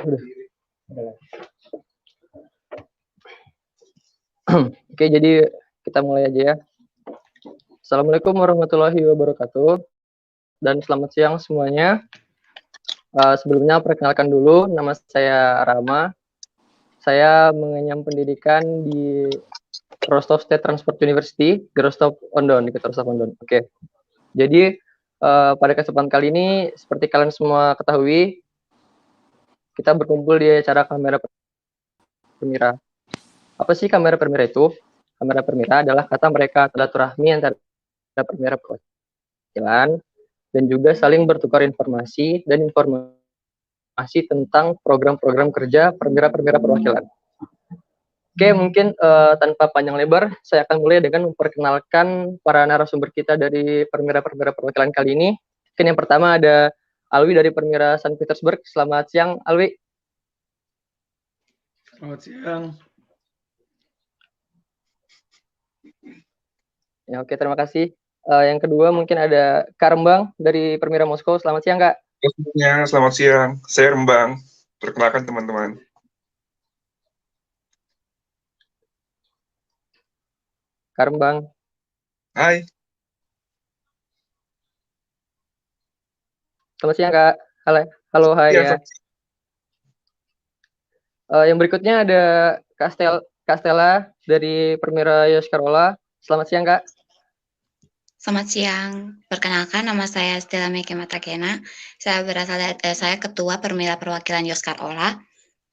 Udah. Oke, jadi kita mulai aja ya. Assalamualaikum warahmatullahi wabarakatuh, dan selamat siang semuanya. Sebelumnya perkenalkan dulu, nama saya Rama. Saya mengenyam pendidikan di Rostov State Transport University, di Rostov Ondon, di Rostov Ondon. Oke. Jadi pada kesempatan kali ini, seperti kalian semua ketahui, kita berkumpul di acara Kamera Permira. Apa sih Kamera Permira itu? Kamera Permira adalah kata mereka silaturahmi antara perwira perwakilan dan juga saling bertukar informasi tentang program-program kerja perwira perwakilan. Oke, mungkin tanpa panjang lebar, saya akan mulai dengan memperkenalkan para narasumber kita dari perwira perwakilan kali ini. Mungkin yang pertama ada Alwi dari Perwira Saint Petersburg. Selamat siang, Alwi. Selamat siang. Ya, oke, terima kasih. Yang kedua mungkin ada Kak Rembang dari Perwira Moskow. Selamat siang, Kak. Selamat siang. Saya Rembang. Perkenalkan teman-teman. Kak Rembang. Hai. Selamat siang, Kak. Halo, hai ya. Yang berikutnya ada Kak Stella dari Perwira Yoskarola. Selamat siang, Kak. Selamat siang. Perkenalkan, nama saya Stella Mekematakena. Saya ketua Perwira Perwakilan Yoskarola.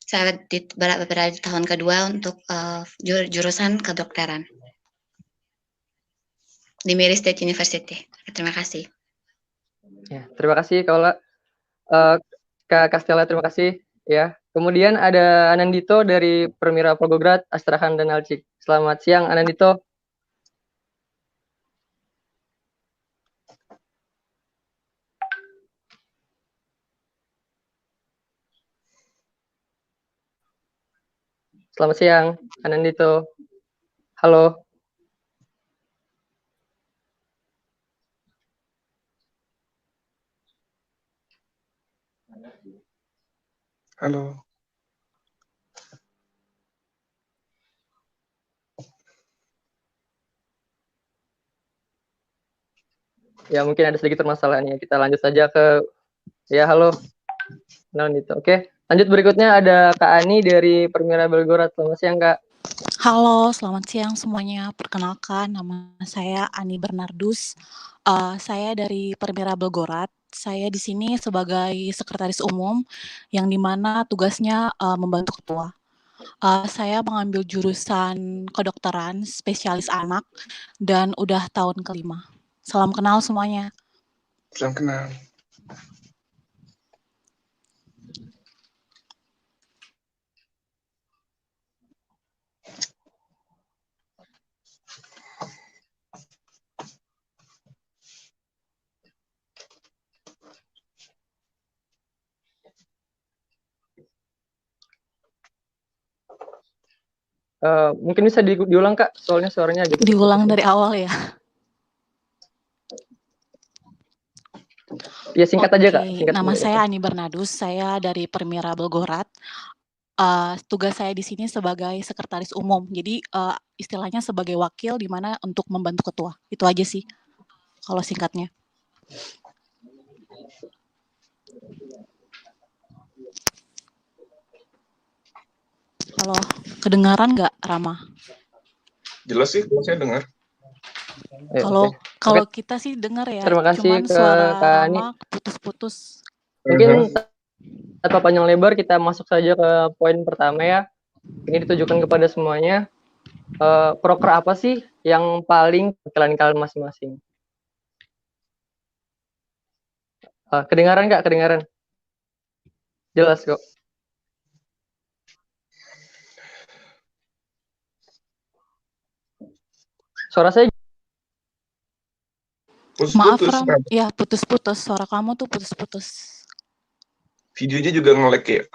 Saya berada di tahun kedua untuk jurusan kedokteran di Mary State University. Terima kasih. Ya, terima kasih Kak Stella, terima kasih ya. Kemudian ada Anandito dari Perwira Volgograd, Astrahan dan Alcik. Selamat siang, Anandito. Selamat siang, Anandito. Halo. Halo. Ya, mungkin ada sedikit permasalahan ya. Kita lanjut saja ke halo. Anandito. Oke, lanjut berikutnya ada Kak Ani dari Perwira Belgorod. Selamat siang, Kak. Halo, selamat siang semuanya. Perkenalkan, nama saya Ani Bernardus. Saya dari Perwira Belgorod. Saya di sini sebagai sekretaris umum, yang dimana tugasnya membantu ketua. Saya mengambil jurusan kedokteran, spesialis anak, dan udah tahun kelima. Salam kenal semuanya. Salam kenal. Mungkin bisa diulang, Kak, soalnya suaranya agak diulang dari awal ya. Ya, singkat aja, Kak. Nama saya Ani Bernardus, saya dari Perwira Belgorod. Tugas saya di sini sebagai sekretaris umum, jadi istilahnya sebagai wakil di mana untuk membantu ketua. Itu aja sih kalau singkatnya. Halo, kedengaran nggak, Rama? Jelas sih, kalau saya dengar. Kalau kita sih dengar ya. Terima kasih cuman ke suara Kak Ani. Rama putus-putus. Mungkin tanpa panjang lebar kita masuk saja ke poin pertama ya. Ini ditujukan kepada semuanya. Proker apa sih yang paling kalian masing-masing? Kedengaran nggak? Kedengaran? Jelas kok. Suara saya Maaf Ram, ya putus-putus. Suara kamu tuh putus-putus. Videonya juga nge-lag ya?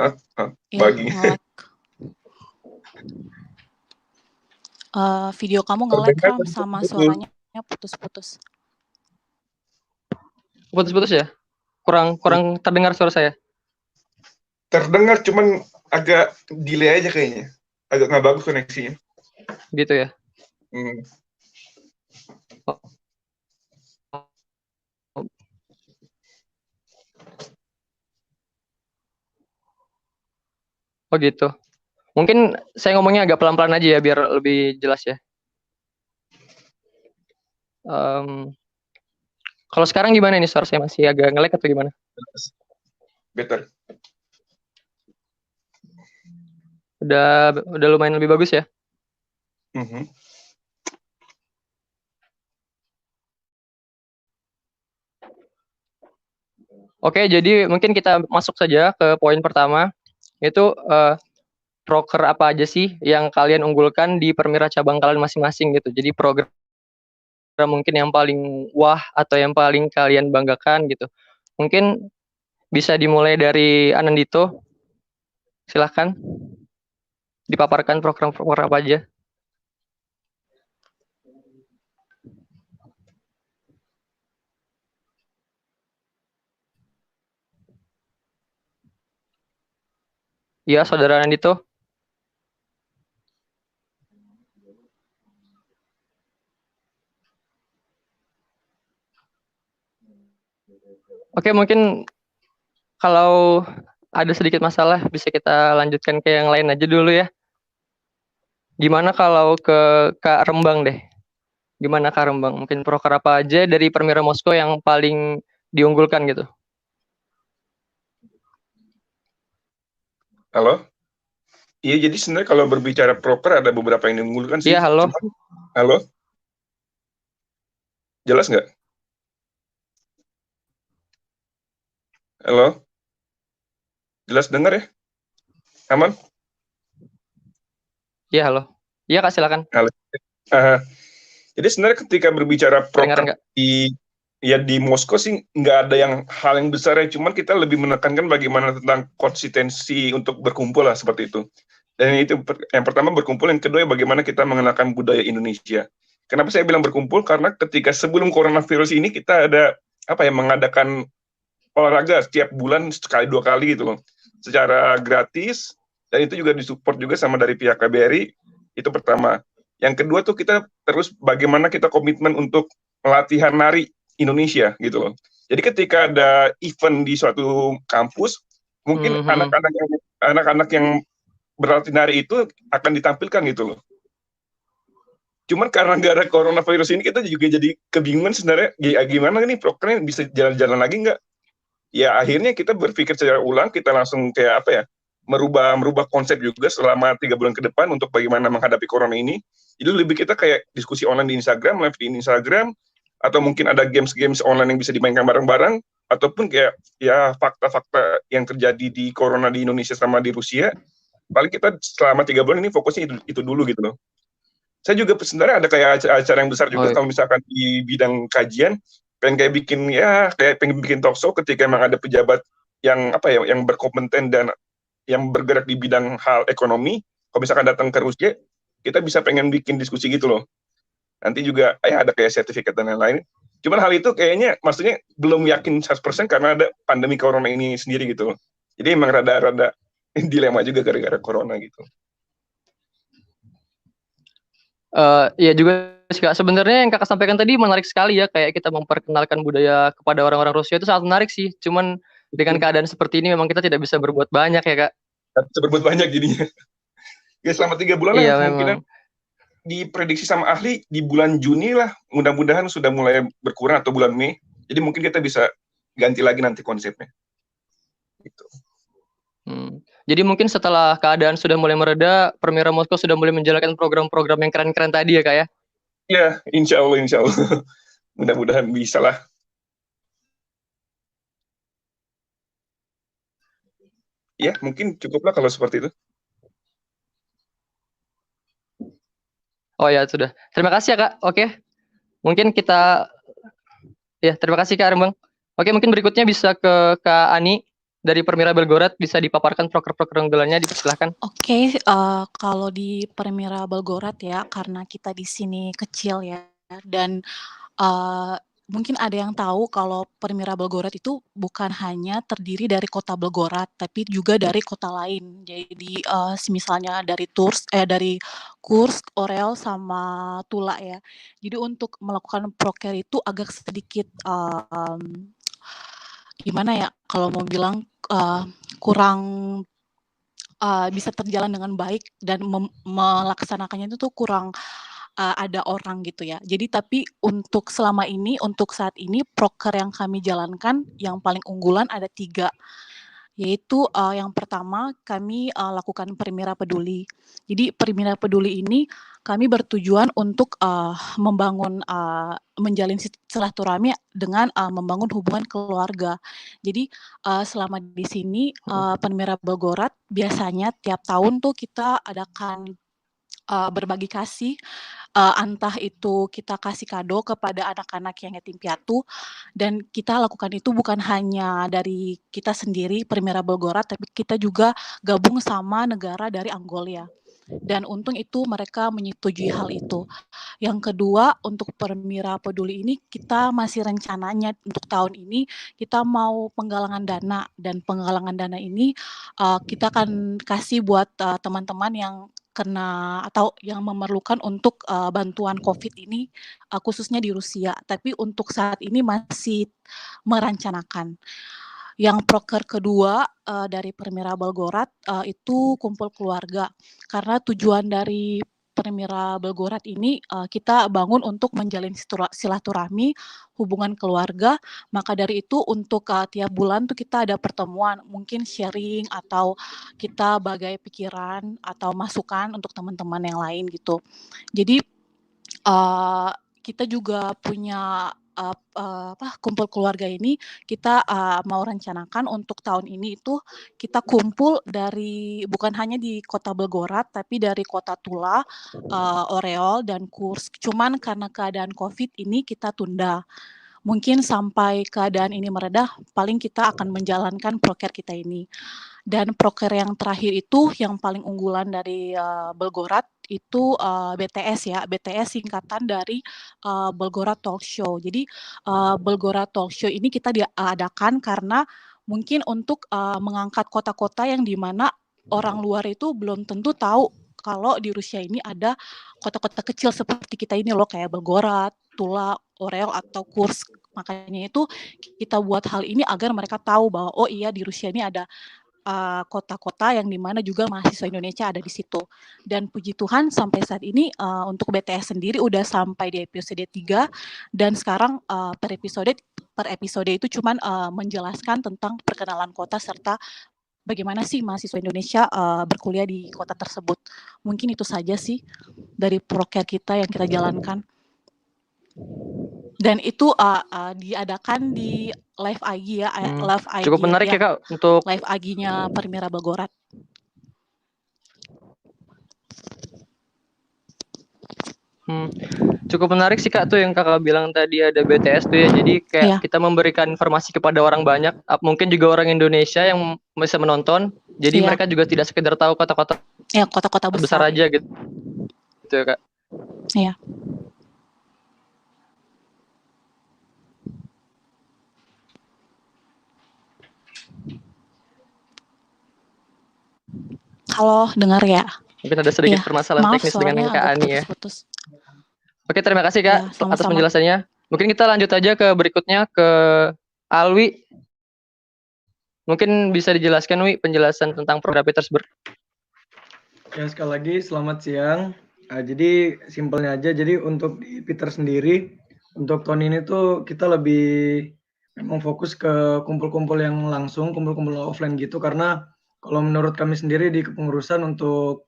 Bagi. Nge-lag. Video kamu nge-lag Ram, sama suaranya putus-putus. putus-putus ya? kurang terdengar suara saya. Terdengar, cuman agak delay aja kayaknya. Agak nggak bagus koneksinya. Gitu ya. Hmm. Oh gitu. Mungkin saya ngomongnya agak pelan-pelan aja ya biar lebih jelas ya. Kalau sekarang gimana ini, suara saya masih agak nge-lag atau gimana? Better. Udah lumayan lebih bagus ya. Oke, jadi mungkin kita masuk saja ke poin pertama, yaitu proker apa aja sih yang kalian unggulkan di perwira cabang kalian masing-masing gitu. Jadi program mungkin yang paling wah atau yang paling kalian banggakan gitu. Mungkin bisa dimulai dari Anandito. Silahkan dipaparkan program-program apa aja. Iya, Saudara Anandito. Oke, mungkin kalau ada sedikit masalah bisa kita lanjutkan ke yang lain aja dulu ya. Gimana kalau ke Kak Rembang deh? Gimana Kak Rembang? Mungkin proker apa aja dari Permira Moskow yang paling diunggulkan gitu? Halo? Iya, jadi sebenarnya kalau berbicara proker ada beberapa yang diunggulkan sih. Iya, halo. Halo? Jelas nggak? Halo? Jelas dengar ya? Aman? Iya, halo. Iya, Kak, silakan. Halo. Jadi sebenarnya ketika berbicara proker di Moskow sih nggak ada hal yang besar ya, cuman kita lebih menekankan bagaimana tentang konsistensi untuk berkumpul lah, seperti itu. Dan itu yang pertama berkumpul, yang kedua bagaimana kita mengenalkan budaya Indonesia. Kenapa saya bilang berkumpul? Karena ketika sebelum coronavirus ini kita ada mengadakan olahraga setiap bulan sekali 2 kali gitu loh, secara gratis, dan itu juga disupport juga sama dari pihak KBRI. Itu pertama. Yang kedua tuh kita terus bagaimana kita komitmen untuk pelatihan nari Indonesia gitu loh. Jadi ketika ada event di suatu kampus, mungkin anak-anak yang berlatih nari itu akan ditampilkan gitu loh. Cuman karena nggak ada coronavirus ini, kita juga jadi kebingungan sebenarnya, gimana nih programnya bisa jalan-jalan lagi nggak? Ya akhirnya kita berpikir secara ulang, kita langsung merubah konsep juga selama 3 bulan ke depan untuk bagaimana menghadapi corona ini. Jadi lebih kita kayak diskusi online di Instagram, live di Instagram, atau mungkin ada games-games online yang bisa dimainkan bareng-bareng, ataupun kayak ya fakta-fakta yang terjadi di corona di Indonesia sama di Rusia. Paling kita selama 3 bulan ini fokusnya itu dulu gitu loh. Saya juga sebenarnya ada kayak acara yang besar juga, kalau misalkan di bidang kajian, pengen bikin talk show ketika memang ada pejabat yang berkompeten dan yang bergerak di bidang hal ekonomi. Kalau misalkan datang ke Rusia, kita bisa pengen bikin diskusi gitu loh. Nanti juga ada kayak sertifikat dan lain-lain. Cuman hal itu kayaknya maksudnya belum yakin 100% karena ada pandemi corona ini sendiri gitu loh. Jadi emang rada dilema juga gara-gara corona gitu. Iya juga sih Kak, sebenarnya yang Kakak sampaikan tadi menarik sekali ya, kayak kita memperkenalkan budaya kepada orang-orang Rusia itu sangat menarik sih. Cuman dengan keadaan seperti ini memang kita tidak bisa berbuat banyak ya Kak. Bisa berbuat banyak jadinya. Ya selama 3 bulan iya, lah kemungkinan diprediksi sama ahli di bulan Juni lah, mudah-mudahan sudah mulai berkurang, atau bulan Mei. Jadi mungkin kita bisa ganti lagi nanti konsepnya. Gitu. Jadi mungkin setelah keadaan sudah mulai mereda, Permira Moskow sudah mulai menjalankan program-program yang keren-keren tadi ya Kak ya? Ya, insya Allah. Mudah-mudahan bisa lah. Ya, mungkin cukuplah kalau seperti itu. Oh ya, sudah. Terima kasih ya Kak. Oke. Mungkin kita terima kasih Kak Rembang. Oke, mungkin berikutnya bisa ke Kak Ani dari Permira Belgorod, bisa dipaparkan proker-proker unggulannya, dipersilahkan. Oke, kalau di Permira Belgorod ya, karena kita di sini kecil ya, dan mungkin ada yang tahu kalau Permira Belgorod itu bukan hanya terdiri dari kota Belgorod, tapi juga dari kota lain. Jadi misalnya dari dari Kursk, Orel, sama Tula ya. Jadi untuk melakukan proker itu agak sedikit gimana ya? Kalau mau bilang kurang bisa terjalan dengan baik dan melaksanakannya itu tuh kurang ada orang gitu ya. Jadi tapi untuk selama ini, untuk saat ini proker yang kami jalankan yang paling unggulan ada 3, yaitu yang pertama kami lakukan Permira Peduli. Jadi Permira Peduli ini kami bertujuan untuk membangun menjalin silaturahmi dengan membangun hubungan keluarga. Jadi selama di sini Permira Belgorod biasanya tiap tahun tuh kita adakan berbagi kasih, entah itu kita kasih kado kepada anak-anak yang yatim piatu, dan kita lakukan itu bukan hanya dari kita sendiri Permira Belgorod, tapi kita juga gabung sama negara dari Angolia. Dan untung itu mereka menyetujui hal itu. Yang kedua, untuk Permira Peduli ini kita masih rencananya untuk tahun ini kita mau penggalangan dana, dan penggalangan dana ini kita akan kasih buat teman-teman yang kena atau yang memerlukan untuk bantuan COVID ini khususnya di Rusia. Tapi untuk saat ini masih merencanakan. Yang proker kedua dari Permira Belgorod itu kumpul keluarga. Karena tujuan dari Permira Belgorod ini kita bangun untuk menjalin silaturahmi, hubungan keluarga. Maka dari itu untuk tiap bulan tuh kita ada pertemuan, mungkin sharing atau kita bagai pikiran atau masukan untuk teman-teman yang lain gitu. Jadi kita juga punya kumpul keluarga ini kita mau rencanakan untuk tahun ini itu kita kumpul dari bukan hanya di kota Belgorod tapi dari kota Tula, Oreol dan Kursk. Cuman karena keadaan COVID ini kita tunda. Mungkin sampai keadaan ini meredah, paling kita akan menjalankan proker kita ini. Dan proker yang terakhir itu yang paling unggulan dari Belgorod itu BTS ya. BTS singkatan dari Belgorod Talk Show. Jadi Belgorod Talk Show ini kita diadakan karena mungkin untuk mengangkat kota-kota yang dimana orang luar itu belum tentu tahu kalau di Rusia ini ada kota-kota kecil seperti kita ini loh, kayak Belgorod, Tula, Orel atau Kursk. Makanya itu kita buat hal ini agar mereka tahu bahwa oh iya di Rusia ini ada kota-kota yang dimana juga mahasiswa Indonesia ada di situ. Dan puji Tuhan sampai saat ini untuk BTS sendiri udah sampai di episode 3 dan sekarang per episode itu cuman menjelaskan tentang perkenalan kota serta bagaimana sih mahasiswa Indonesia berkuliah di kota tersebut. Mungkin itu saja sih dari proker kita yang kita jalankan. Dan itu diadakan di live IG ya, live IG. Cukup menarik ya Kak untuk live IG-nya Permira Belgorod. Cukup menarik sih Kak tuh yang Kakak bilang tadi ada BTS tuh ya. Jadi kayak kita memberikan informasi kepada orang banyak, mungkin juga orang Indonesia yang bisa menonton. Jadi mereka juga tidak sekedar tahu kota-kota kota-kota besar aja gitu. Gitu ya Kak. Iya. Halo, dengar ya? Mungkin ada sedikit permasalahan teknis dengan Kak Ani ya. Oke, terima kasih Kak atas penjelasannya. Mungkin kita lanjut aja ke berikutnya ke Alwi. Mungkin bisa dijelaskan Wi penjelasan tentang program Petersburg. Ya, sekali lagi selamat siang. Jadi simpelnya aja, jadi untuk di Peter sendiri untuk tahun ini tuh kita lebih memang fokus ke kumpul-kumpul yang langsung, kumpul-kumpul offline gitu, karena kalau menurut kami sendiri di kepengurusan untuk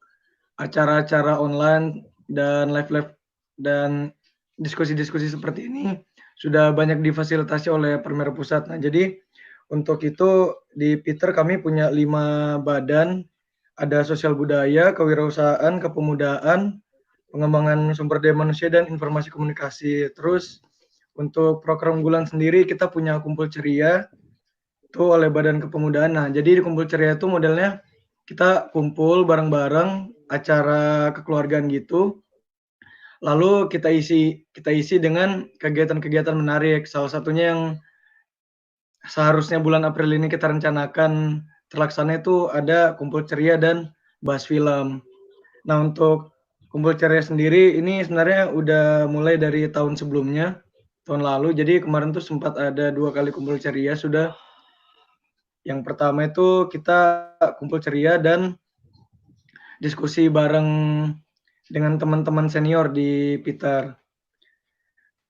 acara-acara online dan live dan diskusi-diskusi seperti ini sudah banyak difasilitasi oleh Permira Pusat. Nah, jadi untuk itu di Peter kami punya 5 badan, ada sosial budaya, kewirausahaan, kepemudaan, pengembangan sumber daya manusia dan informasi komunikasi. Terus untuk program unggulan sendiri kita punya Kumpul Ceria itu oleh Badan Kepemudaan. Nah, jadi di Kumpul Ceria itu modelnya kita kumpul bareng-bareng acara kekeluargaan gitu. Lalu kita isi dengan kegiatan-kegiatan menarik. Salah satunya yang seharusnya bulan April ini kita rencanakan terlaksana itu ada kumpul ceria dan bahas film. Nah, untuk kumpul ceria sendiri ini sebenarnya udah mulai dari tahun sebelumnya, tahun lalu. Jadi kemarin tuh sempat ada 2 kali kumpul ceria sudah. Yang pertama itu kita kumpul ceria dan diskusi bareng dengan teman-teman senior di Peter.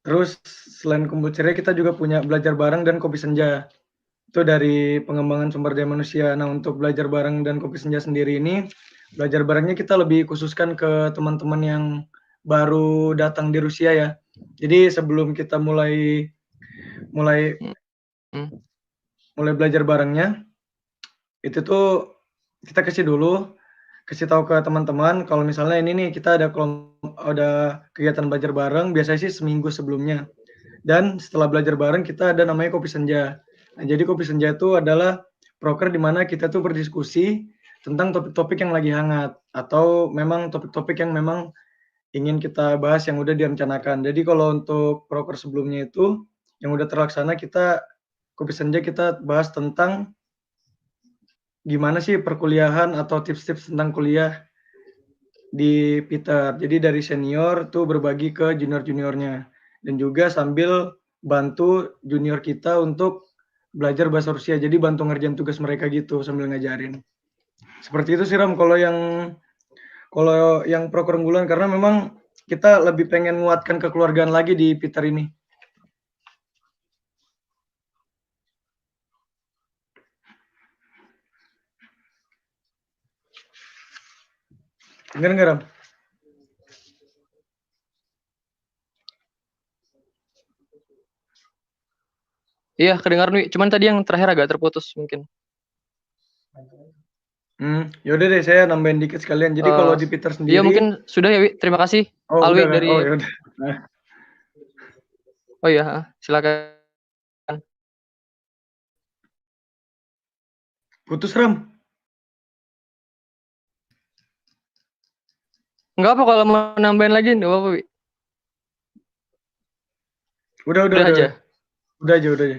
Terus selain kumpul ceria kita juga punya belajar bareng dan kopi senja. Itu dari pengembangan sumber daya manusia. Nah, untuk belajar bareng dan kopi senja sendiri ini, belajar barengnya kita lebih khususkan ke teman-teman yang baru datang di Rusia ya. Jadi sebelum kita mulai belajar barengnya, itu tuh kita kasih tahu ke teman-teman kalau misalnya ini nih kita ada kegiatan belajar bareng, biasanya sih seminggu sebelumnya. Dan setelah belajar bareng kita ada namanya kopi senja. Nah, jadi kopi senja itu adalah proker di mana kita tuh berdiskusi tentang topik-topik yang lagi hangat atau memang topik-topik yang memang ingin kita bahas yang udah direncanakan. Jadi kalau untuk proker sebelumnya itu yang udah terlaksana kita kopi senja kita bahas tentang gimana sih perkuliahan atau tips-tips tentang kuliah di Peter. Jadi dari senior tuh berbagi ke junior-juniornya dan juga sambil bantu junior kita untuk belajar bahasa Rusia. Jadi bantu ngerjain tugas mereka gitu sambil ngajarin. Seperti itu sih Ram kalau yang proker unggulan karena memang kita lebih pengen menguatkan kekeluargaan lagi di Peter ini. Dengar nggak Ram? Iya, kedengaran Wi. Cuman tadi yang terakhir agak terputus mungkin. Yaudah deh, saya nambahin dikit sekalian. Jadi kalau di Peter sendiri. Iya mungkin sudah ya Wi. Terima kasih. Oh, Alwi udah, dari. oh yaudah. Nah. Oh iya, silakan. Putus Ram. Enggak apa kalau mau nambahin lagi enggak apa-apa Wi. Udah aja. Udah aja.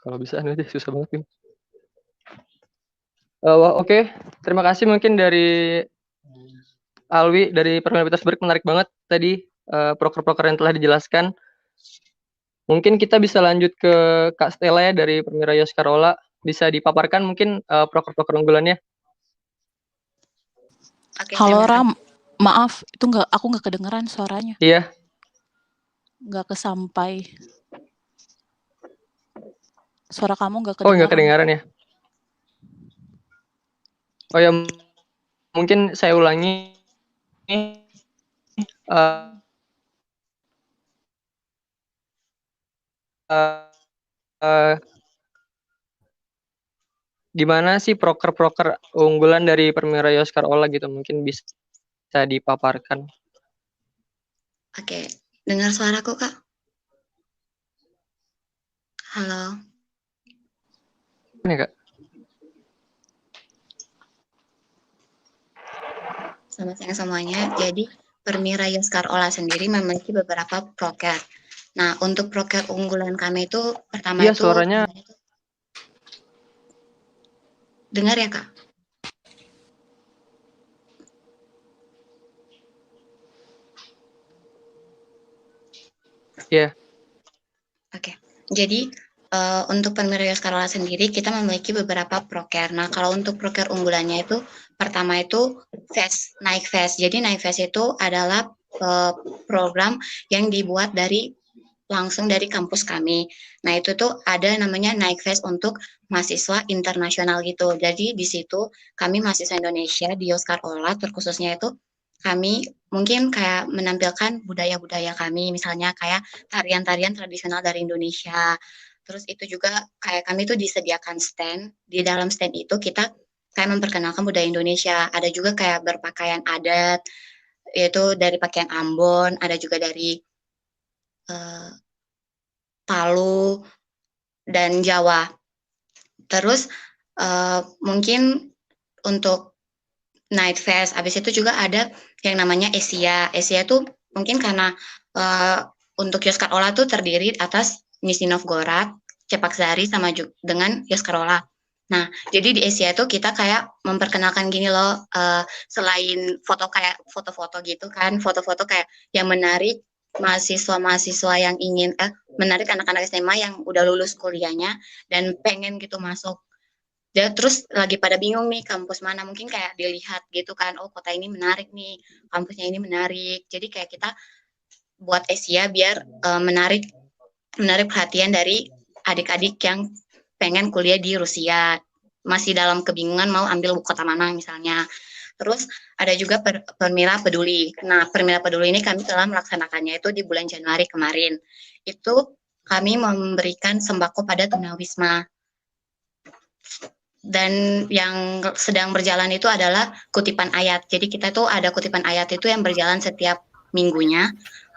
Kalau bisa nanti susah banget. Oke. Terima kasih mungkin dari Alwi dari Permil Petersburg, menarik banget tadi proker-proker yang telah dijelaskan. Mungkin kita bisa lanjut ke Kak Stella ya dari Permira Yoskarola. Bisa dipaparkan mungkin proker-proker unggulannya. Oke, Halo Ram, maaf itu aku nggak kedengeran suaranya. Iya. Nggak kesampai. Suara kamu nggak kedengaran. Oh, nggak kedengaran ya? Oh ya, mungkin saya ulangi. Gimana sih proker-proker unggulan dari Permira Yoskarola gitu? Mungkin bisa dipaparkan. Oke, dengar suaraku Kak? Halo. Ini Kak. Selamat siang semuanya. Jadi Permira Yoskarola sendiri memiliki beberapa proker. Nah, untuk proker unggulan kami itu pertama itu suaranya dengar ya Kak? Iya. Oke. Jadi untuk Permira Yoskarola sendiri kita memiliki beberapa proker. Nah, kalau untuk proker unggulannya itu pertama itu Naik Fest. Jadi Naik Fest itu adalah program yang dibuat langsung dari kampus kami. Nah, itu tuh ada namanya Naik Fest untuk mahasiswa internasional gitu. Jadi di situ kami mahasiswa Indonesia di Yoskarola terkhususnya itu kami mungkin kayak menampilkan budaya-budaya kami, misalnya kayak tarian-tarian tradisional dari Indonesia. Terus itu juga kayak kami tuh disediakan stand. Di dalam stand itu kita kayak memperkenalkan budaya Indonesia. Ada juga kayak berpakaian adat, yaitu dari pakaian Ambon, ada juga dari Palu. dan Jawa. Terus mungkin untuk Night Fest, habis itu juga ada yang namanya Asia. Asia itu mungkin karena untuk Yoskar Ola tuh terdiri atas Nizhny Novgorod, Cepak Zari, sama dengan Yoskar Ola. Nah, jadi di Asia itu kita kayak memperkenalkan gini loh, selain foto-foto gitu kan, foto-foto kayak yang menarik mahasiswa-mahasiswa yang ingin menarik anak-anak SMA yang udah lulus kuliahnya dan pengen gitu masuk. Terus lagi pada bingung nih kampus mana, mungkin kayak dilihat gitu kan, oh kota ini menarik nih, kampusnya ini menarik. Jadi kayak kita buat Asia biar menarik perhatian dari adik-adik yang pengen kuliah di Rusia, masih dalam kebingungan mau ambil kota mana misalnya. Terus ada juga Permira Peduli. Nah, Permira Peduli ini kami telah melaksanakannya itu di bulan Januari kemarin. Itu kami memberikan sembako pada tunawisma. Dan yang sedang berjalan itu adalah kutipan ayat. Jadi kita tuh ada kutipan ayat itu yang berjalan setiap minggunya.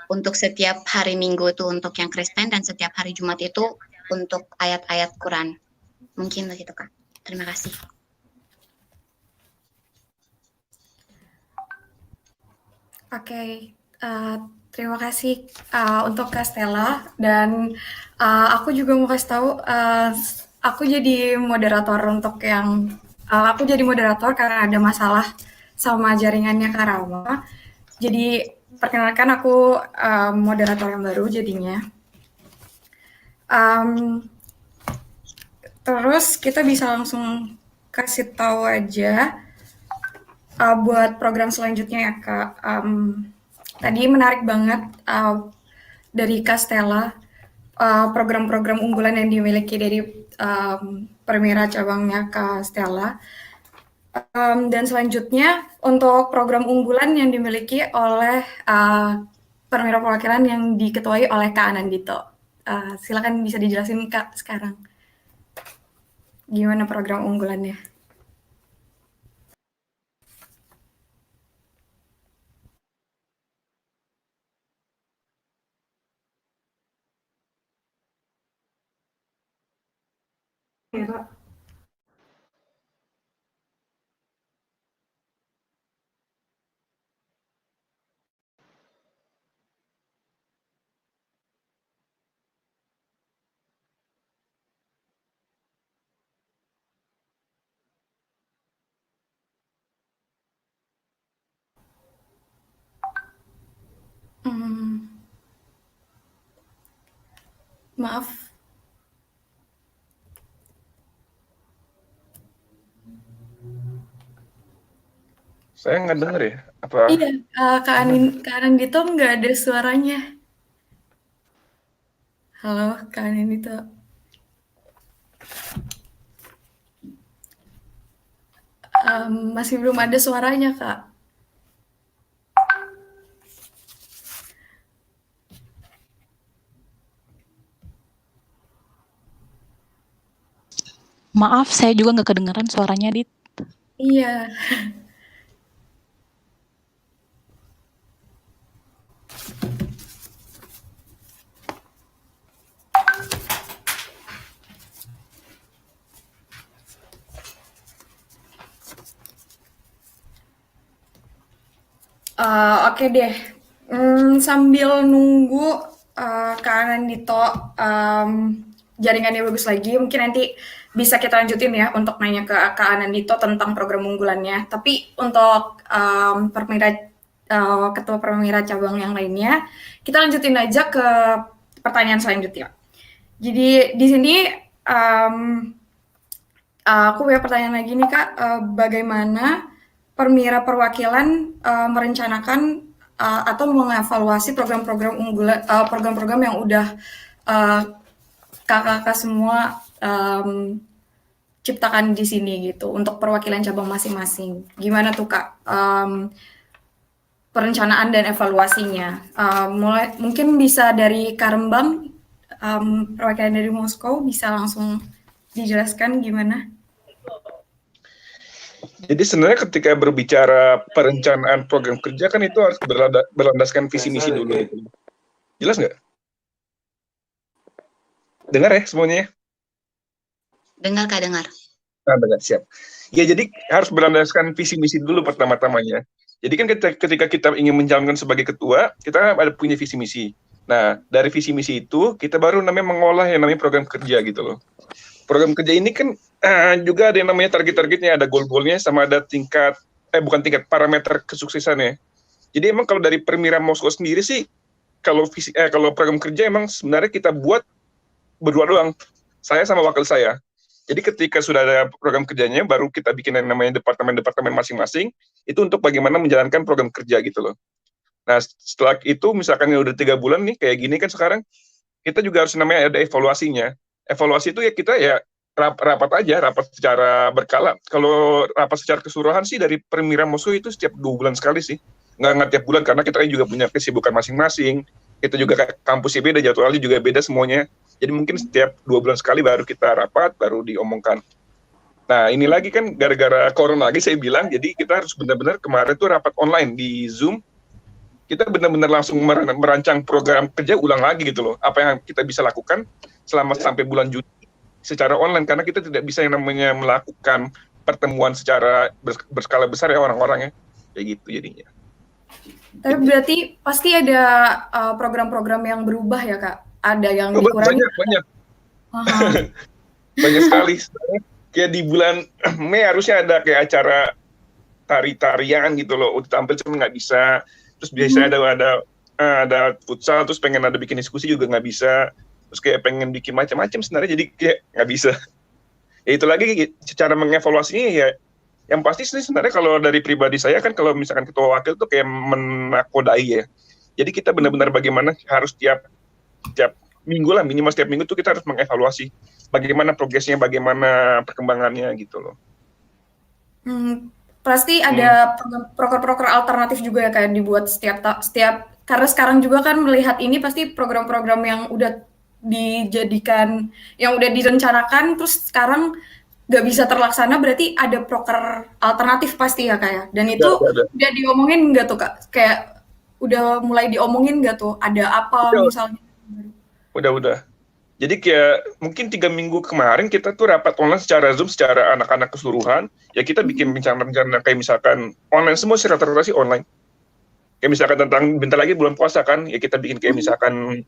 Untuk setiap hari Minggu itu untuk yang Kristen, dan setiap hari Jumat itu untuk ayat-ayat Quran. Mungkin begitu, Kak. Terima kasih. Oke, terima kasih untuk Kak Stella, dan aku juga mau kasih tahu, aku jadi moderator untuk yang aku jadi moderator karena ada masalah sama jaringannya Kak Rama. Jadi perkenalkan, aku moderator yang baru jadinya. Terus kita bisa langsung kasih tahu aja buat program selanjutnya ya Kak. Tadi menarik banget dari Kak Stella, program-program unggulan yang dimiliki dari Permira cabangnya Kak Stella. Dan selanjutnya untuk program unggulan yang dimiliki oleh Permira Perwakilan yang diketuai oleh Kak Anandito. Silakan bisa dijelasin Kak sekarang. Gimana program unggulannya? Ya, Kak. Maaf. Saya nggak dengar ya? Apa? Iya, Kak Anandito nggak ada suaranya. Halo, Kak Anandito. Masih belum ada suaranya, Kak. Maaf, saya juga nggak kedengeran suaranya, Dit. Iya. Oke deh. Sambil nunggu Kak Anandito jaringannya bagus lagi, mungkin nanti bisa kita lanjutin ya untuk nanya ke Kak Anandito tentang program unggulannya. Tapi untuk ketua Permira cabang yang lainnya, kita lanjutin aja ke pertanyaan selanjutnya. Jadi di sini aku punya pertanyaan lagi nih Kak, bagaimana Permira Perwakilan merencanakan atau mengevaluasi program-program unggulan, program-program yang udah kakak-kakak semua ciptakan di sini gitu untuk perwakilan cabang masing-masing. Gimana tuh Kak perencanaan dan evaluasinya? Mungkin bisa dari Kak Rembang, perwakilan dari Moskow, bisa langsung dijelaskan gimana? Jadi sebenarnya ketika berbicara perencanaan program kerja kan itu harus berlandaskan visi misi dulu. Jelas nggak? Dengar ya semuanya? Dengar Kak, dengar. Dengar, siap. Ya, jadi harus berlandaskan visi misi dulu pertama-tamanya. Jadi kan ketika kita ingin menjalankan sebagai ketua, kita ada punya visi misi. Nah, dari visi misi itu kita baru namanya mengolah yang namanya program kerja gitu loh. Program kerja ini kan juga ada yang namanya target-targetnya, ada goal-goalnya, sama ada bukan tingkat, parameter kesuksesannya. Jadi emang kalau dari Permira Moskow sendiri sih, kalau program kerja emang sebenarnya kita buat berdua doang, saya sama wakil saya. Jadi ketika sudah ada program kerjanya, baru kita bikin yang namanya departemen-departemen masing-masing, itu untuk bagaimana menjalankan program kerja gitu loh. Nah, setelah itu misalkan udah 3 bulan nih, kayak gini kan sekarang, kita juga harus namanya ada evaluasinya. Evaluasi itu ya kita ya rapat secara berkala. Kalau rapat secara keseluruhan sih dari Permira Moskow itu setiap 2 bulan sekali sih. Nggak tiap bulan, karena kita juga punya kesibukan masing-masing. Kita juga kampusnya beda, jadwalnya juga beda semuanya. Jadi mungkin setiap 2 bulan sekali baru kita rapat, baru diomongkan. Nah, ini lagi kan gara-gara corona lagi saya bilang, jadi kita harus benar-benar kemarin tuh rapat online di Zoom. Kita benar-benar langsung merancang program kerja ulang lagi gitu loh. Apa yang kita bisa lakukan selama sampai bulan Juni secara online, karena kita tidak bisa yang namanya melakukan pertemuan secara berskala besar ya orang-orangnya. Kayak gitu jadinya. Tapi berarti pasti ada program-program yang berubah ya Kak? Ada yang dikurangi? Banyak. Banyak sekali. Kayak di bulan Mei harusnya ada kayak acara tari-tarian gitu loh. Udah tampil cuma nggak bisa. Terus biasanya ada futsal, terus pengen ada bikin diskusi juga nggak bisa. Terus kayak pengen bikin macam-macam sebenarnya, jadi kayak nggak bisa. Ya itu lagi secara mengevaluasinya ya, yang pasti sih sebenarnya kalau dari pribadi saya kan, kalau misalkan ketua wakil tuh kayak menakodai ya. Jadi kita benar-benar bagaimana harus tiap minggu lah, minimal setiap minggu tuh kita harus mengevaluasi bagaimana progresnya, bagaimana perkembangannya gitu loh. Pasti ada proker-proker alternatif juga ya kayak dibuat setiap karena sekarang juga kan melihat ini pasti program-program yang udah dijadikan, yang udah direncanakan terus sekarang nggak bisa terlaksana, berarti ada proker alternatif pasti ya Kak ya. Dan itu udah diomongin nggak tuh Kak? Kayak udah mulai diomongin nggak tuh? Ada apa misalnya? Udah. Jadi kayak mungkin 3 minggu kemarin kita tuh rapat online secara Zoom, secara anak-anak keseluruhan. Ya kita bikin rencana-rencana kayak misalkan online, semua sih rata-rata sih online. Kayak misalkan tentang bentar lagi bulan puasa kan, ya kita bikin kayak misalkan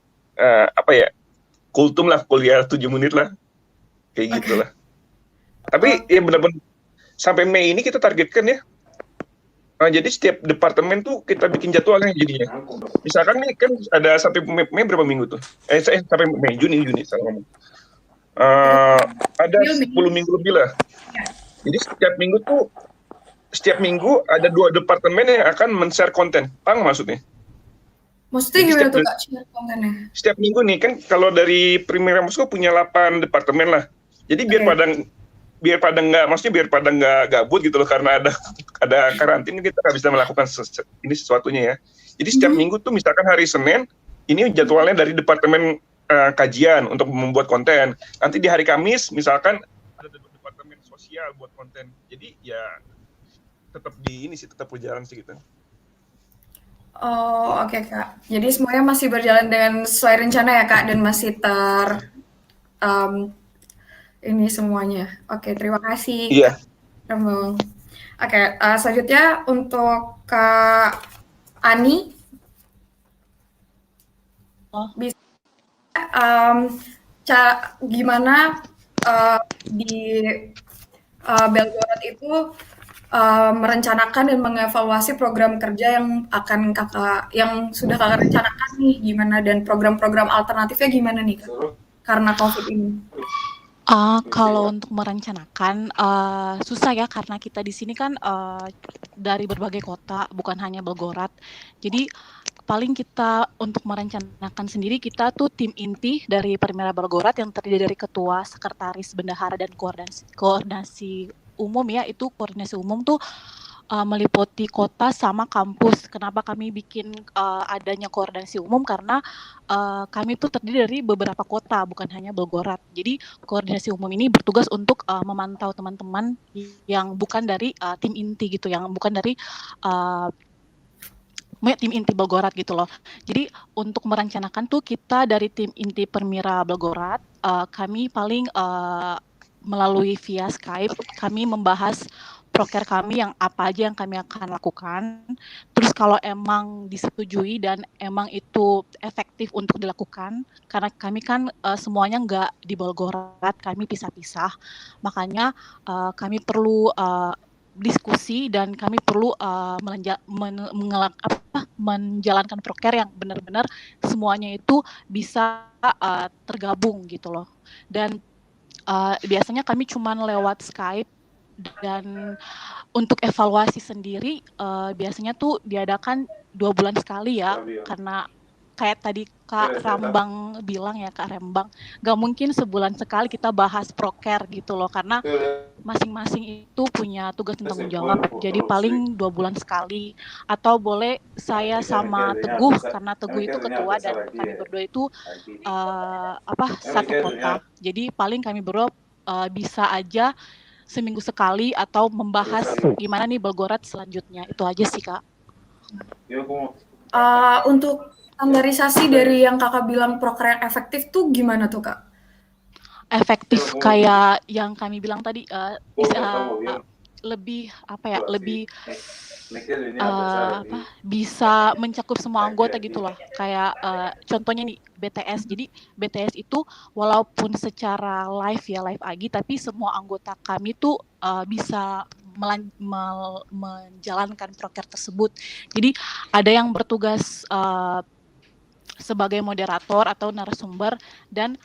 kultum lah, kuliah 7 menit lah. Kayak gitulah. Tapi ya benar-benar sampai Mei ini kita targetkan ya. Jadi setiap departemen tuh kita bikin jadwalnya jadinya. Misalkan nih kan ada sampai Mei berapa minggu tuh? Sampai Mei, Juni salah ngomong. Ada 10 minggu lebih lah. Jadi setiap minggu ada 2 departemen yang akan men-share konten. Paham maksudnya? Maksudnya gimana tuh Kak share kontennya? Setiap minggu nih kan kalau dari Permira Moskow punya 8 departemen lah. Jadi biar pada nggak gabut gitu loh, karena ada karantina, kita nggak bisa melakukan sesuatunya ya. Jadi setiap minggu tuh misalkan hari Senin ini jadwalnya dari departemen kajian untuk membuat konten. Nanti di hari Kamis misalkan ada departemen sosial buat konten. Jadi ya tetap berjalan sih gitu. Oh oke Kak. Jadi semuanya masih berjalan dengan sesuai rencana ya Kak, dan masih ini semuanya. Oke, terima kasih. Iya. Oke, selanjutnya untuk Kak Ani. Bisa gimana di Belgorod itu merencanakan dan mengevaluasi program kerja yang sudah Kakak rencanakan nih, gimana, dan program-program alternatifnya gimana nih Kak? Karena COVID ini. Kalau untuk merencanakan susah ya, karena kita di sini kan dari berbagai kota, bukan hanya Belgorod. Jadi paling kita untuk merencanakan sendiri, kita tuh tim inti dari Permira Belgorod yang terdiri dari ketua, sekretaris, bendahara, dan koordinasi umum ya. Itu koordinasi umum tuh meliputi kota sama kampus. Kenapa kami bikin adanya koordinasi umum? Karena kami tuh terdiri dari beberapa kota, bukan hanya Belgorod. Jadi koordinasi umum ini bertugas untuk memantau teman-teman yang bukan dari tim inti gitu, yang bukan dari tim inti Belgorod gitu loh. Jadi untuk merencanakan tuh kita dari tim inti Permira Belgorod, kami paling melalui via Skype kami membahas proker kami yang apa aja yang kami akan lakukan. Terus kalau emang disetujui dan emang itu efektif untuk dilakukan, karena kami kan semuanya nggak di Belgorod, kami pisah-pisah. Makanya kami perlu diskusi dan kami perlu menjalankan proker yang benar-benar semuanya itu bisa tergabung gitu loh. Dan biasanya kami cuma lewat Skype. Dan untuk evaluasi sendiri biasanya tuh diadakan 2 bulan sekali ya, karena kayak tadi Kak Rambang bilang ya, Kak Rembang, nggak mungkin sebulan sekali kita bahas proker gitu loh, karena masing-masing itu punya tugas dan tanggung jawab. Jadi paling 2 bulan sekali, atau boleh saya sama Teguh, karena Teguh itu ketua dan kami berdua itu satu kota. Jadi paling kami berdua bisa aja seminggu sekali atau membahas gimana nih Belgorod selanjutnya. Itu aja sih, Kak. Untuk standarisasi dari yang Kakak bilang proker yang efektif tuh gimana tuh, Kak? Efektif kayak yang kami bilang tadi, lebih bisa mencakup semua anggota gitu loh. Kayak contohnya nih BTS. Jadi BTS itu walaupun secara live AGI, tapi semua anggota kami tuh bisa menjalankan proker tersebut. Jadi ada yang bertugas sebagai moderator atau narasumber, dan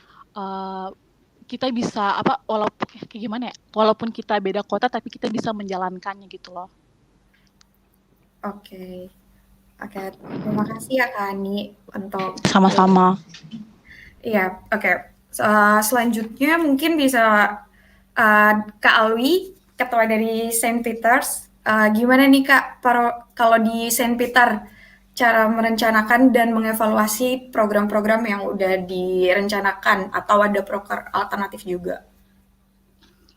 kita bisa walaupun kayak gimana ya, walaupun kita beda kota tapi kita bisa menjalankannya gitu loh. Oke, terima kasih ya Kak Ani untuk sama-sama. Iya, oke. Selanjutnya mungkin bisa Kak Alwi, ketua dari Saint Peters. Gimana nih Kak, kalau di Saint Peter cara merencanakan dan mengevaluasi program-program yang udah direncanakan atau ada proker alternatif juga?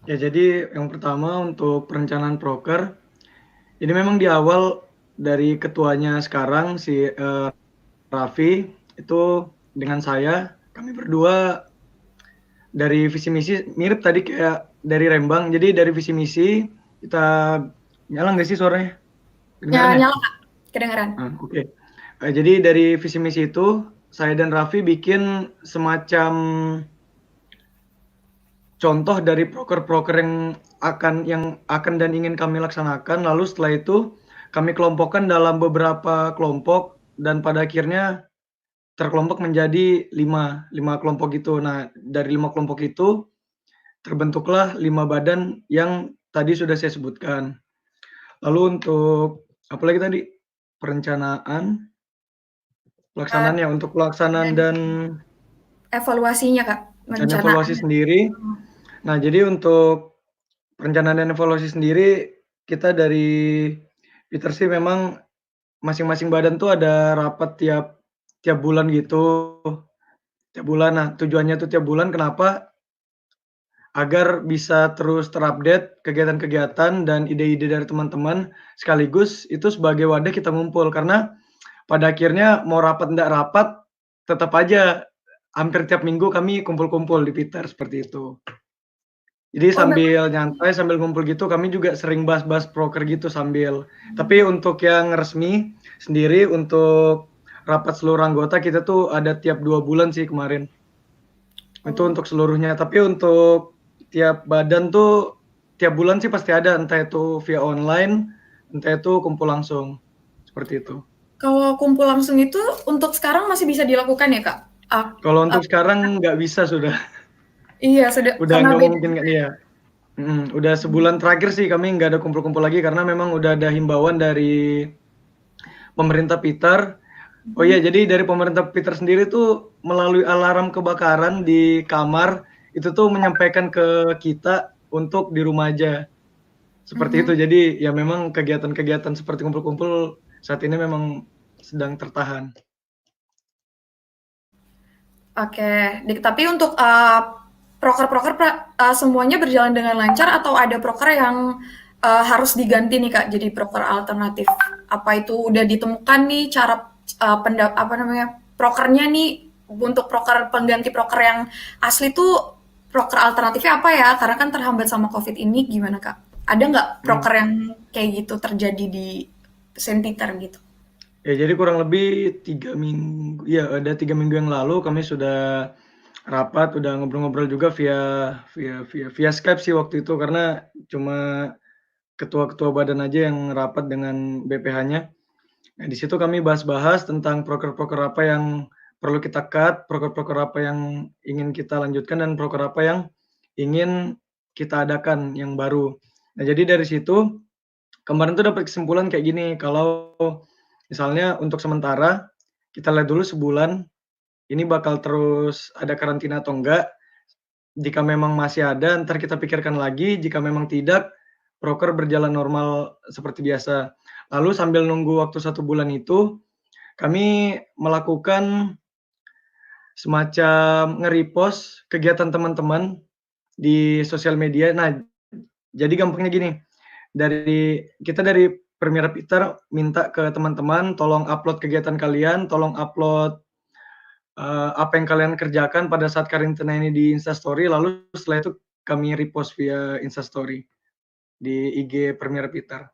Ya, jadi yang pertama untuk perencanaan proker, ini memang di awal dari ketuanya sekarang si Raffi itu dengan saya, kami berdua dari visi misi mirip tadi kayak dari Rembang. Jadi dari visi misi kita nyala nggak sih suaranya? Nyala Kak, kedengeran. Oke. Jadi dari visi misi itu saya dan Raffi bikin semacam contoh dari proker-proker yang akan dan ingin kami laksanakan. Lalu setelah itu kami kelompokkan dalam beberapa kelompok dan pada akhirnya terkelompok menjadi 5 kelompok gitu. Nah, dari 5 kelompok itu terbentuklah 5 badan yang tadi sudah saya sebutkan. Lalu untuk apa lagi tadi? Perencanaan, pelaksanaannya untuk pelaksanaan dan evaluasinya Kak. Dan evaluasi sendiri. Nah, jadi untuk perencanaan dan evaluasi sendiri kita dari Peter sih memang masing-masing badan tuh ada rapat tiap bulan gitu. Tiap bulan. Nah, tujuannya tuh tiap bulan kenapa? Agar bisa terus terupdate kegiatan-kegiatan dan ide-ide dari teman-teman, sekaligus itu sebagai wadah kita ngumpul. Karena pada akhirnya mau rapat enggak rapat, tetap aja hampir tiap minggu kami kumpul-kumpul di Peter seperti itu. Jadi sambil nyantai, sambil ngumpul gitu, kami juga sering bahas-bahas proker gitu sambil. Tapi untuk yang resmi sendiri, untuk rapat seluruh anggota, kita tuh ada tiap 2 bulan sih kemarin. Itu untuk seluruhnya. Tapi untuk tiap badan tuh, tiap bulan sih pasti ada, entah itu via online, entah itu kumpul langsung. Seperti itu. Kalau kumpul langsung itu, untuk sekarang masih bisa dilakukan ya Kak? Kalau untuk sekarang nggak bisa sudah. Iya, sudah. Udah nggak mungkin kan ya. Udah sebulan terakhir sih kami nggak ada kumpul-kumpul lagi karena memang udah ada himbauan dari pemerintah Peter. Oh iya, jadi dari pemerintah Peter sendiri tuh melalui alarm kebakaran di kamar itu tuh menyampaikan ke kita untuk di rumah aja. Seperti itu. Jadi ya memang kegiatan-kegiatan seperti kumpul-kumpul saat ini memang sedang tertahan. Oke, tapi untuk proker-proker semuanya berjalan dengan lancar atau ada proker yang harus diganti nih Kak jadi proker alternatif? Apa itu udah ditemukan nih cara prokernya nih untuk proker pengganti proker yang asli tuh proker alternatifnya apa ya? Karena kan terhambat sama COVID ini, gimana Kak? Ada nggak proker yang kayak gitu terjadi di Saint Peter gitu? Ya, jadi kurang lebih 3 minggu, ya ada 3 minggu yang lalu kami sudah rapat, udah ngobrol-ngobrol juga via Skype sih waktu itu, karena cuma ketua-ketua badan aja yang rapat dengan BPH-nya. Nah, di situ kami bahas-bahas tentang proker-proker apa yang perlu kita cut, proker-proker apa yang ingin kita lanjutkan, dan proker apa yang ingin kita adakan yang baru. Nah, jadi dari situ kemarin tuh dapat kesimpulan kayak gini, kalau misalnya untuk sementara kita lihat dulu sebulan ini bakal terus ada karantina atau enggak. Jika memang masih ada, ntar kita pikirkan lagi. Jika memang tidak, proker berjalan normal seperti biasa. Lalu sambil nunggu waktu 1 bulan itu, kami melakukan semacam nge-repost kegiatan teman-teman di sosial media. Nah, jadi gampangnya gini, kita dari Permira Peter minta ke teman-teman, tolong upload kegiatan kalian, tolong upload apa yang kalian kerjakan pada saat karantina ini di Instastory, lalu setelah itu kami repost via Instastory di IG Permira Peter.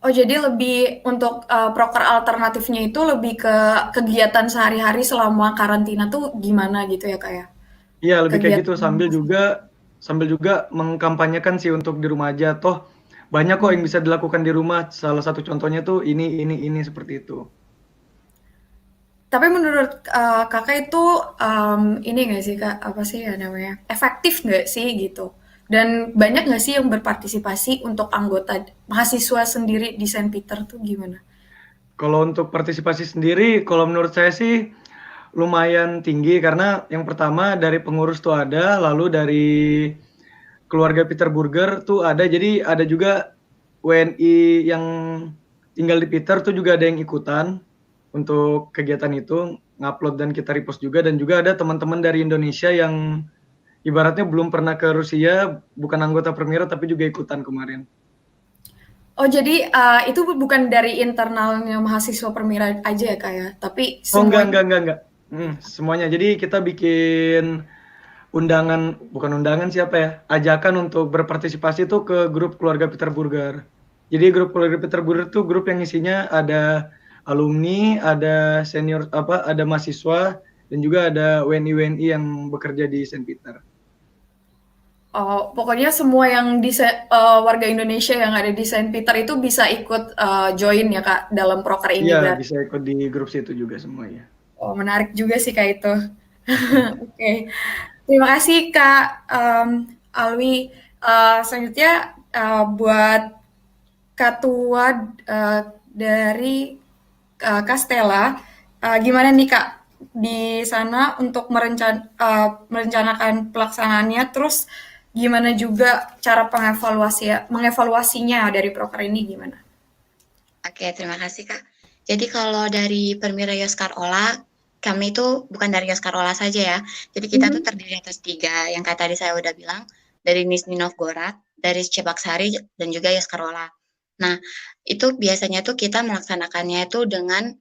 Oh, jadi lebih untuk proker alternatifnya itu lebih ke kegiatan sehari-hari selama karantina tuh gimana gitu ya Kak ya? Iya, lebih kayak gitu, Kegiatan sambil juga mengkampanyekan sih untuk di rumah aja. Toh banyak kok yang bisa dilakukan di rumah. Salah satu contohnya tuh ini seperti itu. Tapi menurut Kakak itu ini nggak sih Kak, apa sih ya namanya, efektif nggak sih gitu? Dan banyak nggak sih yang berpartisipasi untuk anggota mahasiswa sendiri di Saint Peter tuh gimana? Kalau untuk partisipasi sendiri, kalau menurut saya sih lumayan tinggi, karena yang pertama dari pengurus tuh ada, lalu dari keluarga Peter Burger tuh ada, jadi ada juga WNI yang tinggal di Peter tuh juga ada yang ikutan untuk kegiatan itu, ngupload dan kita repost juga, dan juga ada teman-teman dari Indonesia yang ibaratnya belum pernah ke Rusia, bukan anggota Permira tapi juga ikutan kemarin. Oh, jadi itu bukan dari internalnya mahasiswa Permira aja ya Kak ya, tapi Oh, semuanya? enggak. Semuanya. Jadi kita bikin bukan undangan siapa ya, ajakan untuk berpartisipasi itu ke grup keluarga Peter Burger. Jadi grup keluarga Peter Burger itu grup yang isinya ada alumni, ada senior ada mahasiswa, dan juga ada WNI yang bekerja di Saint Peter. Oh, pokoknya semua yang warga Indonesia yang ada di Saint Peter itu bisa ikut join ya Kak dalam proker ini Iya, berarti? bisa ikut di grup situ juga semuanya. Oh, menarik juga sih Kak itu. Oke. Terima kasih Kak Alwi. Selanjutnya buat ketua dari Kak Stella, gimana nih Kak di sana untuk merencanakan pelaksanaannya, terus gimana juga cara mengevaluasinya dari proker ini gimana? Oke, terima kasih Kak. Jadi kalau dari Permira Yoskar Ola, kami itu bukan dari Yoskar Ola saja ya. Jadi kita tuh terdiri atas 3, yang kayak tadi saya udah bilang, dari Nizhny Novgorod, dari Cheboksary, dan juga Yoskar Ola. Nah, itu biasanya tuh kita melaksanakannya itu dengan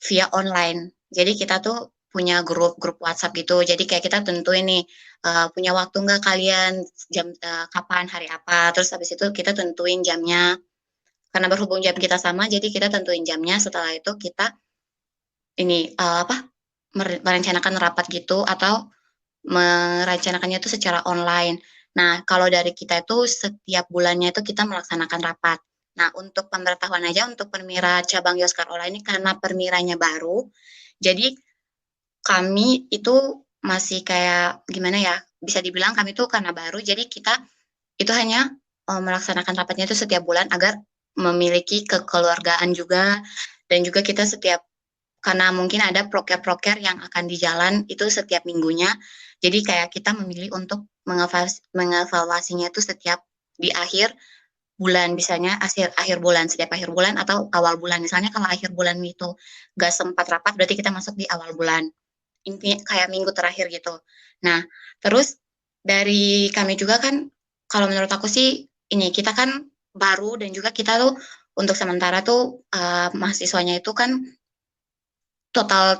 via online. Jadi kita tuh punya grup WhatsApp gitu. Jadi kayak kita tentuin nih, punya waktu nggak kalian jam kapan, hari apa, terus habis itu kita tentuin jamnya. Karena berhubung jam kita sama, jadi kita tentuin jamnya, setelah itu kita ini, merencanakan rapat gitu, atau merencanakannya itu secara online. Nah, kalau dari kita itu setiap bulannya itu kita melaksanakan rapat. Nah, untuk pemberitahuan aja untuk Permira cabang Yoskar Ola ini karena Permiranya baru, jadi kami itu masih kayak gimana ya, bisa dibilang kami itu karena baru, jadi kita itu hanya melaksanakan rapatnya itu setiap bulan agar memiliki kekeluargaan juga, dan juga kita karena mungkin ada proker-proker yang akan di jalan itu setiap minggunya, jadi kayak kita memilih untuk mengevaluasinya itu setiap di akhir bulan, misalnya akhir bulan, setiap akhir bulan atau awal bulan. Misalnya kalau akhir bulan itu nggak sempat rapat, berarti kita masuk di awal bulan. Intinya kayak minggu terakhir gitu. Nah, terus dari kami juga kan, kalau menurut aku sih, kita kan baru, dan juga kita tuh untuk sementara tuh mahasiswanya itu kan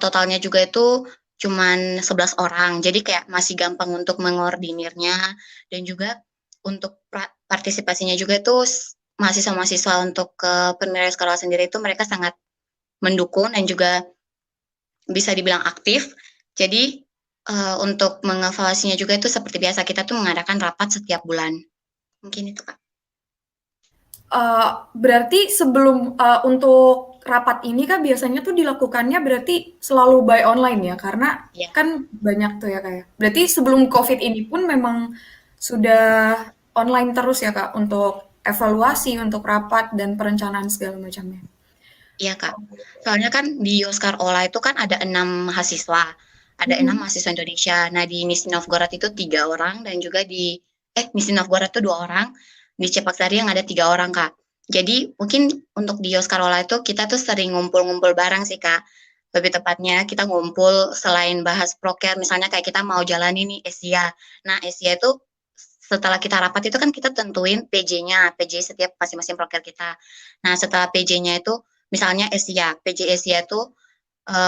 totalnya juga itu cuman 11 orang. Jadi kayak masih gampang untuk mengordinirnya, dan juga untuk partisipasinya juga itu mahasiswa-mahasiswa untuk ke Permira Yos Ola sendiri itu mereka sangat mendukung dan juga bisa dibilang aktif. Jadi untuk mengevaluasinya juga itu seperti biasa, kita tuh mengadakan rapat setiap bulan. Mungkin itu, Kak. Berarti sebelum untuk rapat ini kan biasanya tuh dilakukannya berarti selalu by online ya, karena kan banyak tuh ya Kak ya. Berarti sebelum COVID ini pun memang sudah online terus ya Kak untuk evaluasi, untuk rapat dan perencanaan segala macamnya. Iya Kak, soalnya kan di Yoskar Ola itu kan ada 6 mahasiswa, ada 6 mahasiswa Indonesia. Nah di Nizhny Novgorod itu 3 orang, dan juga di Nizhny Novgorod itu 2 orang, di Cheboksary yang ada 3 orang Kak. Jadi mungkin untuk di Yoskar Ola itu kita tuh sering ngumpul-ngumpul bareng sih Kak. Lebih tepatnya kita ngumpul selain bahas proker, misalnya kayak kita mau jalan ini ESIA. Nah ESIA itu setelah kita rapat itu kan kita tentuin PJ-nya, PJ setiap masing-masing proker kita. Nah setelah PJ-nya itu misalnya ESIA, PJ ESIA itu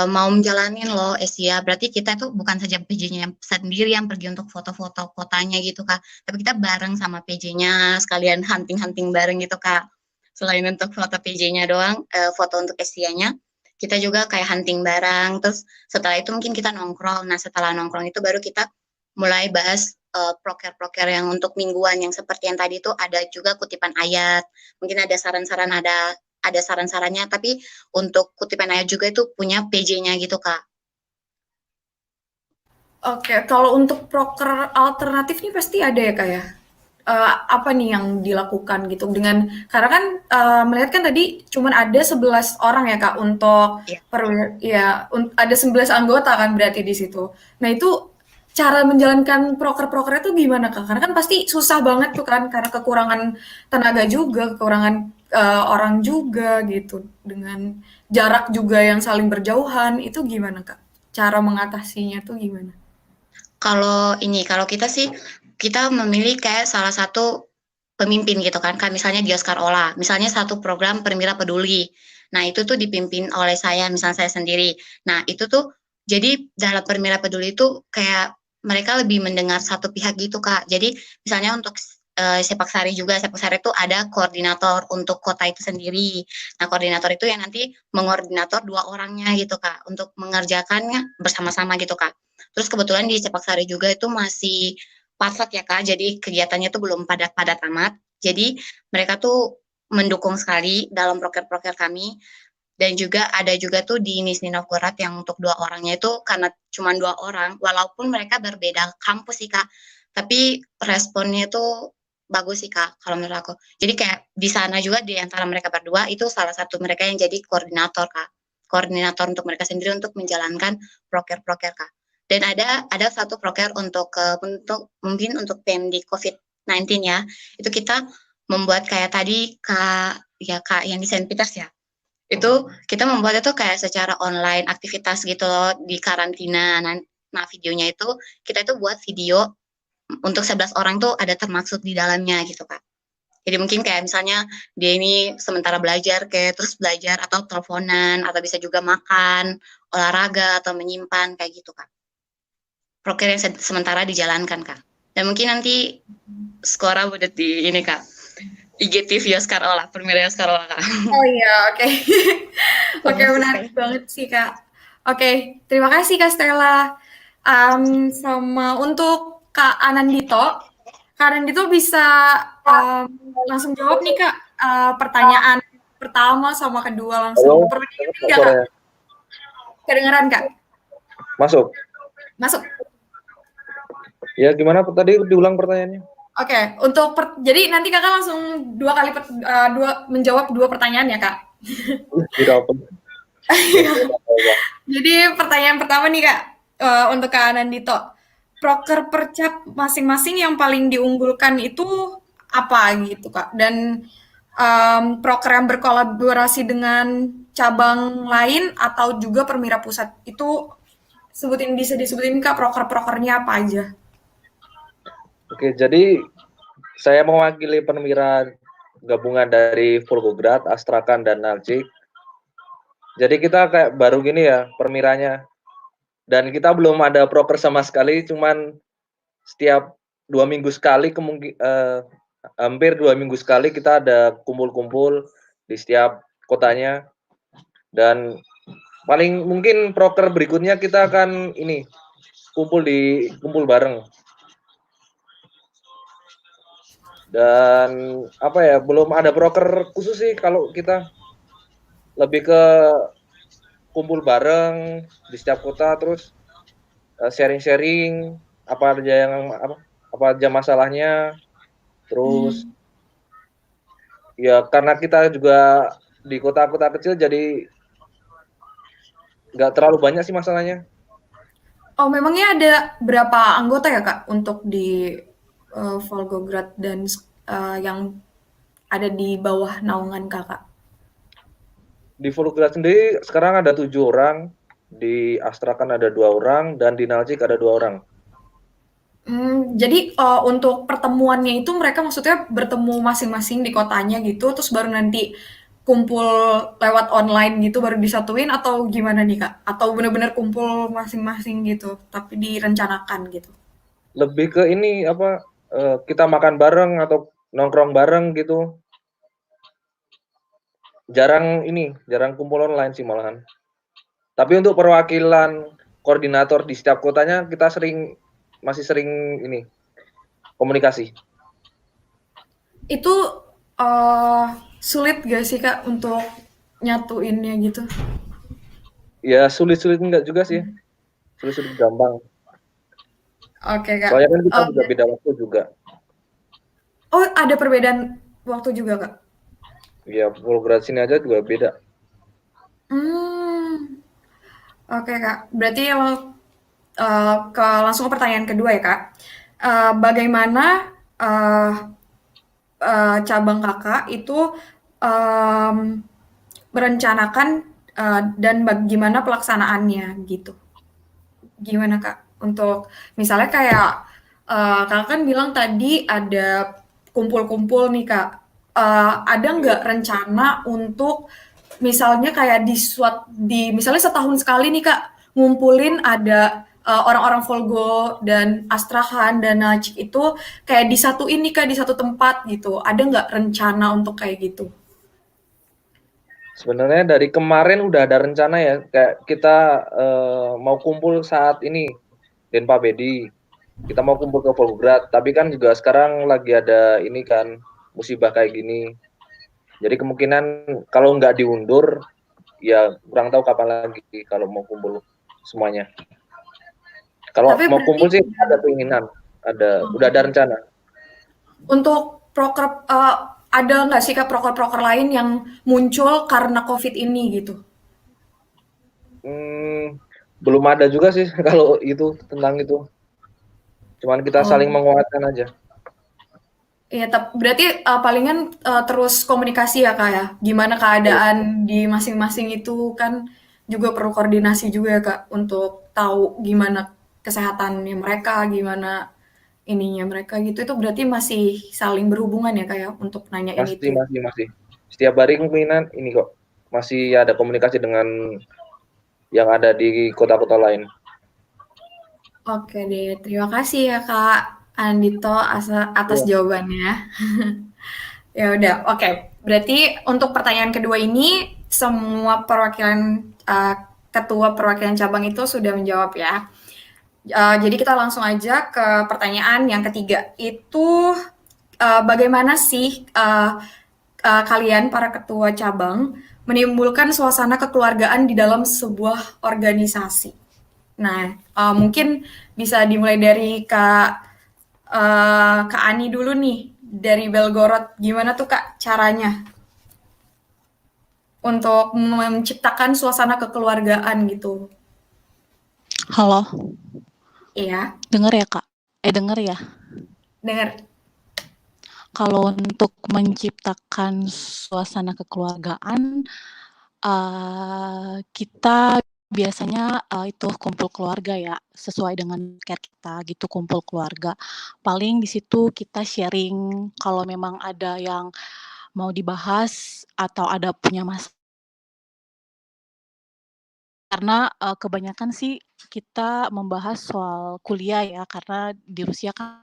mau menjalanin loh ESIA, berarti kita tuh bukan saja PJ-nya yang sendiri yang pergi untuk foto-foto kotanya gitu Kak, tapi kita bareng sama PJ-nya, sekalian hunting-hunting bareng gitu Kak. Selain untuk foto PJ-nya doang, foto untuk ESIA-nya, kita juga kayak hunting bareng, terus setelah itu mungkin kita nongkrong. Nah setelah nongkrong itu baru kita mulai bahas proker-proker yang untuk mingguan, yang seperti yang tadi itu ada juga kutipan ayat, mungkin ada saran-saran, ada saran-sarannya, tapi untuk kutipan ayat juga itu punya PJ-nya gitu, Kak. Oke, kalau untuk proker alternatif nih pasti ada ya Kak ya? Apa nih yang dilakukan gitu dengan, karena kan melihat kan tadi cuman ada 11 orang ya Kak untuk ada 11 anggota kan berarti di situ. Nah itu cara menjalankan proker-proker itu gimana Kak? Karena kan pasti susah banget tuh kan karena kekurangan tenaga juga, kekurangan orang juga gitu, dengan jarak juga yang saling berjauhan, itu gimana Kak? Cara mengatasinya tuh gimana? Kalau kita sih, kita memilih kayak salah satu pemimpin gitu kan, misalnya di Yoskar Ola, misalnya satu program Permira Peduli. Nah itu tuh dipimpin oleh saya, misalnya saya sendiri. Nah itu tuh, jadi dalam Permira Peduli itu kayak mereka lebih mendengar satu pihak gitu Kak. Jadi misalnya untuk Cheboksary juga, Cheboksary itu ada koordinator untuk kota itu sendiri. Nah koordinator itu yang nanti mengordinator 2 orangnya gitu Kak, untuk mengerjakannya bersama-sama gitu Kak. Terus kebetulan di Cheboksary juga itu masih padat ya Kak, jadi kegiatannya tuh belum padat-padat amat. Jadi mereka tuh mendukung sekali dalam proker-proker kami, dan juga ada juga tuh di Nizhny Novgorod yang untuk 2 orangnya itu karena cuma 2 orang, walaupun mereka berbeda kampus sih Kak, tapi responnya itu bagus sih Kak, kalau menurut aku. Jadi kayak di sana juga di antara mereka berdua itu salah satu mereka yang jadi koordinator Kak. Koordinator untuk mereka sendiri untuk menjalankan proker-proker Kak. Dan ada satu proker untuk mungkin untuk PMD COVID-19 ya. Itu kita membuat kayak tadi Kak yang di Saint Peters ya. Itu kita membuat itu kayak secara online aktivitas gitu loh di karantina. Nah videonya itu kita itu buat video untuk 11 orang tuh ada termaksud di dalamnya gitu Kak. Jadi mungkin kayak misalnya dia ini sementara belajar terus belajar atau teleponan, atau bisa juga makan, olahraga atau menyimpan kayak gitu Kak. Proker yang sementara dijalankan Kak. Dan mungkin nanti skora udah di ini Kak, IGTV Yoskar Ola, Permira Yoskar Ola Kak. Oh iya, oke. Oke, menarik banget sih Kak. Oke, terima kasih Kak Stella. Sama untuk Kak Anandito bisa langsung jawab nih Kak pertanyaan pertama sama kedua langsung. Pertanyaan nggak Kak? Kedengeran Kak? Masuk. Ya gimana tadi diulang pertanyaannya? Oke, jadi nanti Kakak langsung menjawab 2 pertanyaan ya Kak? Tidak apa. Jadi pertanyaan pertama nih Kak, untuk Kak Anandito. Proker percap masing-masing yang paling diunggulkan itu apa gitu Kak? Dan proker yang berkolaborasi dengan cabang lain atau juga Permira Pusat itu bisa disebutin Kak proker-prokernya apa aja? Oke, jadi saya mewakili Permira gabungan dari Volgograd, Astrakhan, dan Nalchik. Jadi kita kayak baru gini ya Permiranya. Dan kita belum ada proker sama sekali, cuman setiap 2 minggu sekali hampir 2 minggu sekali kita ada kumpul-kumpul di setiap kotanya. Dan paling mungkin proker berikutnya kita akan ini kumpul bareng. Dan apa ya, belum ada proker khusus sih kalau kita. Lebih ke kumpul bareng di setiap kota, terus sharing-sharing apa aja masalahnya. Terus ya karena kita juga di kota-kota kecil jadi nggak terlalu banyak sih masalahnya. Oh, memangnya ada berapa anggota ya Kak untuk di Volgograd dan yang ada di bawah naungan Kakak? Di Volgograd sendiri sekarang ada 7 orang, di Astrakhan ada 2 orang, dan di Nalchik ada 2 orang. Jadi untuk pertemuannya itu mereka maksudnya bertemu masing-masing di kotanya gitu, terus baru nanti kumpul lewat online gitu baru disatuin atau gimana nih Kak? Atau benar-benar kumpul masing-masing gitu, tapi direncanakan gitu? Lebih ke ini kita makan bareng atau nongkrong bareng gitu. Jarang kumpul online sih malahan. Tapi untuk perwakilan koordinator di setiap kotanya kita masih sering ini komunikasi. Itu sulit gak sih Kak untuk nyatuinnya gitu? Ya sulit-sulit enggak juga sih. Sulit-sulit gampang. Oke Kak. Soalnya kan kita juga beda waktu juga. Oh, ada perbedaan waktu juga Kak? Ya, Volgograd sini aja juga beda. Oke Kak, berarti langsung ke pertanyaan kedua ya Kak. Bagaimana cabang Kakak itu merencanakan dan bagaimana pelaksanaannya gitu? Gimana Kak? Untuk misalnya kayak Kakak kan bilang tadi ada kumpul-kumpul nih Kak. Ada nggak rencana untuk misalnya kayak misalnya setahun sekali nih Kak ngumpulin ada orang-orang Volgo dan Astrakhan dan Nalchik itu kayak disatuin nih Kak di satu tempat gitu. Ada nggak rencana untuk kayak gitu? Sebenarnya dari kemarin udah ada rencana ya, kayak kita mau kumpul saat ini Denpa Bedi. Kita mau kumpul ke Volgograd, tapi kan juga sekarang lagi ada ini kan musibah kayak gini. Jadi kemungkinan kalau nggak diundur, ya kurang tahu kapan lagi kalau mau kumpul semuanya. Kalau mau kumpul sih ada keinginan, udah ada rencana. Untuk proker ada nggak sih Kak proker-proker lain yang muncul karena COVID ini gitu? Belum ada juga sih kalau itu tentang itu. Cuman kita saling menguatkan aja. Iya, berarti palingan terus komunikasi ya Kak ya. Gimana keadaan di masing-masing itu kan juga perlu koordinasi juga ya Kak untuk tahu gimana kesehatannya mereka, gimana ininya mereka gitu. Itu berarti masih saling berhubungan ya Kak ya untuk nanyain itu. Masih. Setiap hari kemungkinan ini kok masih ada komunikasi dengan yang ada di kota-kota lain. Oke deh, terima kasih ya Kak Andito atas jawabannya. Ya udah, oke. Berarti untuk pertanyaan kedua ini semua perwakilan ketua perwakilan cabang itu sudah menjawab ya. Jadi kita langsung aja ke pertanyaan yang ketiga. Itu bagaimana sih kalian para ketua cabang menimbulkan suasana kekeluargaan di dalam sebuah organisasi? Nah, mungkin bisa dimulai dari Kak Ani dulu nih, dari Belgorod. Gimana tuh Kak caranya untuk menciptakan suasana kekeluargaan gitu? Halo? Iya. Dengar ya Kak? Dengar ya? Dengar. Kalau untuk menciptakan suasana kekeluargaan, kita biasanya itu kumpul keluarga ya, sesuai dengan care kita gitu, kumpul keluarga. Paling di situ kita sharing kalau memang ada yang mau dibahas atau ada punya karena kebanyakan sih kita membahas soal kuliah ya, karena di Rusia kan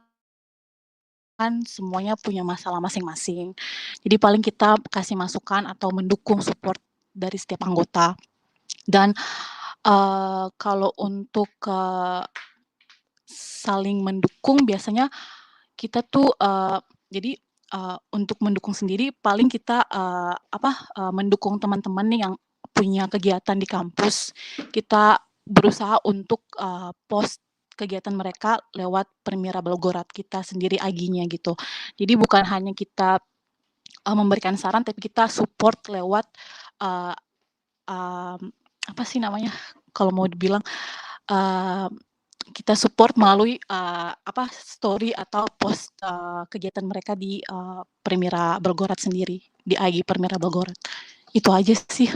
semuanya punya masalah masing-masing. Jadi paling kita kasih masukan atau mendukung support dari setiap anggota. Dan kalau untuk saling mendukung biasanya kita tuh jadi untuk mendukung sendiri paling kita mendukung teman-teman nih yang punya kegiatan di kampus. Kita berusaha untuk post kegiatan mereka lewat Permira Belgorod kita sendiri IG-nya gitu. Jadi bukan hanya kita memberikan saran, tapi kita support lewat apa sih namanya kalau mau dibilang kita support melalui story atau post kegiatan mereka di Permira Belgorod sendiri, di IG Permira Belgorod. Itu aja sih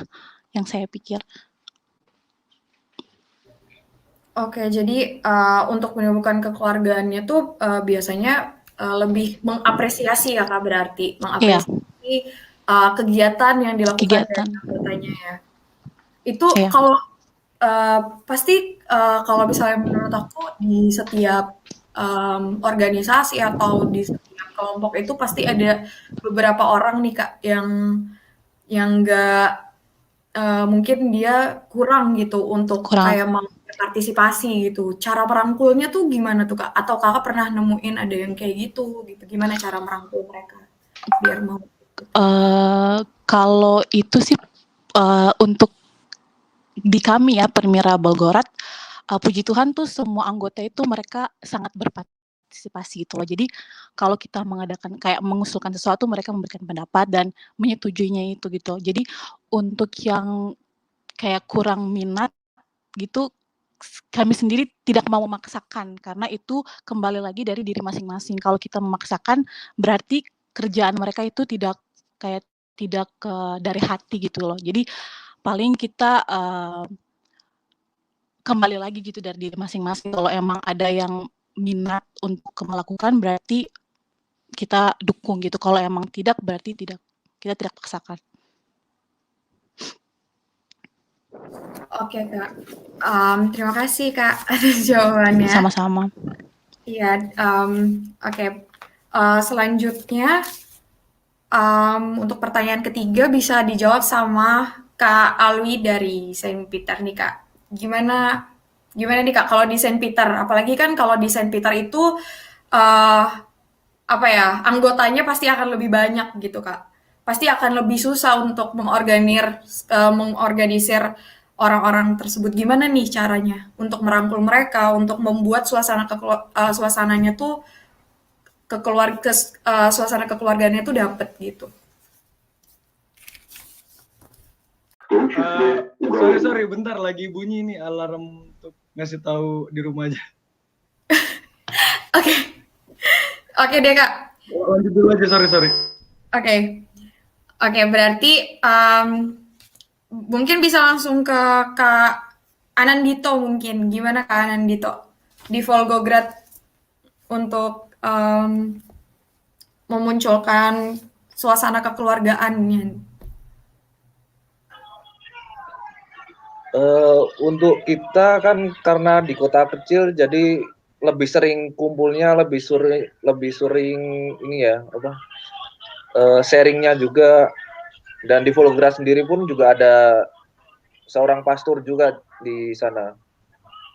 yang saya pikir. Oke, jadi untuk menemukan kekeluargaannya tuh biasanya lebih mengapresiasi ya Kak, berarti mengapresiasi kegiatan yang dilakukan dari anggotanya ya. Itu kalau pasti kalau misalnya menurut aku di setiap organisasi atau di setiap kelompok itu pasti ada beberapa orang nih Kak yang nggak mungkin dia kurang gitu untuk kayak mau partisipasi gitu. Cara merangkulnya tuh gimana tuh Kak? Atau Kakak pernah nemuin ada yang kayak gitu? Gimana cara merangkul mereka biar mau? Kalau itu sih untuk di kami ya Permira Belgorod, puji Tuhan tuh semua anggota itu mereka sangat berpartisipasi gitu loh. Jadi kalau kita mengadakan kayak mengusulkan sesuatu mereka memberikan pendapat dan menyetujuinya itu gitu. Jadi untuk yang kayak kurang minat gitu kami sendiri tidak mau memaksakan karena itu kembali lagi dari diri masing-masing. Kalau kita memaksakan berarti kerjaan mereka itu tidak dari hati gitu loh. Jadi paling kita kembali lagi gitu dari diri masing-masing. Kalau emang ada yang minat untuk melakukan berarti kita dukung gitu. Kalau emang tidak berarti kita tidak paksakan. Oke Kak, terima kasih Kak atas jawabannya. Sama-sama. Iya, oke. Selanjutnya untuk pertanyaan ketiga bisa dijawab sama Kak Alwi dari Saint Peter nih Kak. Gimana nih Kak kalau di Saint Peter? Apalagi kan kalau di Saint Peter itu anggotanya pasti akan lebih banyak gitu Kak. Pasti akan lebih susah untuk mengorganisir orang-orang tersebut. Gimana nih caranya untuk merangkul mereka, untuk membuat suasananya tuh suasana kekeluargaannya tuh dapet gitu. Sorry, bentar lagi bunyi nih alarm untuk ngasih tahu di rumah aja. Oke deh Kak. Lanjut dulu aja, sorry. Oke, berarti mungkin bisa langsung ke Kak Anandito mungkin. Gimana Kak Anandito di Volgograd untuk memunculkan suasana kekeluargaannya? Untuk kita kan karena di kota kecil jadi lebih sering kumpulnya, lebih sering ini ya sharingnya juga. Dan di Volgograd sendiri pun juga ada seorang pastor juga di sana.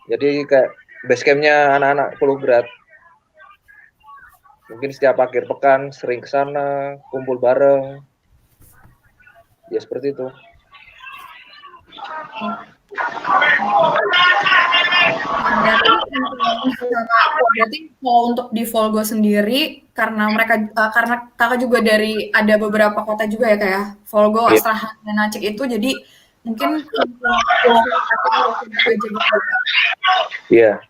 Jadi kayak base camp-nya anak-anak Volgograd. Mungkin setiap akhir pekan sering ke sana, kumpul bareng. Ya seperti itu. Berarti kalau untuk di Volgo sendiri karena kakak juga ada beberapa kota juga ya kayak Volgo, Astrahan dan Nacik itu jadi mungkin Iya.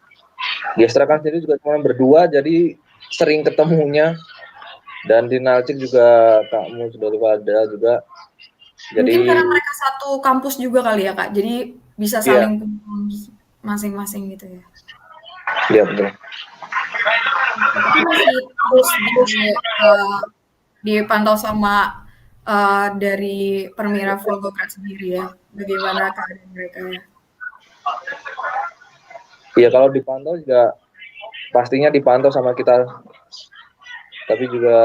Di Astrahan sendiri juga cuma berdua jadi sering ketemunya dan di Nacik juga kamu sudah ada juga. Jadi mungkin karena mereka satu kampus juga kali ya Kak, jadi bisa saling kumpul masing-masing gitu ya. Iya betul. Tapi masih terus dipantau sama dari Permira Volgograd sendiri ya, bagaimana keadaan mereka ya. Iya, kalau dipantau juga pastinya dipantau sama kita. Tapi juga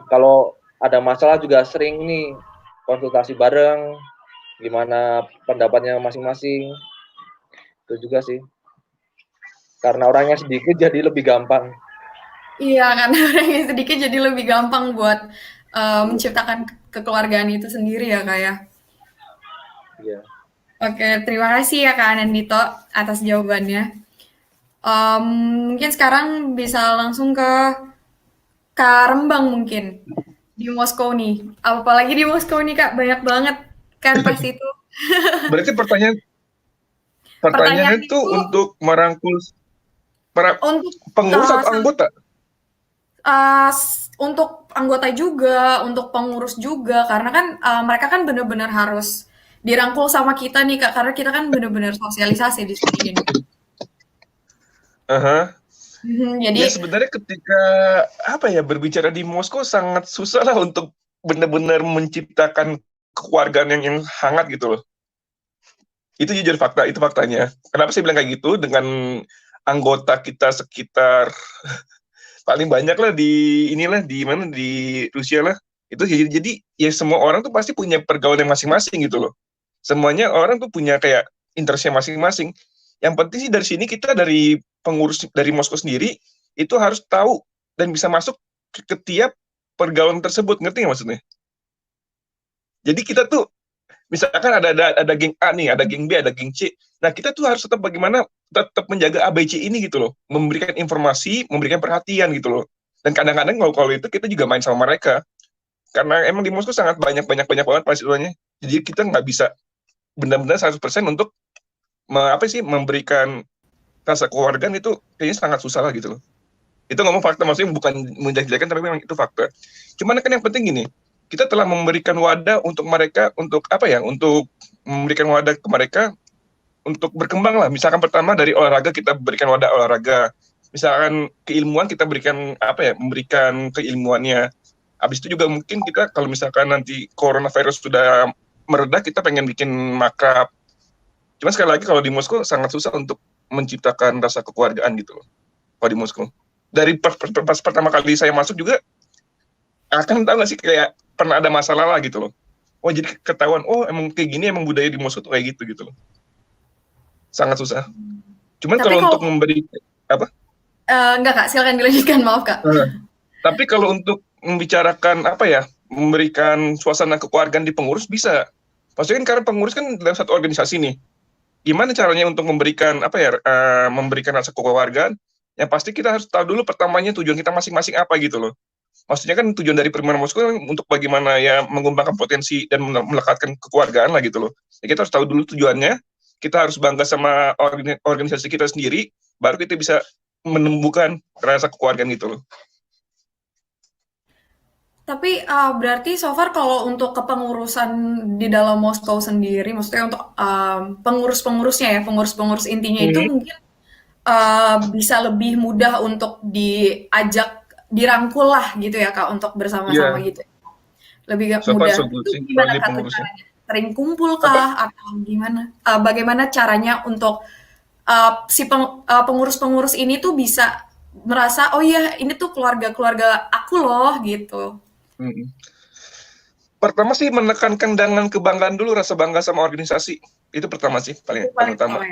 kalau ada masalah juga sering nih konsultasi bareng, gimana pendapatnya masing-masing. Itu juga sih. Karena orangnya sedikit jadi lebih gampang. Iya, karena orangnya sedikit jadi lebih gampang buat menciptakan kekeluargaan itu sendiri ya Kak ya. Iya. Oke, terima kasih ya Kak Anandito atas jawabannya. Mungkin sekarang bisa langsung ke Kak Rembang mungkin di Moskow nih. Apalagi di Moskow nih Kak, banyak banget kan pasti itu. Berarti pertanyaannya Pertanyaan itu itu untuk merangkul para untuk pengurus atau anggota? untuk anggota juga, untuk pengurus juga, karena kan mereka kan benar-benar harus dirangkul sama kita nih Kak, karena kita kan benar-benar sosialisasi di sini. Jadi Ya sebenarnya ketika berbicara di Moskow sangat susah lah untuk benar-benar menciptakan kekeluargaan yang hangat gitu loh. Itu jujur fakta, itu faktanya. Kenapa saya bilang kayak gitu? Dengan anggota kita sekitar paling banyak lah di Rusia lah. Itu jadi ya semua orang tuh pasti punya pergaulan masing-masing gitu loh. Semuanya orang tuh punya kayak interestnya masing-masing. Yang penting sih dari sini kita dari pengurus dari Moskow sendiri itu harus tahu dan bisa masuk ke tiap pergaulan tersebut, ngerti nggak maksudnya? Jadi kita tuh misalkan ada geng A nih, ada geng B, ada geng C. Nah kita tuh harus tetap bagaimana tetap menjaga ABC ini gitu loh, memberikan informasi, memberikan perhatian gitu loh. Dan kadang-kadang kalau itu kita juga main sama mereka, karena emang di Moskow sangat banyak banget mahasiswanya. Jadi kita nggak bisa benar-benar 100% untuk memberikan rasa keluargaan itu kayaknya sangat susah lah gitu loh. Itu ngomong fakta, maksudnya bukan menjelek-jelekan, tapi memang itu fakta. Cuman kan yang penting gini, kita telah memberikan wadah untuk mereka, untuk memberikan wadah ke mereka untuk berkembang lah. Misalkan pertama dari olahraga kita berikan wadah olahraga. Misalkan keilmuan kita memberikan keilmuannya. Habis itu juga mungkin kita kalau misalkan nanti coronavirus sudah mereda, kita pengen bikin makrab. Cuma sekali lagi kalau di Moskow sangat susah untuk menciptakan rasa kekeluargaan gitu loh. Kalau di Moskow. Dari pas pertama kali saya masuk juga, akan tahu nggak sih kayak pernah ada masalah lah gitu loh. Oh jadi ketahuan, oh emang kayak gini, emang budaya di Moskow tuh kayak gitu loh. Sangat susah. Cuman kalau untuk memberi enggak Kak, silakan dilanjutkan, maaf Kak. Tapi kalau untuk membicarakan memberikan suasana kekeluargaan di pengurus bisa. Maksudnya kan karena pengurus kan dalam satu organisasi nih. Gimana caranya untuk memberikan memberikan rasa kekeluargaan? Yang pasti kita harus tahu dulu pertamanya tujuan kita masing-masing apa gitu loh. Maksudnya kan tujuan dari Permainan Moskow untuk bagaimana ya mengembangkan potensi dan melekatkan kekeluargaan lah gitu loh. Ya, kita harus tahu dulu tujuannya. Kita harus bangga sama organisasi kita sendiri, baru kita bisa menemukan rasa kekeluargaan gitu loh. Tapi berarti so far kalau untuk kepengurusan di dalam Moskow sendiri, maksudnya untuk pengurus-pengurusnya ya, pengurus-pengurus intinya itu mungkin bisa lebih mudah untuk diajak, dirangkul lah gitu ya Kak, untuk bersama-sama gitu. Lebih mudah. Itu gimana Kak caranya? Sering kumpul kah atau gimana? Bagaimana caranya untuk si pengurus-pengurus ini tuh bisa merasa, oh iya ini tuh keluarga-keluarga aku loh gitu. Pertama sih menekankan dengan kebanggaan dulu, rasa bangga sama organisasi. Itu pertama sih, paling utama.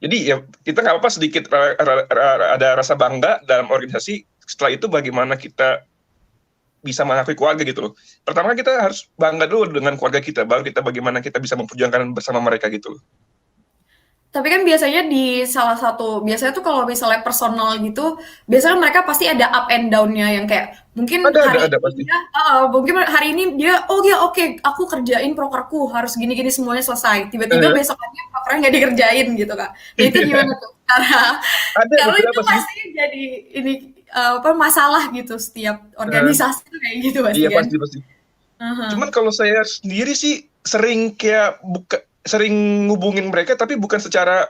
Jadi ya kita nggak apa-apa sedikit ada rasa bangga dalam organisasi. Setelah itu bagaimana kita bisa mengakui keluarga gitu loh. Pertama kita harus bangga dulu dengan keluarga kita, baru kita bagaimana kita bisa memperjuangkan bersama mereka gitu loh. Tapi kan biasanya biasanya tuh kalau misalnya personal gitu, biasanya mereka pasti ada up and down-nya yang kayak mungkin mungkin hari ini dia oke, aku kerjain prokerku harus gini-gini semuanya selesai. Tiba-tiba besokannya prokernya nggak dikerjain gitu Kak. Nah, itu gimana tuh? Karena itu pasti jadi masalah gitu setiap organisasi kayak gitu pasti. Iya pasti. Cuman kalau saya sendiri sih sering ngubungin mereka, tapi bukan secara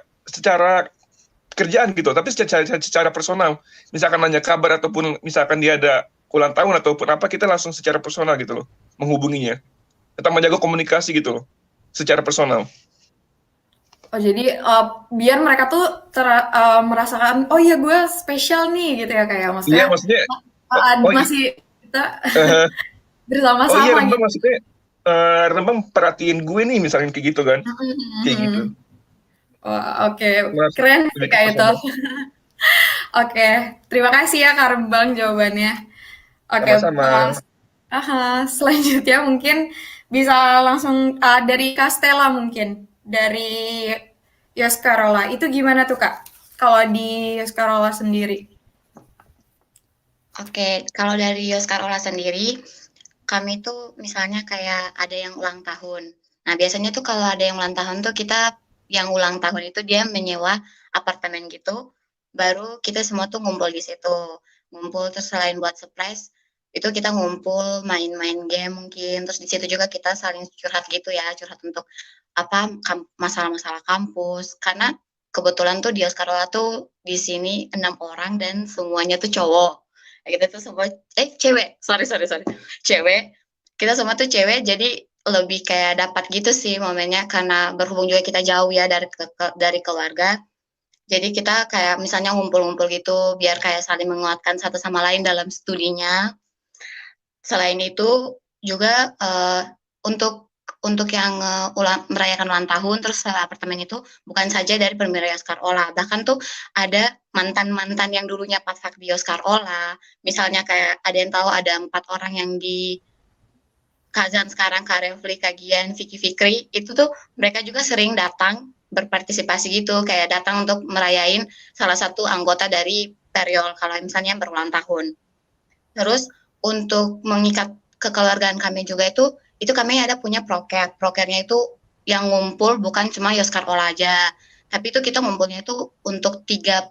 kerjaan gitu, tapi secara personal. Misalkan nanya kabar ataupun misalkan dia ada ulang tahun ataupun apa, kita langsung secara personal gitu loh menghubunginya. Kita menjaga komunikasi gitu loh, secara personal. Oh jadi biar mereka tuh merasakan oh iya gue spesial nih gitu ya kayak Iya, maksudnya maksudnya oh, masih kita iya, oh iya bersama-sama Rembang gitu. maksudnya Rembang perhatiin gue nih misalnya kayak gitu kan. Kayak gitu. Oke, Merasa keren sih lebih Kak itu. kepersonaan. Oke, terima kasih ya Kak Rembang jawabannya. Oke, Sama-sama. selanjutnya mungkin bisa langsung dari Castella mungkin dari Yoskarola. Itu gimana tuh Kak? Kalau di Yoskarola sendiri? Oke, kalau dari Yoskarola sendiri, kami tuh misalnya kayak ada yang ulang tahun. Nah, biasanya tuh kalau ada yang ulang tahun tuh kita yang ulang tahun itu dia menyewa apartemen gitu, baru kita semua tuh ngumpul di situ. Ngumpul terus selain buat surprise, itu kita ngumpul main-main game mungkin, terus di situ juga kita saling curhat gitu ya, curhat untuk apa masalah-masalah kampus. Karena kebetulan tuh di Yoskarola tuh di sini 6 orang dan semuanya tuh cowok. Kita tuh semua cewek, sorry, cewek. Kita semua tuh cewek, jadi lebih kayak dapat gitu sih momennya karena berhubung juga kita jauh ya dari keluarga. Jadi kita kayak misalnya ngumpul-ngumpul gitu biar kayak saling menguatkan satu sama lain dalam studinya. Selain itu juga untuk yang merayakan ulang tahun terus apartemen itu bukan saja dari Permira Yoskar Ola, bahkan tuh ada mantan-mantan yang dulunya pasak di Yoskar Ola. Misalnya kayak ada yang tahu ada 4 orang yang di Kazan sekarang, Kak Refli, Kak Gian, Vicky Fikri, itu tuh mereka juga sering datang berpartisipasi gitu, kayak datang untuk merayain salah satu anggota dari Periol kalau misalnya berulang tahun. Terus untuk mengikat kekeluargaan kami juga itu kami ada punya proker. Prokernya itu yang ngumpul bukan cuma Yoskar Ola aja, tapi itu kita ngumpulnya itu untuk tiga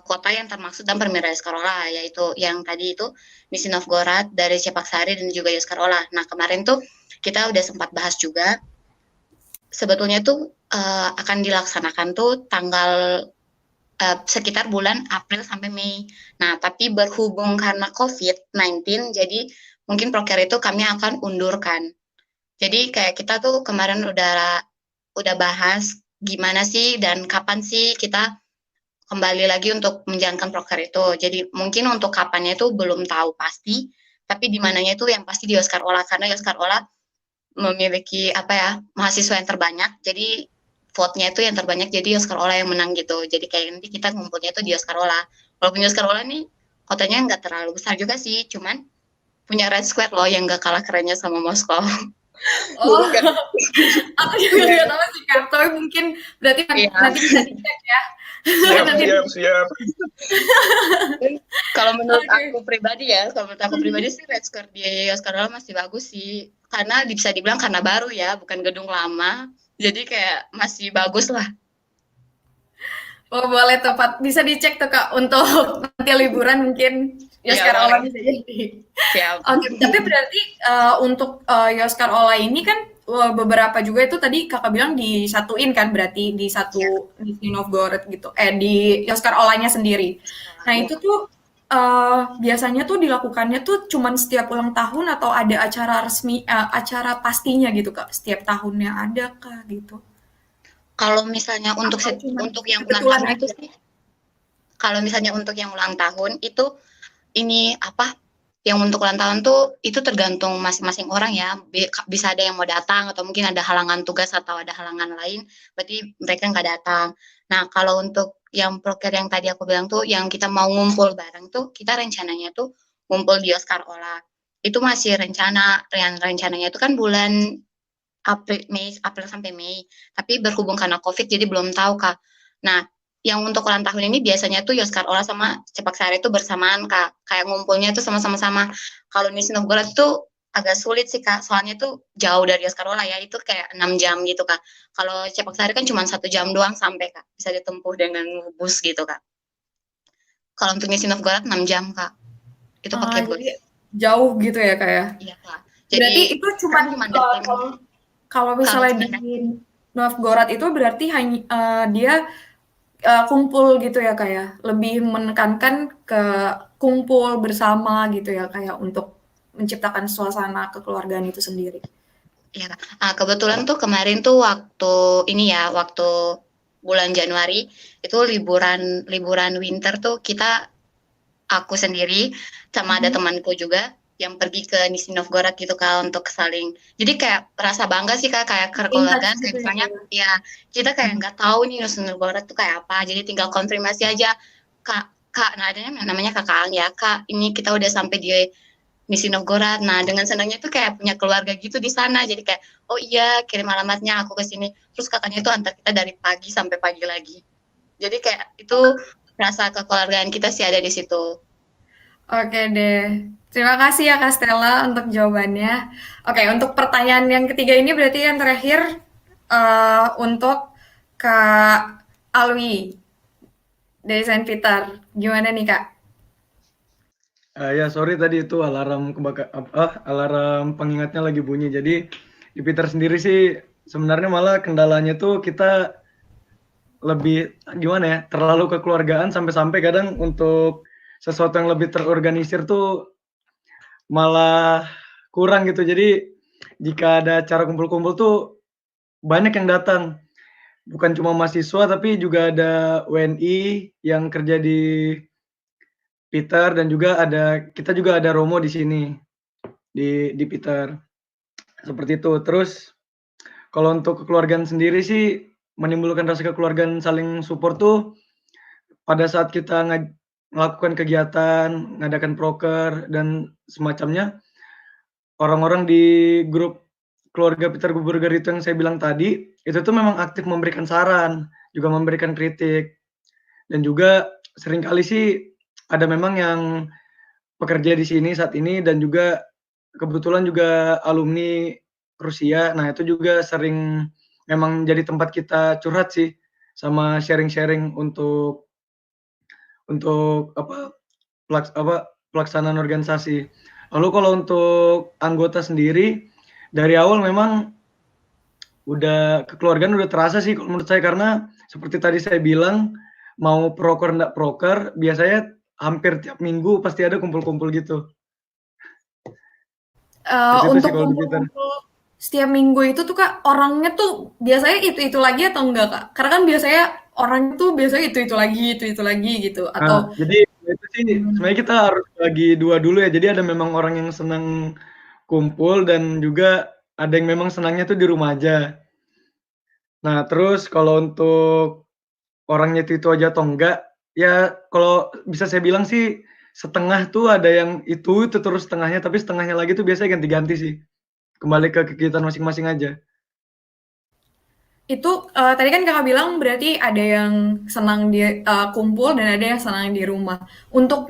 kota yang termaksud dalam Permira Yoskar Ola, yaitu yang tadi itu Nizhny Novgorod, dari Cepak Sari dan juga Yoskar Ola. Nah kemarin tuh kita udah sempat bahas juga. Sebetulnya tuh akan dilaksanakan tuh tanggal sekitar bulan April sampai Mei. Nah, tapi berhubung karena COVID-19, jadi mungkin proker itu kami akan undurkan. Jadi kayak kita tuh kemarin udah bahas gimana sih dan kapan sih kita kembali lagi untuk menjalankan proker itu. Jadi mungkin untuk kapannya itu belum tahu pasti, tapi di mananya itu yang pasti di Yoskar Ola karena Yoskar Ola memiliki mahasiswa yang terbanyak. Jadi vote-nya itu yang terbanyak, jadi Yoskar Ola yang menang gitu. Jadi kayak nanti kita ngumpulnya itu di Yoskar Ola. Walaupun Yoskar Ola nih kotanya nggak terlalu besar juga sih, cuman punya Red Square loh yang nggak kalah kerennya sama Moskow. Oh, aku juga nggak tahu sih Kak, tapi mungkin berarti nanti bisa dicek ya. Siap. Kalau menurut aku pribadi sih Red Square di Yoskar Ola masih bagus sih, karena bisa dibilang karena baru ya, bukan gedung lama, jadi kayak masih bagus lah. Oh boleh tepat, bisa dicek tuh Kak untuk nanti liburan mungkin Yoskar Ola bisa jadi. Siap. Oke, tapi berarti untuk Yoskar Ola ini kan beberapa juga itu tadi kakak bilang disatuin kan berarti di satu Nizhny Novgorod gitu, di Yoskar Olanya sendiri. Nah itu tuh biasanya tuh dilakukannya tuh cuman setiap ulang tahun atau ada acara resmi, acara pastinya gitu Kak, setiap tahunnya ada kah gitu? Kalau misalnya untuk yang ulang tahun itu sih, kalau misalnya untuk yang ulang tahun itu ini yang untuk ulang tahun tuh itu tergantung masing-masing orang ya. Bisa ada yang mau datang atau mungkin ada halangan tugas atau ada halangan lain, berarti mereka nggak datang. Nah kalau untuk yang proker yang tadi aku bilang tuh, yang kita mau ngumpul bareng tuh, kita rencananya tuh ngumpul di Yoskar Ola. Itu masih rencananya itu kan bulan April sampai Mei. Tapi berhubung karena COVID jadi belum tahu Kak. Nah, yang untuk ulang tahun ini biasanya tuh Yoskar Ola sama Cepak Sari itu bersamaan Kak. Kayak ngumpulnya tuh sama-sama. Kalau Nizhny Novgorod tuh agak sulit sih Kak, soalnya tuh jauh dari Yoskar Ola ya, itu kayak 6 jam gitu Kak. Kalau Cepak Sari kan cuma 1 jam doang sampai Kak, bisa ditempuh dengan bus gitu Kak. Kalau untuk Nizhny Novgorod 6 jam Kak, itu pakai bus. Jauh gitu ya Kak ya? Iya Kak. Jadi itu cuma kalau misalnya di Novgorod itu berarti hanya dia kumpul gitu ya Kak ya? Lebih menekankan ke kumpul bersama gitu ya Kak ya, untuk menciptakan suasana kekeluargaan itu sendiri. Iya, Kak. Kebetulan tuh kemarin tuh waktu bulan Januari itu liburan winter tuh aku sendiri sama ada temanku juga yang pergi ke Nizhny Novgorod gitu Kak untuk saling. Jadi kayak rasa bangga sih Kak kayak In touch kekeluargaan kayak gitu misalnya ya. ya kita kayak nggak tahu nih Nizhny Novgorod tuh kayak apa. Jadi tinggal konfirmasi aja Kak, nah adanya namanya Kakak Ang ya Kak. Ini kita udah sampai di Nizhny Novgorod. Nah, dengan senangnya tuh kayak punya keluarga gitu di sana. Jadi kayak, oh iya, kirim alamatnya aku ke sini. Terus kakaknya itu antar kita dari pagi sampai pagi lagi. Jadi kayak itu rasa kekeluargaan kita sih ada di situ. Oke deh. Terima kasih ya Kak Stella untuk jawabannya. Oke, untuk pertanyaan yang ketiga ini berarti yang terakhir untuk Kak Alwi dari Saint Peter. Gimana nih Kak? Ya sorry tadi itu alarm alarm pengingatnya lagi bunyi. Jadi di Peter sendiri sih sebenarnya malah kendalanya tuh kita lebih gimana ya, terlalu kekeluargaan sampai-sampai kadang untuk sesuatu yang lebih terorganisir tuh malah kurang gitu. Jadi jika ada acara kumpul-kumpul tuh banyak yang datang. Bukan cuma mahasiswa tapi juga ada WNI yang kerja di Peter dan kita juga ada Romo di sini di Peter. Seperti itu. Terus kalau untuk kekeluargaan sendiri sih menimbulkan rasa kekeluargaan saling support tuh pada saat kita melakukan kegiatan, ngadakan proker dan semacamnya, orang-orang di grup keluarga Peter Burger itu yang saya bilang tadi, itu tuh memang aktif memberikan saran, juga memberikan kritik. Dan juga seringkali sih ada memang yang pekerja di sini saat ini dan juga kebetulan juga alumni Rusia. Nah, itu juga sering memang jadi tempat kita curhat sih sama sharing-sharing untuk pelaksanaan organisasi. Lalu kalau untuk anggota sendiri dari awal memang kekeluargaan udah terasa sih kalau menurut saya karena seperti tadi saya bilang mau proker enggak proker biasanya hampir tiap minggu pasti ada kumpul-kumpul gitu. Untuk kumpul-kumpul setiap minggu itu tuh Kak, orangnya tuh biasanya itu lagi atau enggak Kak? Karena kan biasanya orang tuh biasanya itu lagi gitu atau jadi itu sih sebenarnya kita harus bagi dua dulu ya. Jadi ada memang orang yang senang kumpul dan juga ada yang memang senangnya tuh di rumah aja. Nah, terus kalau untuk orangnya itu aja atau enggak, ya kalau bisa saya bilang sih setengah tuh ada yang itu terus setengahnya, tapi setengahnya lagi tuh biasanya ganti-ganti sih. Kembali ke kegiatan masing-masing aja. Itu tadi kan Kakak bilang berarti ada yang senang kumpul dan ada yang senang di rumah. Untuk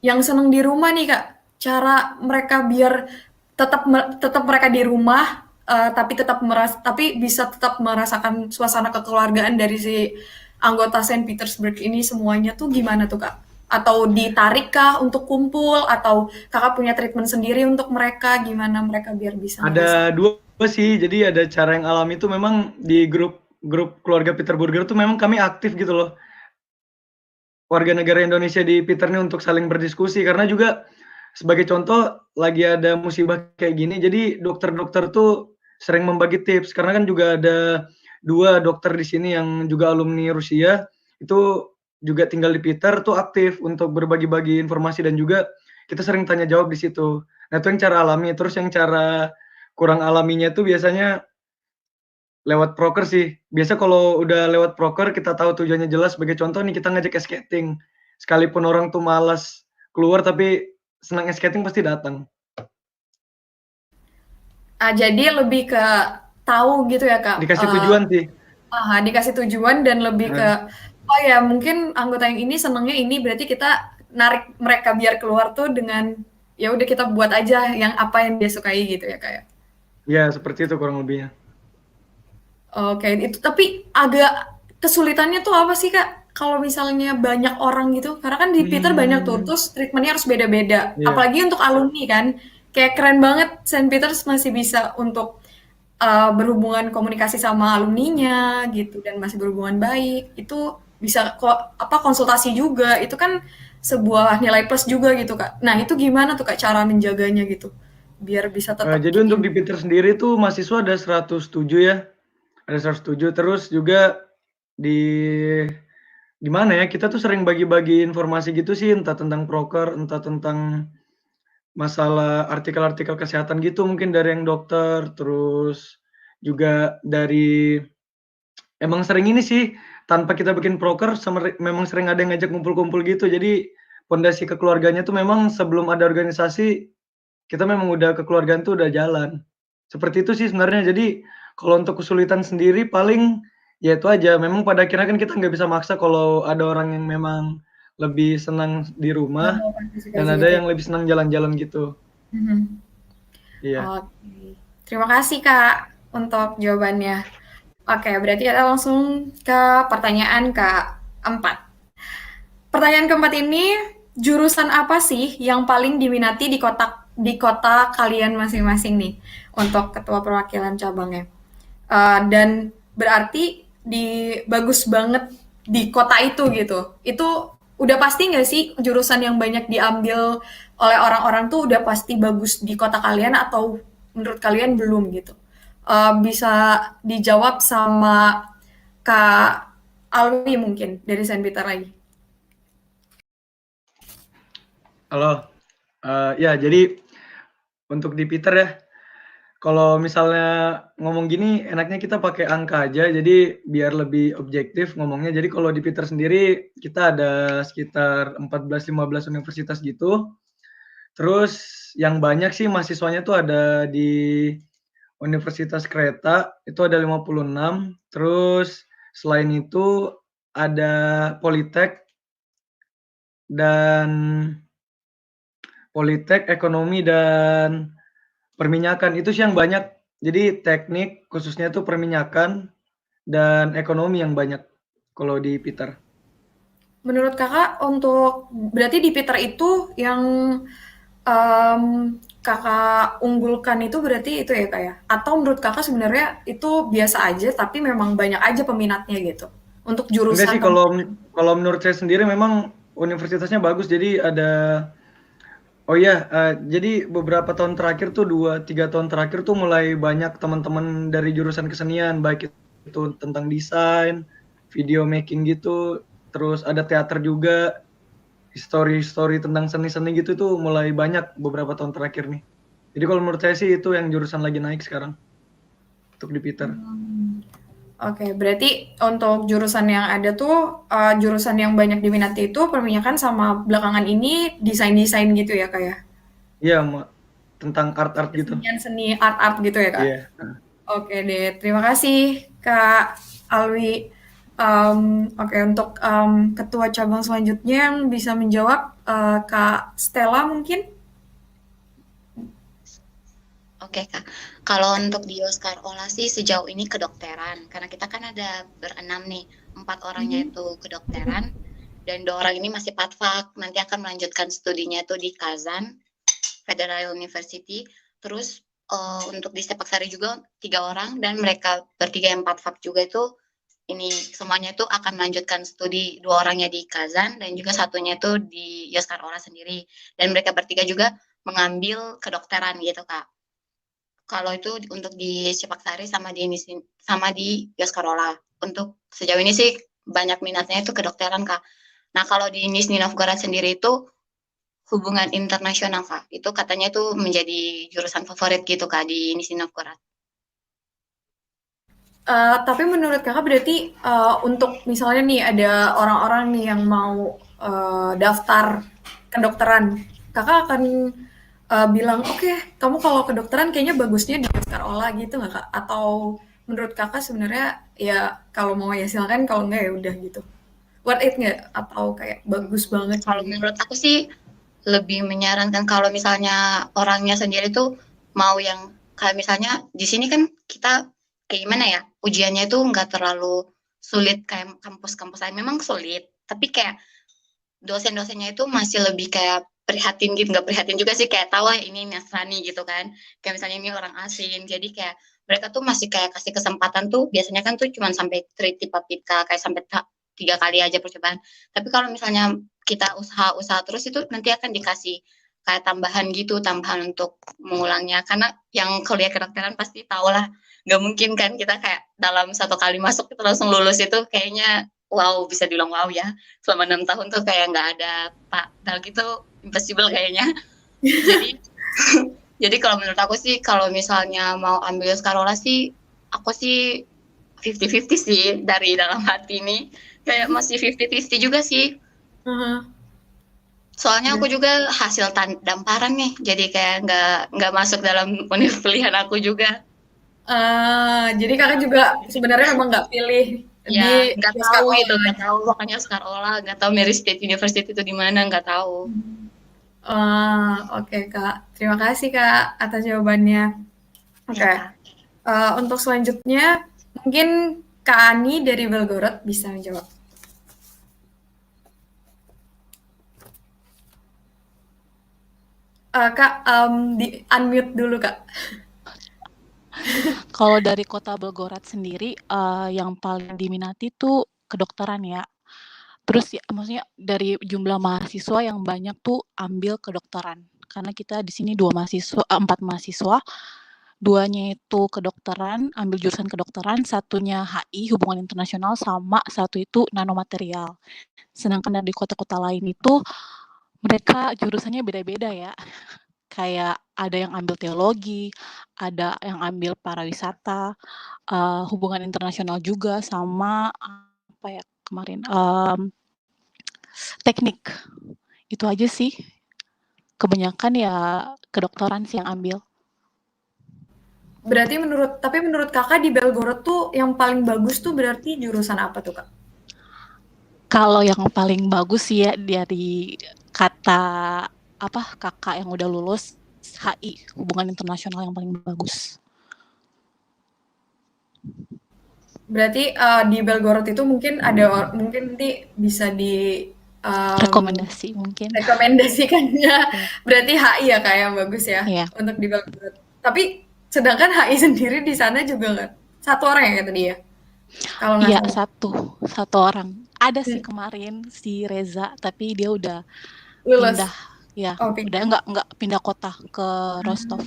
yang senang di rumah nih Kak, cara mereka biar tetap mereka di rumah tapi bisa tetap merasakan suasana kekeluargaan dari si anggota Saint Petersburg ini semuanya tuh gimana tuh Kak? Atau ditarik kah untuk kumpul atau Kakak punya treatment sendiri untuk mereka, gimana mereka biar bisa Ada dua sih, jadi ada cara yang alami itu memang di grup keluarga Peter Burger tuh memang kami aktif gitu loh. Warga negara Indonesia di Peter nih untuk saling berdiskusi karena juga sebagai contoh lagi ada musibah kayak gini, jadi dokter-dokter tuh sering membagi tips karena kan juga ada 2 dokter di sini yang juga alumni Rusia, itu juga tinggal di Peter tuh aktif untuk berbagi-bagi informasi dan juga kita sering tanya jawab di situ. Nah, itu yang cara alami, terus yang cara kurang alaminya tuh biasanya lewat proker sih. Biasa kalau udah lewat proker kita tahu tujuannya jelas, sebagai contoh nih kita ngajak skating, sekalipun orang tuh malas keluar tapi senang skating pasti datang. Jadi lebih ke tahu gitu ya Kak? Dikasih tujuan sih. Dikasih tujuan dan lebih ke, oh ya mungkin anggota yang ini senangnya ini, berarti kita narik mereka biar keluar tuh dengan, ya udah kita buat aja yang apa yang dia sukai gitu ya Kak ya? Ya seperti itu kurang lebihnya. Oke, itu tapi agak kesulitannya tuh apa sih Kak? Kalau misalnya banyak orang gitu, karena kan di Peter banyak tuh, terus treatment-nya harus beda-beda. Iya. Apalagi untuk alumni kan, kayak keren banget Saint Peter's masih bisa untuk berhubungan komunikasi sama alumninya gitu dan masih berhubungan baik. Itu bisa konsultasi juga. Itu kan sebuah nilai plus juga gitu Kak. Nah, itu gimana tuh Kak cara menjaganya gitu? biar bisa tetap Jadi untuk di Peter sendiri tuh mahasiswa ada 107 ya. Ada 107, terus juga di mana ya, kita tuh sering bagi-bagi informasi gitu sih, entah tentang proker, entah tentang masalah artikel-artikel kesehatan gitu, mungkin dari yang dokter, terus juga dari emang sering ini sih, tanpa kita bikin proker memang sering ada yang ngajak kumpul-kumpul gitu. Jadi pondasi kekeluarganya tuh memang sebelum ada organisasi, kita memang udah kekeluargaan tuh udah jalan. Seperti itu sih sebenarnya. Jadi kalau untuk kesulitan sendiri paling ya itu aja, memang pada akhirnya kan kita nggak bisa maksa kalau ada orang yang memang lebih senang di rumah dan ada yang lebih senang jalan-jalan gitu. Iya. Oke. Terima kasih Kak untuk jawabannya. Oke, berarti kita langsung ke pertanyaan keempat. Pertanyaan keempat ini, jurusan apa sih yang paling diminati di kota kalian masing-masing nih untuk ketua perwakilan cabangnya? Dan berarti bagus banget di kota itu gitu. Itu udah pasti nggak sih jurusan yang banyak diambil oleh orang-orang tuh udah pasti bagus di kota kalian atau menurut kalian belum gitu? Bisa dijawab sama Kak Alwi mungkin dari Saint Peter lagi. Halo, ya jadi untuk di Peter ya, kalau misalnya ngomong gini enaknya kita pakai angka aja, jadi biar lebih objektif ngomongnya. Jadi kalau di Peter sendiri kita ada sekitar 14-15 universitas gitu. Terus yang banyak sih mahasiswanya tuh ada di Universitas Kreta, itu ada 56. Terus selain itu ada Politek dan Ekonomi dan Perminyakan. Itu sih yang banyak. Jadi teknik khususnya itu perminyakan dan ekonomi yang banyak kalau di Peter. Menurut Kakak berarti di Peter itu yang Kakak unggulkan itu berarti itu ya Kak ya? Atau menurut Kakak sebenarnya itu biasa aja tapi memang banyak aja peminatnya gitu untuk jurusan? Enggak sih, kalau menurut saya sendiri memang universitasnya bagus. Jadi ada jadi beberapa tahun terakhir tuh 2-3 tahun terakhir tuh mulai banyak teman-teman dari jurusan kesenian, baik itu tentang desain, video making gitu, terus ada teater juga, story tentang seni-seni gitu tuh mulai banyak beberapa tahun terakhir nih. Jadi kalau menurut saya sih itu yang jurusan lagi naik sekarang untuk di Peter. Oke, berarti untuk jurusan yang ada tuh jurusan yang banyak diminati itu perminyakan sama belakangan ini desain-desain gitu ya Kak ya? Iya, tentang art-art gitu. Seni art-art gitu ya Kak? Iya. Oke deh, terima kasih Kak Alwi. Oke, untuk ketua cabang selanjutnya yang bisa menjawab Kak Stella mungkin? Oke Kak, kalau untuk di Oscar Ola sih sejauh ini kedokteran, karena kita kan ada berenam nih, 4 orangnya itu kedokteran, dan 2 orang ini masih patfak, nanti akan melanjutkan studinya itu di Kazan Federal University. Terus untuk di Sepak Sari juga 3 orang, dan mereka bertiga yang patfak juga itu ini semuanya itu akan melanjutkan studi, 2 orangnya di Kazan dan juga satunya itu di Oscar Ola sendiri, dan mereka bertiga juga mengambil kedokteran gitu Kak. Kalau itu untuk di Sepak Sari sama di Yoskarola. Untuk sejauh ini sih banyak minatnya itu kedokteran Kak. Nah kalau di Nizhny Novgorod sendiri itu hubungan internasional Kak. Itu katanya itu menjadi jurusan favorit gitu Kak di Nizhny Novgorod. Tapi menurut Kakak berarti untuk misalnya nih ada orang-orang nih yang mau daftar kedokteran, Kakak akan bilang, oke, kamu kalau kedokteran kayaknya bagusnya di Oscar Ola gitu nggak Kak? Atau menurut Kakak sebenarnya ya kalau mau ya silakan, kalau enggak ya udah gitu. Worth it nggak? Atau kayak bagus banget? Kalau menurut aku sih lebih menyarankan kalau misalnya orangnya sendiri tuh mau yang kayak misalnya di sini kan kita kayak gimana ya, ujiannya itu nggak terlalu sulit kayak kampus-kampus lain, memang sulit, tapi kayak dosen-dosennya itu masih lebih kayak prihatin gitu, nggak prihatin juga sih, kayak tahu ini Nasrani gitu kan, kayak misalnya ini orang asing, jadi kayak mereka tuh masih kayak kasih kesempatan tuh, biasanya kan tuh cuma sampai triptika kayak sampai 3 kali aja percobaan, tapi kalau misalnya kita usaha terus itu nanti akan dikasih kayak tambahan gitu, tambahan untuk mengulangnya. Karena yang kuliah kedokteran pasti tahu lah, nggak mungkin kan kita kayak dalam 1 kali masuk kita langsung lulus, itu kayaknya wow, bisa dibilang wow ya. Selama 6 tahun tuh kayak nggak ada padahal gitu, impossible kayaknya. Jadi kalau menurut aku sih, kalau misalnya mau ambil Yoskarola sih, aku sih 50-50 sih dari dalam hati ini. Kayak masih 50-50 juga sih. Soalnya aku juga hasil damparan nih, jadi kayak nggak masuk dalam univ pilihan aku juga. Jadi kakak juga sebenarnya memang nggak pilih Ya, di nggak tahu gitu, nggak tahu makanya Yoskarola, nggak tahu Mary State University itu di mana, nggak tahu. Oke Kak, terima kasih Kak atas jawabannya. Oke, Ya, untuk selanjutnya mungkin Kak Ani dari Belgorod bisa menjawab. Kak, di unmute dulu Kak. Kalau dari Kota Belgorod sendiri, yang paling diminati tuh kedokteran ya. Terus ya, maksudnya dari jumlah mahasiswa yang banyak tuh ambil kedokteran. Karena kita di sini 4 mahasiswa, 2-nya itu kedokteran, ambil jurusan kedokteran, 1-nya HI, hubungan internasional, sama 1 itu nanomaterial. Sedangkan dari kota-kota lain itu mereka jurusannya beda-beda ya. Kayak ada yang ambil teologi, ada yang ambil pariwisata, hubungan internasional juga, sama apa ya kemarin, teknik. Itu aja sih. Kebanyakan ya kedokteran sih yang ambil. Berarti menurut kakak di Belgorod tuh yang paling bagus tuh berarti jurusan apa tuh Kak? Kalau yang paling bagus sih ya dari kata kakak yang udah lulus, HI, hubungan internasional yang paling bagus. Berarti di Belgorod itu mungkin mungkin nanti bisa di rekomendasi mungkin. Rekomendasikannya berarti HI ya Kak yang bagus ya untuk di Belgorod. Tapi sedangkan HI sendiri di sana juga nggak 1 orang ya tadi ya? Kalau nggak Iya, salah. 1 orang. Ada sih kemarin si Reza, tapi dia udah Lulus. pindah. Ya, udah nggak pindah kota ke Rostov.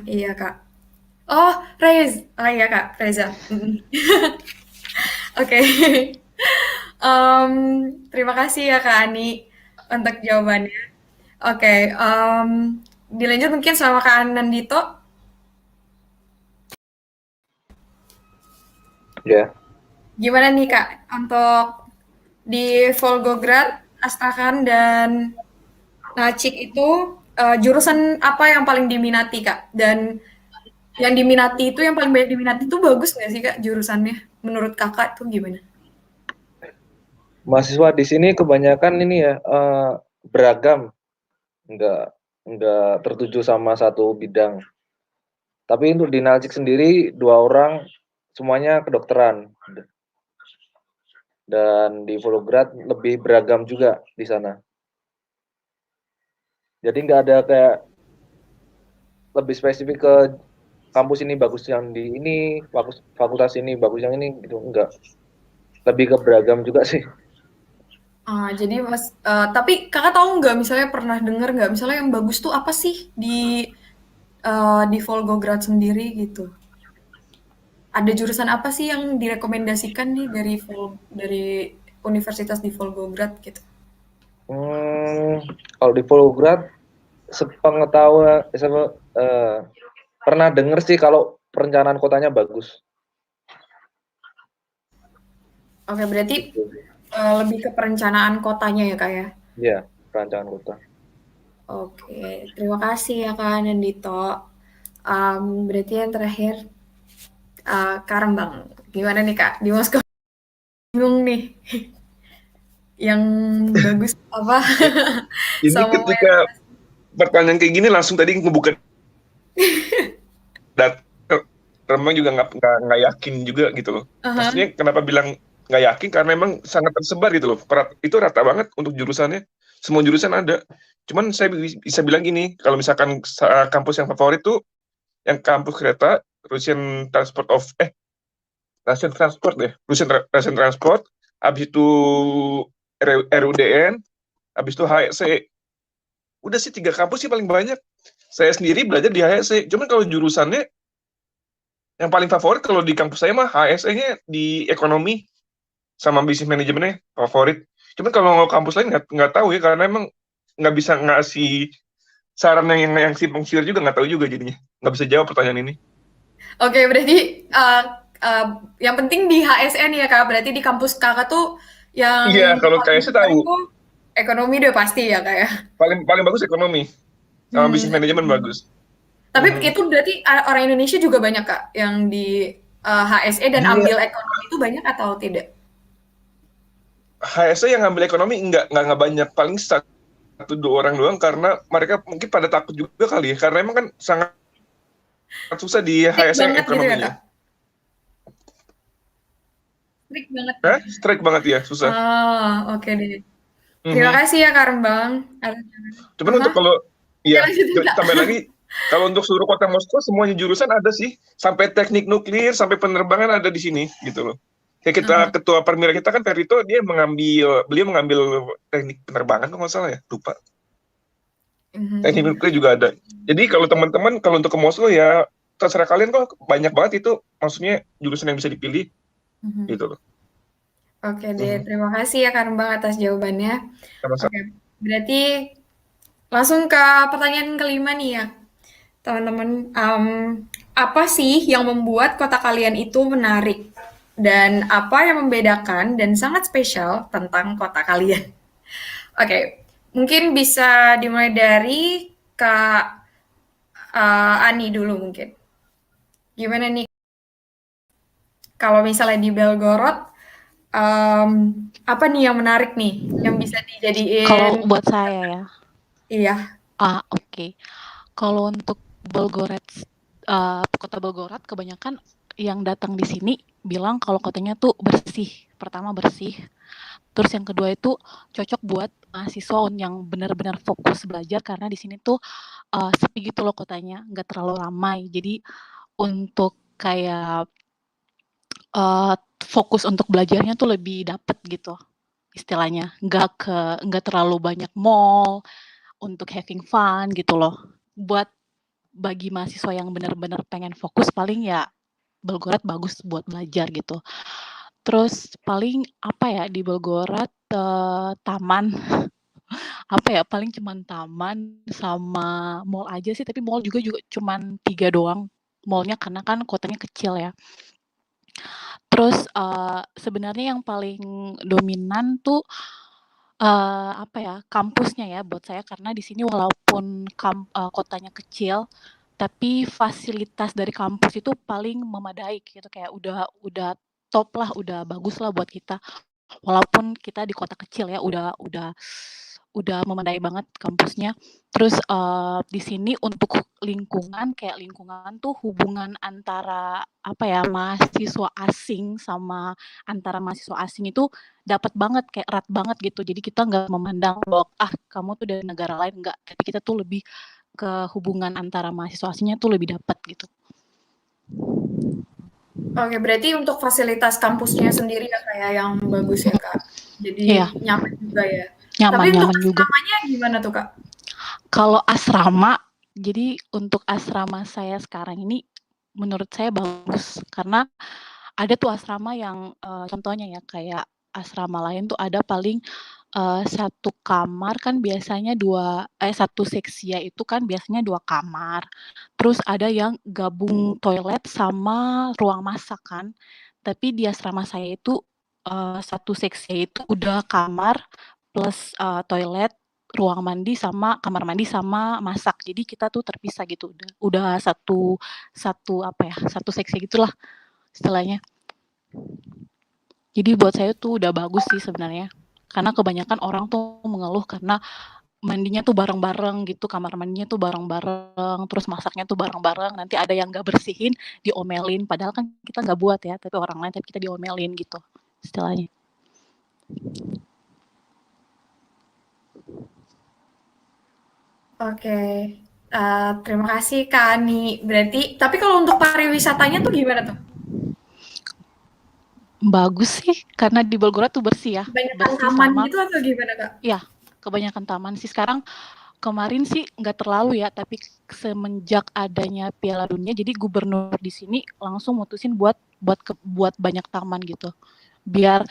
Iya Kak. Oh iya Kak, Reza. Oke. Terima kasih ya Kak Ani untuk jawabannya. Oke, dilanjut mungkin sama Kak Nandito. Ya. Gimana nih Kak untuk di Volgograd, Astrakhan dan Nalchik itu jurusan apa yang paling diminati Kak? Dan yang diminati itu yang paling banyak diminati itu bagus nggak sih Kak jurusannya? Menurut Kakak tuh gimana? Mahasiswa di sini kebanyakan ini ya beragam, nggak tertuju sama satu bidang. Tapi untuk di Nalchik sendiri 2 orang semuanya kedokteran. Dan di Volgograd lebih beragam juga di sana. Jadi nggak ada kayak lebih spesifik ke kampus ini bagus yang di ini, fakultas ini bagus yang ini gitu, enggak. Lebih ke beragam juga sih. Jadi tapi Kakak tahu nggak misalnya pernah dengar nggak misalnya yang bagus tuh apa sih di Volgograd sendiri gitu? Ada jurusan apa sih yang direkomendasikan nih dari universitas di Volgograd gitu? Kalau di Volgograd sepengetahuan pernah dengar sih kalau perencanaan kotanya bagus. Oke, berarti lebih ke perencanaan kotanya ya Kak ya? Iya, perencanaan kota. Oke, terima kasih ya Kak Nandito. Berarti yang terakhir Kak Rembang, gimana nih Kak di Moskow? Bingung nih, yang bagus apa? Ini ketika pertanyaan kayak gini langsung tadi ngebuka Rembang juga nggak yakin juga gitu loh. Maksudnya kenapa bilang nggak yakin, karena memang sangat tersebar gitu loh. Itu rata banget untuk jurusannya. Semua jurusan ada. Cuman saya bisa bilang gini, kalau misalkan kampus yang favorit tuh yang kampus kereta, Russian Transport, habis itu RUDN, habis itu HSC. Udah sih 3 kampus sih paling banyak. Saya sendiri belajar di HSE. Cuman kalau jurusannya yang paling favorit kalau di kampus saya mah HSE-nya di ekonomi sama bisnis manajemennya favorit. Cuman kalau kampus lain nggak tahu ya, karena emang nggak bisa ngasih saran yang simpang siur juga, nggak tahu juga jadinya. Nggak bisa jawab pertanyaan ini. Oke, berarti yang penting di HSN ya Kak, berarti di kampus Kakak tuh yang Iya, kalau kayak saya tahu. Ekonomi udah pasti ya Kak ya? Paling bagus ekonomi, sama bisnis manajemen bagus. Tapi itu berarti orang Indonesia juga banyak Kak, yang di HSE dan ambil ekonomi itu banyak atau tidak? HSE yang ngambil ekonomi nggak banyak, paling 1-2 orang doang, karena mereka mungkin pada takut juga kali ya, karena emang kan sangat susah di HSE ekonominya. Gitu ya, Strict banget. Strict banget ya, susah. Oke deh. Terima kasih ya Kak Rembang. Cuman untuk kalau tambah lagi, kalau untuk seluruh kota Moskow semuanya jurusan ada sih, sampai teknik nuklir, sampai penerbangan ada di sini gitu loh. Kayak kita ketua Permira kita kan Perito, beliau mengambil teknik penerbangan kalau nggak salah ya, lupa. Teknik nuklir juga ada. Jadi kalau teman-teman kalau untuk ke Moskow ya terserah kalian kok, banyak banget itu, maksudnya jurusan yang bisa dipilih gitu loh. Oke deh, terima kasih ya Kak Rembang atas jawabannya. Oke, berarti langsung ke pertanyaan kelima nih ya, teman-teman. Apa sih yang membuat kota kalian itu menarik? Dan apa yang membedakan dan sangat spesial tentang kota kalian? Oke, mungkin bisa dimulai dari Kak Ani dulu mungkin. Gimana nih? Kalau misalnya di Belgorod, apa nih yang menarik nih yang bisa dijadiin? Kalau buat saya ya. Iya. Oke. Kalau untuk Belgorod, kota Belgorod, kebanyakan yang datang di sini bilang kalau kotanya tuh bersih. Pertama bersih. Terus yang kedua itu cocok buat mahasiswa yang benar-benar fokus belajar, karena di sini tuh sepi gitu loh kotanya, nggak terlalu ramai. Jadi untuk kayak fokus untuk belajarnya tuh lebih dapet gitu istilahnya, nggak terlalu banyak mall untuk having fun gitu loh. Buat bagi mahasiswa yang benar-benar pengen fokus, paling ya Belgorod bagus buat belajar gitu. Terus paling apa ya di Belgorod, taman apa ya, paling cuman taman sama mall aja sih, tapi mall juga cuman 3 doang mallnya, karena kan kotanya kecil ya. Terus sebenarnya yang paling dominan tuh apa ya, kampusnya ya buat saya, karena di sini walaupun kotanya kecil, tapi fasilitas dari kampus itu paling memadai gitu, kayak udah top lah, udah bagus lah buat kita. Walaupun kita di kota kecil ya, udah memadai banget kampusnya. Terus di sini untuk lingkungan tuh hubungan antara apa ya, mahasiswa asing sama antara mahasiswa asing itu dapat banget, kayak erat banget gitu. Jadi kita nggak memandang bahwa kamu tuh dari negara lain, enggak, tapi kita tuh lebih ke hubungan antara mahasiswa asingnya tuh lebih dapat gitu. Oke, berarti untuk fasilitas kampusnya sendiri ya kayak yang bagus ya Kak. Jadi nyaman juga ya. Tapi untuk asramanya gimana tuh Kak? Kalau asrama, jadi untuk asrama saya sekarang ini menurut saya bagus, karena ada tuh asrama yang contohnya ya kayak asrama lain tuh ada paling 1 kamar kan biasanya 1 seksia itu kan biasanya 2 kamar. Terus ada yang gabung toilet sama ruang masak kan. Tapi di asrama saya itu 1 seksia itu udah kamar plus toilet, ruang mandi sama kamar mandi sama masak. Jadi kita tuh terpisah gitu. Udah satu seksi gitulah istilahnya. Jadi buat saya tuh udah bagus sih sebenarnya. Karena kebanyakan orang tuh mengeluh karena mandinya tuh bareng-bareng gitu, kamar mandinya tuh bareng-bareng, terus masaknya tuh bareng-bareng, nanti ada yang nggak bersihin, diomelin, padahal kan kita nggak buat ya, tapi orang lain, tapi kita diomelin gitu istilahnya. Oke, terima kasih Kak Ani. Berarti, tapi kalau untuk pariwisatanya tuh gimana tuh? Bagus sih, karena di Belgorod tuh bersih ya. Kebanyakan taman gitu atau gimana Kak? Iya, kebanyakan taman sih. Sekarang kemarin sih nggak terlalu ya, tapi semenjak adanya Piala Dunia, jadi gubernur di sini langsung mutusin buat banyak taman gitu, biar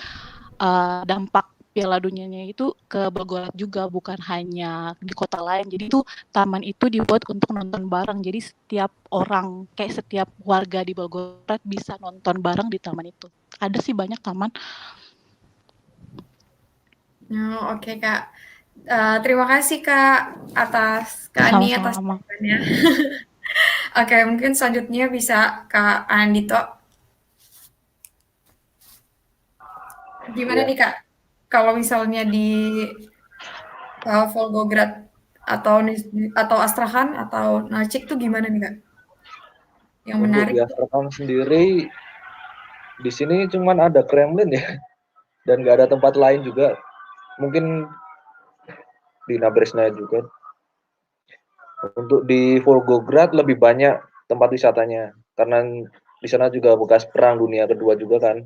dampak Piala Dunianya itu ke Belgorod juga, bukan hanya di kota lain. Jadi itu taman itu dibuat untuk nonton bareng. Jadi setiap orang, kayak setiap warga di Belgorod bisa nonton bareng di taman itu. Ada sih banyak taman. Oh, oke Kak. Terima kasih Kak atas Kak Ani atas Sama-sama. jawabannya. Oke, mungkin selanjutnya bisa Kak Andito. Gimana Ya. nih Kak? Kalau misalnya di Volgograd atau Astrakhan atau Nalchik tuh gimana nih Kak? Yang Untuk menarik di Astrakhan sendiri, di sini cuman ada Kremlin ya, dan nggak ada tempat lain juga. Mungkin di Nabresnaya juga. Untuk di Volgograd lebih banyak tempat wisatanya, karena di sana juga bekas Perang Dunia Kedua juga kan,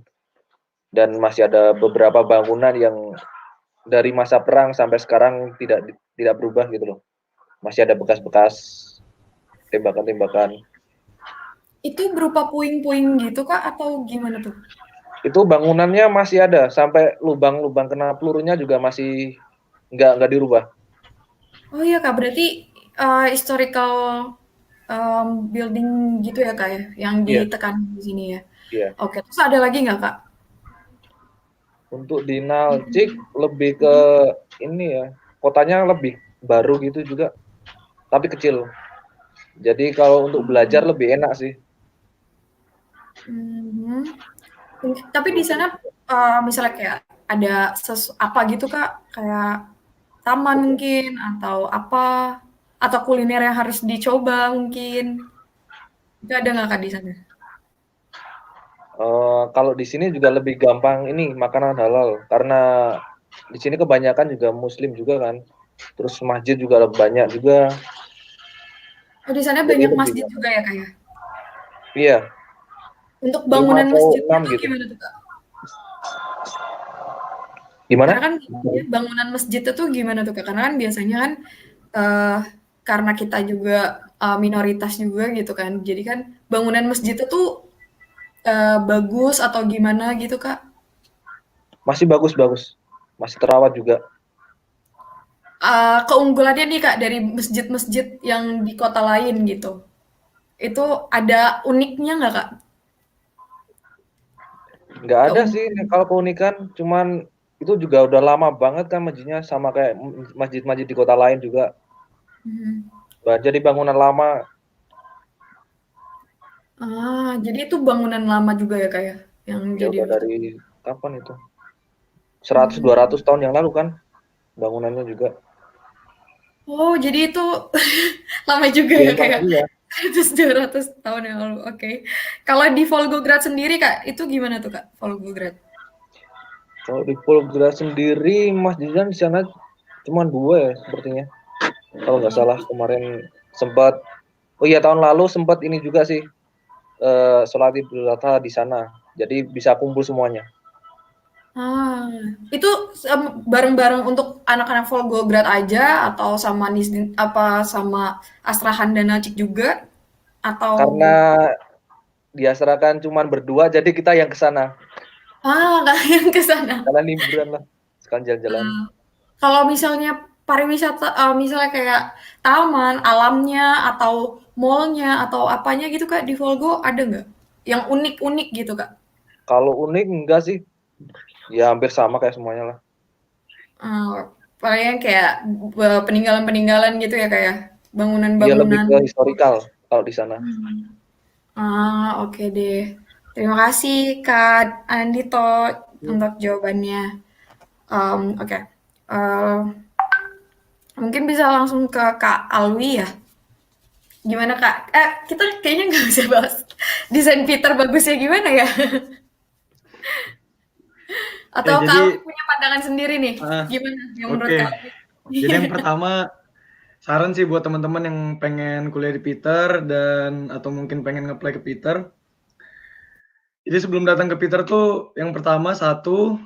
dan masih ada beberapa bangunan yang dari masa perang sampai sekarang tidak berubah gitu loh, masih ada bekas-bekas tembakan-tembakan. itu berupa puing-puing gitu Kak atau gimana tuh? Itu bangunannya masih ada, sampai lubang-lubang kena pelurunya juga masih nggak dirubah. Oh iya Kak, berarti historical building gitu ya Kak ya, yang Iya, ditekan di sini ya. iya. Oke, terus ada lagi nggak Kak? Untuk di Nalchik lebih ke ini ya, kotanya lebih baru gitu juga, tapi kecil. Jadi kalau untuk belajar lebih enak sih. Mhm. Tapi di sana misalnya kayak ada apa gitu Kak, kayak taman mungkin atau apa, atau kuliner yang harus dicoba mungkin. Itu ada nggak Kak di sana? Kalau di sini juga lebih gampang ini makanan halal, karena di sini kebanyakan juga Muslim juga kan. Terus masjid juga lebih banyak juga. Oh di sana Jadi banyak lebih masjid juga ya Kak ya? iya, Untuk 5 bangunan atau masjidnya 6 tuh gitu. gimana tuh Kak? Karena Gimana? kan biasanya bangunan masjid itu gimana tuh Kak? Karena kan biasanya kan eh, karena kita juga minoritas juga gitu kan. Jadi kan bangunan masjid itu bagus atau gimana gitu Kak? Masih bagus-bagus. Masih terawat juga. Keunggulannya nih Kak dari masjid-masjid yang di kota lain gitu. Itu ada uniknya nggak Kak? Nggak ada sih Keunggulan. kalau keunikan, cuman itu juga udah lama banget kan masjidnya, sama kayak masjid-masjid di kota lain juga. Mhm. Jadi bangunan lama. Jadi itu bangunan lama juga ya Kak ya? Yang Ya jadi udah masjid. dari kapan itu? 100-200 Hmm. tahun yang lalu kan bangunannya juga. Oh, jadi itu lama juga Iya, ya emang kayak iya. 100-200 tahun yang lalu. Oke. Kalau di Volgograd sendiri Kak, itu gimana tuh Kak? Volgograd. Kalau di Volgograd sendiri masjidnya di sana cuma 2 ya sepertinya. Kalau nggak salah kemarin sempat, oh iya tahun lalu sempat ini juga sih, sholat Idul Adha di sana. Jadi bisa kumpul semuanya. Ah, itu bareng-bareng untuk anak-anak Volgograd aja atau sama apa sama Astrahan dan Nalchik juga atau Karena gimana? diasrakan cuma berdua, jadi kita yang ke sana. Kalian ke sana. Kalian liburan lah, sekalian jalan-jalan. Kalau misalnya pariwisata, misalnya kayak taman, alamnya, atau mall-nya, atau apanya gitu Kak, di Volgo ada nggak? Yang unik-unik gitu Kak? Kalau unik enggak sih, ya hampir sama kayak semuanya lah. Paling kayak peninggalan-peninggalan gitu ya Kak ya? Iya lebih Bangunan-bangunan. ke historikal kalau di sana. Oke deh. Terima kasih Kak Andito untuk jawabannya. Oke. Eh, Mungkin bisa langsung ke Kak Alwi ya. Gimana Kak? Kita kayaknya nggak bisa bahas desain Peter bagusnya gimana ya? Oke, Atau Kak jadi Alwi punya pandangan sendiri nih? Gimana yang menurut oke. Kak Alwi? Jadi yang pertama saran sih buat teman-teman yang pengen kuliah di Peter dan atau mungkin pengen nge-apply ke Peter. Jadi sebelum datang ke Peter tuh yang pertama satu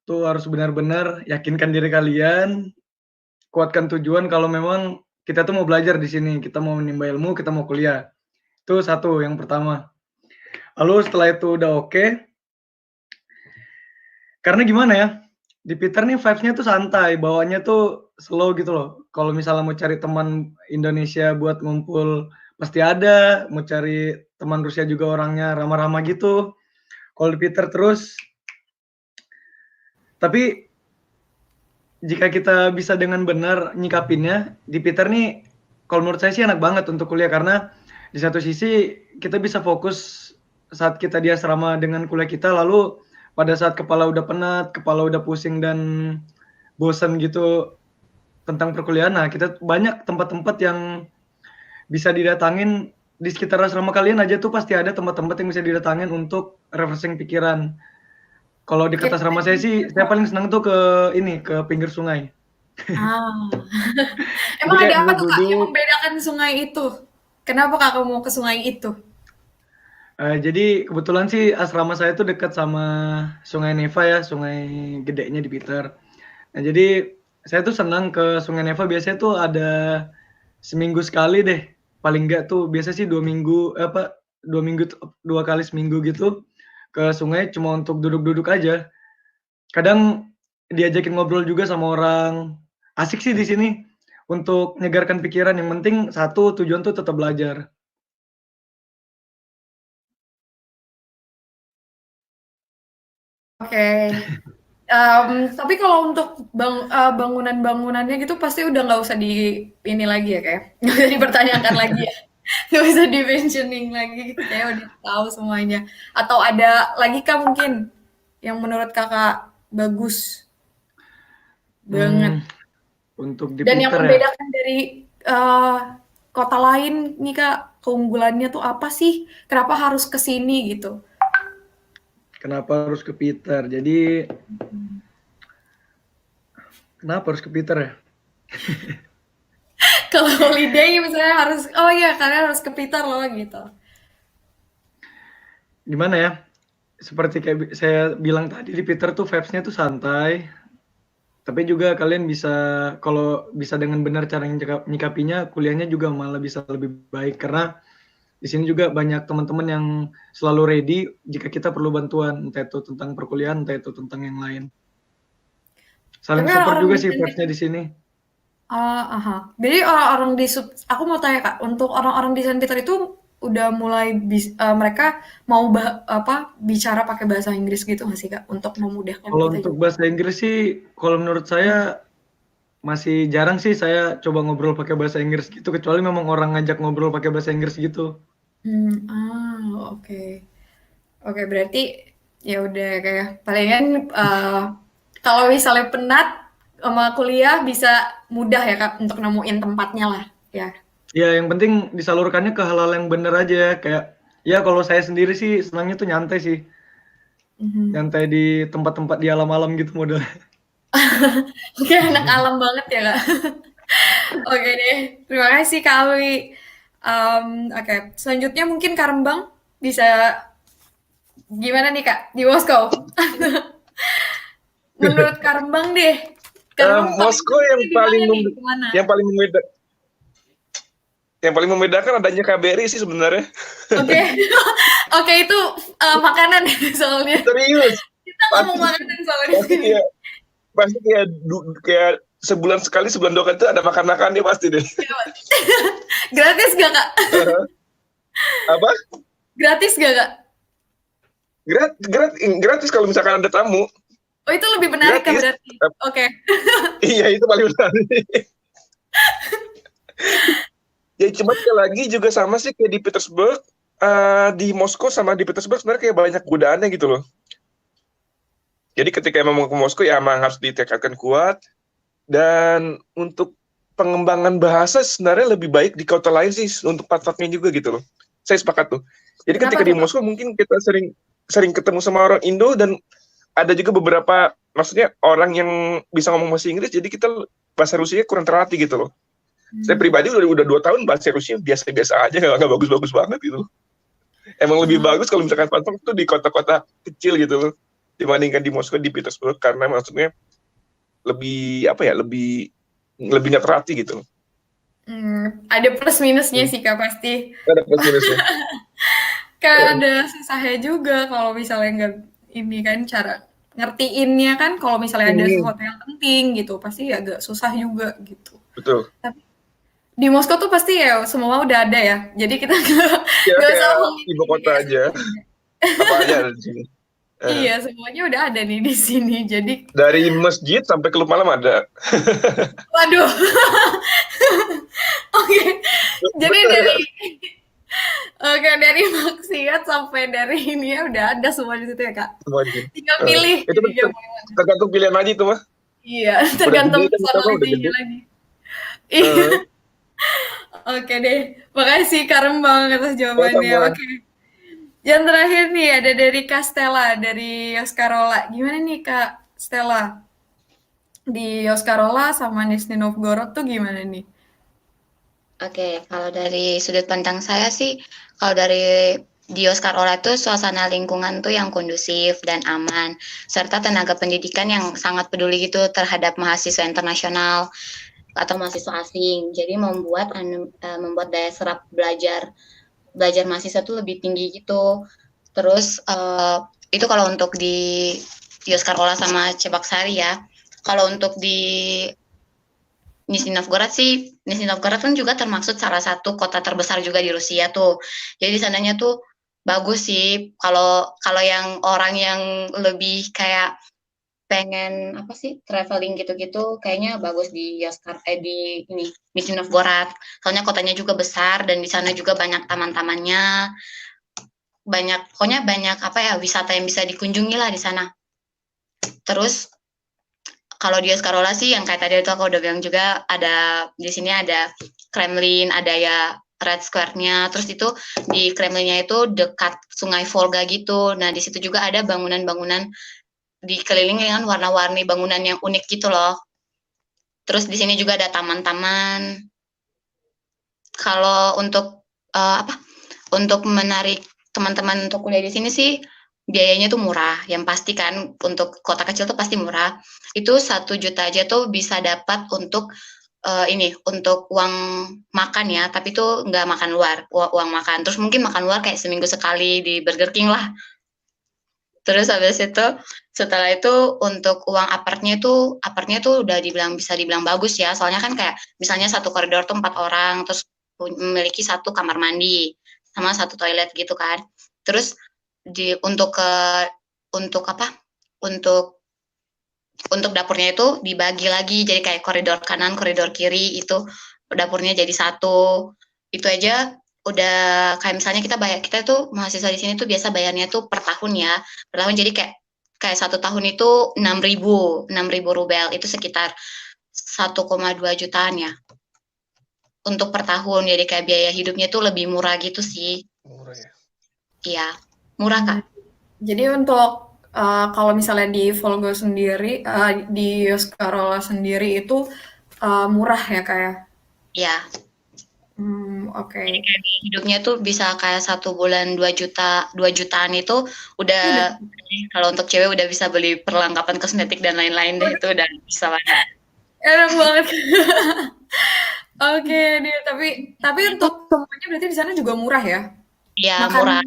tuh harus benar-benar yakinkan diri kalian, kuatkan tujuan kalau memang kita tuh mau belajar di sini, kita mau menimba ilmu, kita mau kuliah. Itu satu yang pertama. Lalu setelah itu udah oke, karena gimana ya, di Peter nih vibes-nya tuh santai, bawaannya tuh slow gitu loh. Kalau misalnya mau cari teman Indonesia buat ngumpul pasti ada, mau cari teman Rusia juga orangnya ramah-ramah gitu. Kalau di Peter terus, tapi jika kita bisa dengan benar nyikapinnya, di Peter nih kalau menurut saya sih enak banget untuk kuliah karena di satu sisi kita bisa fokus saat kita di asrama dengan kuliah kita, lalu pada saat kepala udah penat, kepala udah pusing dan bosan gitu tentang perkuliahan, nah kita banyak tempat-tempat yang bisa didatangin di sekitar asrama kalian aja tuh pasti ada tempat-tempat yang bisa didatangin untuk refreshing pikiran. Kalau di dekat asrama saya sih, saya paling senang tuh ke ini, ke pinggir sungai. Ah. Emang Jadi kayak ada apa tuh Kak yang duduk-duduk. membedakan sungai itu? Kenapa Kakak mau ke sungai itu? Jadi kebetulan sih asrama saya tuh dekat sama Sungai Neva ya, sungai gedenya di Peter. Nah jadi saya tuh senang ke Sungai Neva biasanya tuh ada seminggu sekali deh, paling enggak tuh biasa sih 2 minggu, 2 minggu 2 kali seminggu gitu ke sungai cuma untuk duduk-duduk aja. Kadang diajakin ngobrol juga sama orang. Asik sih di sini untuk menyegarkan pikiran, yang penting satu tujuan tuh tetap belajar. Oke. Tapi kalau untuk bangunan-bangunannya gitu pasti udah nggak usah di ini lagi ya kayak nggak usah dipertanyakan lagi ya, nggak usah di mentioning lagi, kayak udah tahu semuanya. Atau ada lagi kah mungkin yang menurut kakak bagus banget Untuk di dan yang Peter ya. membedakan dari kota lain nih kak, keunggulannya tuh apa sih? Kenapa harus ke sini gitu? Kenapa harus ke Peter? Jadi kenapa harus ke Peter ya? Kalau holiday misalnya harus, oh iya kalian harus ke Peter loh gitu. Gimana ya? Seperti kayak saya bilang tadi, di Peter tuh vibes-nya tuh santai. Tapi juga kalian bisa, kalau bisa dengan benar cara nyikapinya, kuliahnya juga malah bisa lebih baik karena di sini juga banyak teman-teman yang selalu ready jika kita perlu bantuan, entah itu tentang perkuliahan, entah itu tentang yang lain. Saling Tapi support orang juga di sih sini, vibes-nya di sini. jadi orang-orang aku mau tanya kak, untuk orang-orang di Saint Peter itu udah mulai mereka mau bicara pakai bahasa Inggris gitu nggak sih kak, untuk memudahkan Kalau kita untuk juga? bahasa Inggris sih, kalau menurut saya masih jarang sih saya coba ngobrol pakai bahasa Inggris gitu, kecuali memang orang ngajak ngobrol pakai bahasa Inggris gitu. Oke. Oke, berarti ya udah kayak palingan kalau misalnya penat sama kuliah bisa mudah ya Kak untuk nemuin tempatnya lah ya. Ya, yang penting disalurkannya ke hal-hal yang bener aja, kayak ya kalau saya sendiri sih senangnya tuh nyantai sih. Nyantai di tempat-tempat di alam-alam gitu model. Oke, anak alam banget ya Kak. Oke deh, terima kasih Kak Awi. Oke, selanjutnya mungkin Kak Rembang bisa gimana nih Kak di Moskow? Menurut Kak Rembang deh, Kak Rembang paling Moskow senangnya di mana nih? Kemana? yang paling membedakan adanya KBRI sih sebenarnya. Oke. Oke, itu makanan soalnya. Serius. Kita ngomong makanan soalnya di sini. Pasti kayak sebulan sekali, sebulan dua kali itu ada makan-makan dia pasti deh. Gratis gak Kak? Apa? Gratis gak Kak? Gratis kalau misalkan ada tamu. Oh, itu lebih menarik kan Gratis. berarti? Oke. Iya, itu paling menarik. Ya cuma sekali lagi juga sama sih kayak di Petersburg, di Moskow sama di Petersburg sebenarnya kayak banyak godaannya gitu loh. Jadi ketika emang mau ke Moskow ya emang harus ditekadkan kuat, dan untuk pengembangan bahasa sebenarnya lebih baik di kota lain sih untuk part-partnya juga gitu loh. Saya sepakat tuh. Jadi Kenapa ketika di tuh, Kak? Moskow mungkin kita sering ketemu sama orang Indo, dan ada juga beberapa, maksudnya orang yang bisa ngomong bahasa Inggris, jadi kita bahasa Rusianya kurang terlatih gitu loh. Saya pribadi udah 2 tahun bahasa Rusia biasa-biasa aja, nggak bagus-bagus banget gitu. Emang lebih bagus kalau misalkan part tuh di kota-kota kecil gitu loh, dibandingkan di Moskow, di Petersburg, karena maksudnya lebih apa ya, lebih nggak terlatih gitu loh. Ada plus minusnya sih Kak pasti. Ada plus minusnya. Kayak ada susahnya juga kalau misalnya nggak ini kan cara ngertiinnya kan kalau misalnya ada sesuatu yang penting gitu pasti agak susah juga gitu. Betul. Tapi di Moskow tuh pasti ya semua udah ada ya. Jadi kita Ya nggak usah kayak ibu kota aja. Apa aja ada di sini. Iya, semuanya udah ada nih di sini. Jadi Dari masjid sampai klub malam ada. waduh. Oke. Jadi dari maksiat sampai dari ini ya udah ada semua di situ ya, Kak. Semuanya. Tinggal pilih. Itu tergantung pilihan aja itu mah. Iya, tergantung gede kan, personality lagi. Iya. Oke deh. Makasih Karem banget atas jawabannya. Oke. Yang terakhir nih ada dari Kak Stella dari Yoskarola. Gimana nih Kak Stella? Di Yoskarola sama Nizhny Novgorod tuh gimana nih? Oke, kalau dari sudut pandang saya sih, kalau dari di Yoskarola tuh suasana lingkungan tuh yang kondusif dan aman, serta tenaga pendidikan yang sangat peduli gitu terhadap mahasiswa internasional atau mahasiswa asing. Jadi membuat daya serap belajar mahasiswa tuh lebih tinggi gitu. Terus itu kalau untuk di Yoskarola sama Cebaksari ya. Kalau untuk di Nizhny Novgorod kan juga termasuk salah satu kota terbesar juga di Rusia tuh. Jadi sananya tuh bagus sih. Kalau yang orang yang lebih kayak pengen apa sih traveling gitu-gitu, kayaknya bagus di Nizhny Novgorod. Soalnya kotanya juga besar dan di sana juga banyak taman-tamannya, pokoknya banyak apa ya wisata yang bisa dikunjungi lah di sana. Terus kalau di Yoskarola sih yang kayak tadi itu aku udah bilang juga ada di sini ada Kremlin, ada ya Red Square-nya. Terus itu di Kremlinnya itu dekat Sungai Volga gitu. Nah, di situ juga ada bangunan-bangunan dikelilingi dengan warna-warni bangunan yang unik gitu loh. Terus di sini juga ada taman-taman. Kalau untuk untuk menarik teman-teman untuk kuliah di sini sih biayanya tuh murah, yang pasti kan untuk kota kecil tuh pasti murah. Itu 1 juta aja tuh bisa dapat untuk untuk uang makan ya, tapi tuh nggak makan luar, uang makan. Terus mungkin makan luar kayak seminggu sekali di Burger King lah. Terus habis itu setelah itu untuk uang apartnya tuh udah bisa dibilang bagus ya. Soalnya kan kayak misalnya satu koridor tuh 4 orang, terus memiliki 1 kamar mandi sama 1 toilet gitu kan. Terus untuk dapurnya itu dibagi lagi jadi kayak koridor kanan, koridor kiri itu dapurnya jadi 1. Itu aja udah kayak misalnya kita tuh mahasiswa di sini tuh biasa bayarnya tuh per tahun ya. Per tahun jadi kayak 1 tahun itu 6.000 rubel itu sekitar 1,2 jutaan ya. Untuk per tahun jadi kayak biaya hidupnya tuh lebih murah gitu sih. Murah ya. Iya, murah Kak. Jadi untuk kalau misalnya di Volgo sendiri, di Yoskarola sendiri itu murah ya Kak ya? Iya. Oke. Jadi kayak hidupnya tuh bisa kayak 1 bulan 2 jutaan itu udah kalau untuk cewek udah bisa beli perlengkapan kosmetik dan lain-lain deh, itu udah bisa banget. Enak banget. Oke deh, tapi untuk semuanya berarti di sana juga murah ya? Iya, murah.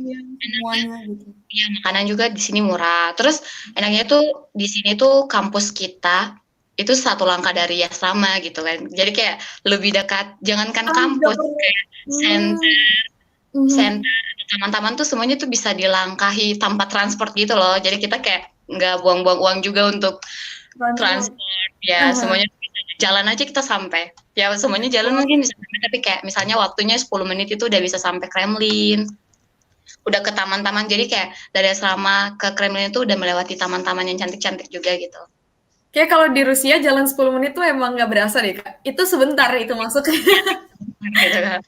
Iya, makanan juga di sini murah. Terus enaknya tuh di sini tuh kampus kita itu 1 langkah dari asrama gitu kan. Jadi kayak lebih dekat, jangankan kampus kayak center taman-taman tuh semuanya tuh bisa dilangkahi tanpa transport gitu loh. Jadi kita kayak nggak buang-buang uang juga untuk transport. Ya, semuanya bisa jalan aja kita sampai. Ya, semuanya jalan mungkin bisa sampai, tapi kayak misalnya waktunya 10 menit itu udah bisa sampai Kremlin. Udah ke taman-taman, jadi kayak dari asrama ke Kremlin itu udah melewati taman-taman yang cantik-cantik juga gitu. Kayak kalau di Rusia jalan 10 menit tuh emang nggak berasa deh Kak. Itu sebentar itu masuknya. Gitu kan.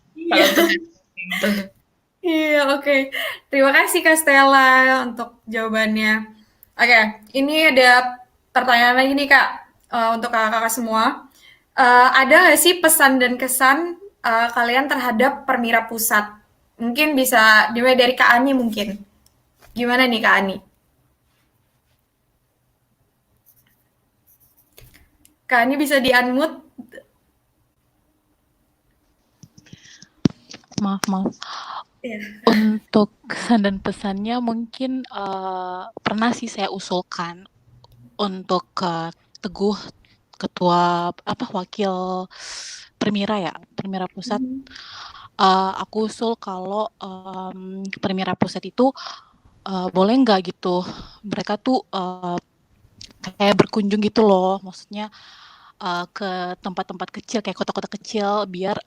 Iya, oke. Terima kasih Kak Stella untuk jawabannya. Oke, ini ada pertanyaan lagi nih Kak, untuk kakak-kakak semua. Ada nggak sih pesan dan kesan kalian terhadap Permira Pusat? Mungkin bisa dimulai dari Kak Ani mungkin. Gimana nih Kak Ani? Kak Ani bisa di-unmute. Maaf. Iya. Untuk kesan dan pesannya mungkin pernah sih saya usulkan untuk Teguh, ketua wakil Permira Pusat. Aku usul kalau Permira Pusat itu boleh nggak gitu mereka tuh kayak berkunjung gitu loh, maksudnya ke tempat-tempat kecil kayak kota-kota kecil biar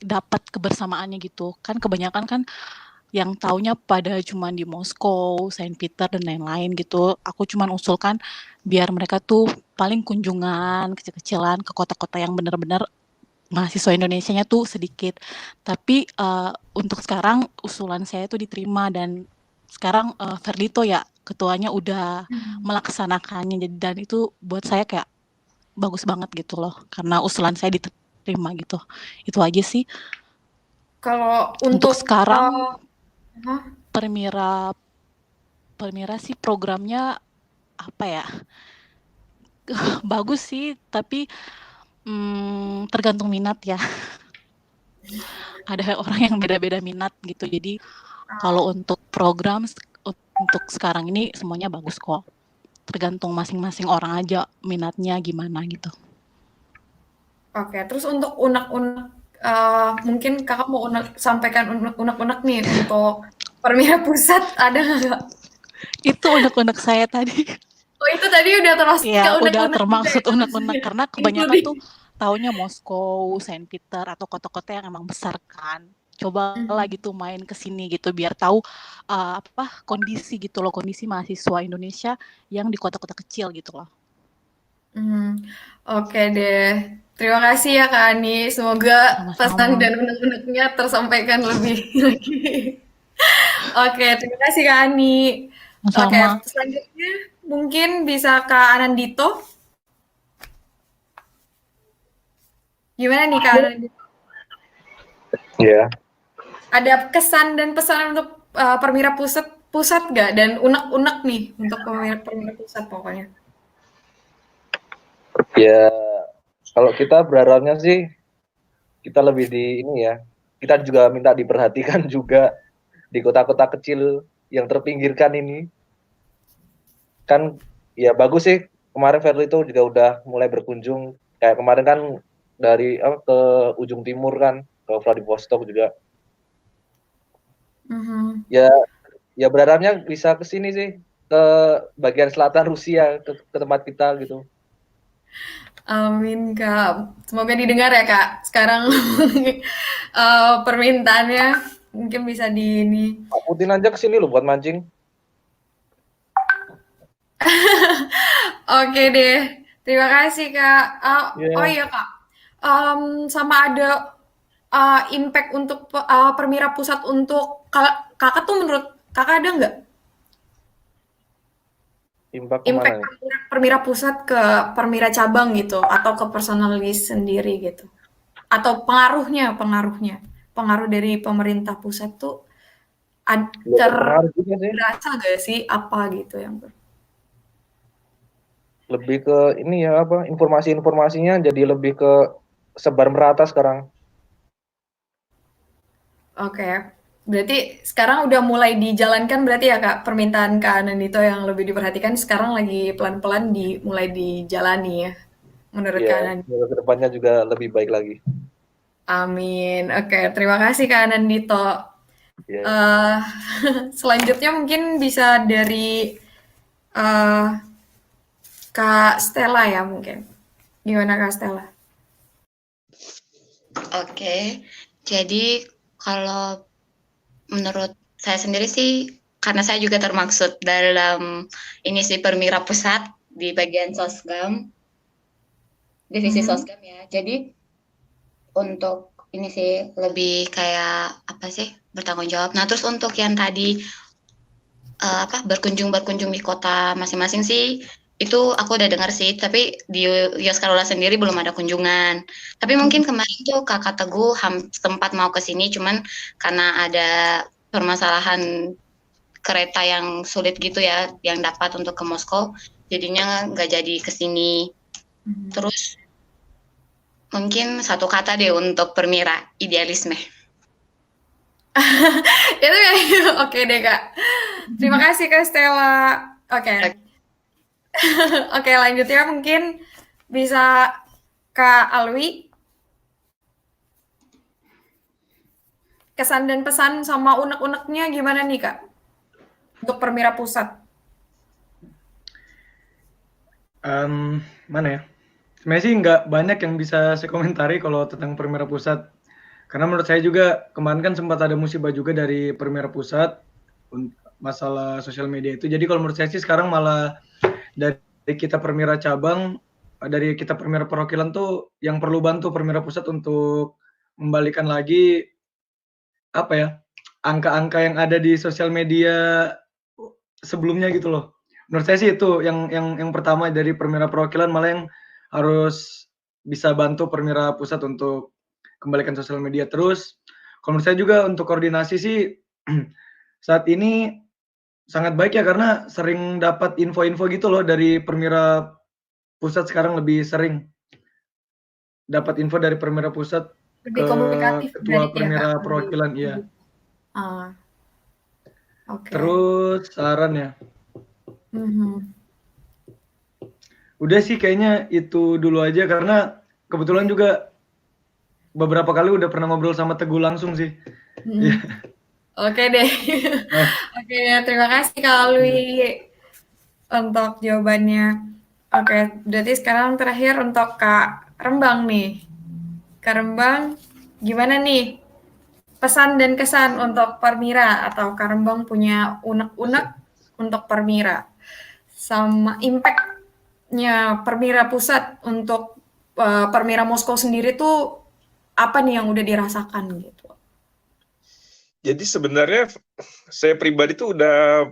dapat kebersamaannya gitu. Kan kebanyakan kan yang taunya pada cuman di Moskow, Saint Peter dan lain-lain gitu. Aku cuman usulkan biar mereka tuh paling kunjungan kecil-kecilan ke kota-kota yang benar-benar mahasiswa Indonesianya tuh sedikit. Tapi untuk sekarang usulan saya tuh diterima dan sekarang Ferlito ya ketuanya udah melaksanakannya, dan itu buat saya kayak bagus banget gitu loh karena usulan saya diterima gitu. Itu aja sih. Kalau Untuk untuk sekarang Permira sih programnya apa ya? Bagus sih, tapi tergantung minat ya. Ada orang yang beda-beda minat gitu. Jadi kalau untuk program untuk sekarang ini semuanya bagus kok. Tergantung masing-masing orang aja minatnya gimana gitu. Oke, terus untuk unek-unek mungkin kakak mau sampaikan unek-unek nih untuk Permira Pusat ada nggak? Itu unek-unek saya tadi. Oh itu tadi udah termasuk ya unek-unek udah juga termaksud ya? unek-unek karena kebanyakan tuh taunya Moskow, Saint Peter atau kota-kota yang emang besar kan. Cobalah gitu main ke sini gitu biar tahu kondisi gitu loh, kondisi mahasiswa Indonesia yang di kota-kota kecil gitu loh. Oke deh. Terima kasih ya Kak Ani. Semoga Sama-sama. pesan dan unek-uneknya tersampaikan lebih lagi. Oke, terima kasih Kak Ani. Oke, Sama. selanjutnya mungkin bisa Kak Anandito. Gimana nih Kak Anandito? Iya. Ada kesan dan pesan untuk Permira Pusat nggak? Dan unek-unek nih untuk Permira Pusat pokoknya. Ya, kalau kita berharapnya sih kita lebih di ini ya. Kita juga minta diperhatikan juga di kota-kota kecil yang terpinggirkan ini. Kan ya bagus sih. Kemarin Ferli itu juga udah mulai berkunjung. Kayak kemarin kan dari ke ujung timur kan, ke Vladivostok juga. Ya berharapnya bisa ke sini sih, ke bagian selatan Rusia, ke tempat kita gitu. Amin Kak, semoga didengar ya Kak. Sekarang permintaannya mungkin bisa di ini. Pak Putin aja ke sini loh buat mancing. Oke deh, terima kasih Kak. Oh iya Kak, sama ada impact untuk Permira Pusat untuk kakak tuh menurut kakak ada nggak? Impact Permira Pusat ke Permira cabang gitu atau ke personalis sendiri gitu, atau pengaruh dari pemerintah pusat tuh terasa gak sih apa gitu yang lebih ke ini ya informasinya jadi lebih ke sebar merata sekarang. Oke. Berarti sekarang udah mulai dijalankan berarti ya Kak, permintaan Kak Anandito yang lebih diperhatikan sekarang lagi pelan-pelan mulai dijalani ya, menurut Kak Anandito. Ke depannya juga lebih baik lagi. Amin. Oke, terima kasih Kak Anandito. Selanjutnya mungkin bisa dari Kak Stella ya mungkin. Gimana Kak Stella? Oke, jadi kalau menurut saya sendiri sih, karena saya juga termaksud dalam ini sih Permira Pusat di bagian Sosgam, divisi Sosgam ya. Jadi untuk ini sih lebih kayak bertanggung jawab. Nah terus untuk yang tadi berkunjung di kota masing-masing sih, itu aku udah dengar sih, tapi di Yoskar Ola sendiri belum ada kunjungan. Tapi mungkin kemarin tuh Kakak Teguh sempat mau ke sini, cuman karena ada permasalahan kereta yang sulit gitu ya, yang dapat untuk ke Moskow, jadinya nggak jadi ke sini. Terus mungkin satu kata deh untuk Permira, idealisme. Itu kayak oke deh Kak. Terima kasih Kak Stella. Oke. Oke, lanjutnya mungkin bisa Kak Alwi. Kesan dan pesan sama unek-uneknya gimana nih Kak? Untuk Permira Pusat. Mana ya? Sebenarnya sih nggak banyak yang bisa saya komentari kalau tentang Permira Pusat. Karena menurut saya juga kemarin kan sempat ada musibah juga dari Permira Pusat masalah sosial media itu. Jadi kalau menurut saya sih sekarang malah dari kita Permira cabang, dari kita Permira perwakilan tuh yang perlu bantu Permira Pusat untuk membalikan lagi apa ya, angka-angka yang ada di sosial media sebelumnya gitu loh. Menurut saya sih itu yang pertama dari Permira perwakilan malah yang harus bisa bantu Permira Pusat untuk kembalikan sosial media. Terus kalau menurut saya juga untuk koordinasi sih saat ini sangat baik ya karena sering dapat info-info gitu loh dari Permira Pusat sekarang lebih sering dapat info dari Permira Pusat Lebih ke komunikatif ketua berarti Permira ya Kak? perwakilan iya. Oke. Terus saran ya. Udah sih kayaknya itu dulu aja karena kebetulan juga beberapa kali udah pernah ngobrol sama Teguh langsung sih. Oke deh. Oke, terima kasih Kak Alwi untuk jawabannya. Oke, berarti sekarang terakhir untuk Kak Rembang nih. Kak Rembang, gimana nih pesan dan kesan untuk Permira atau Kak Rembang punya unek-unek untuk Permira sama impact-nya Permira Pusat untuk Permira Moskow sendiri tuh apa nih yang udah dirasakan gitu? Jadi sebenarnya saya pribadi tuh udah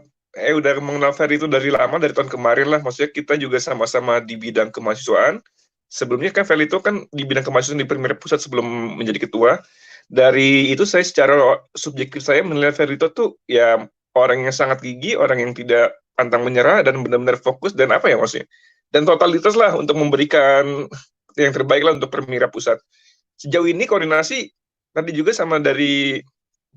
mengenal Ferry itu dari lama, dari tahun kemarin lah. Maksudnya kita juga sama-sama di bidang kemahasiswaan. Sebelumnya kan Ferry itu kan di bidang kemahasiswaan di Permira Pusat sebelum menjadi ketua. Dari itu saya secara subjektif saya menilai Ferry itu tuh ya orang yang sangat gigih, orang yang tidak pantang menyerah dan benar-benar fokus dan apa ya maksudnya. Dan totalitas lah untuk memberikan yang terbaik lah untuk Permira Pusat. Sejauh ini koordinasi tadi juga sama dari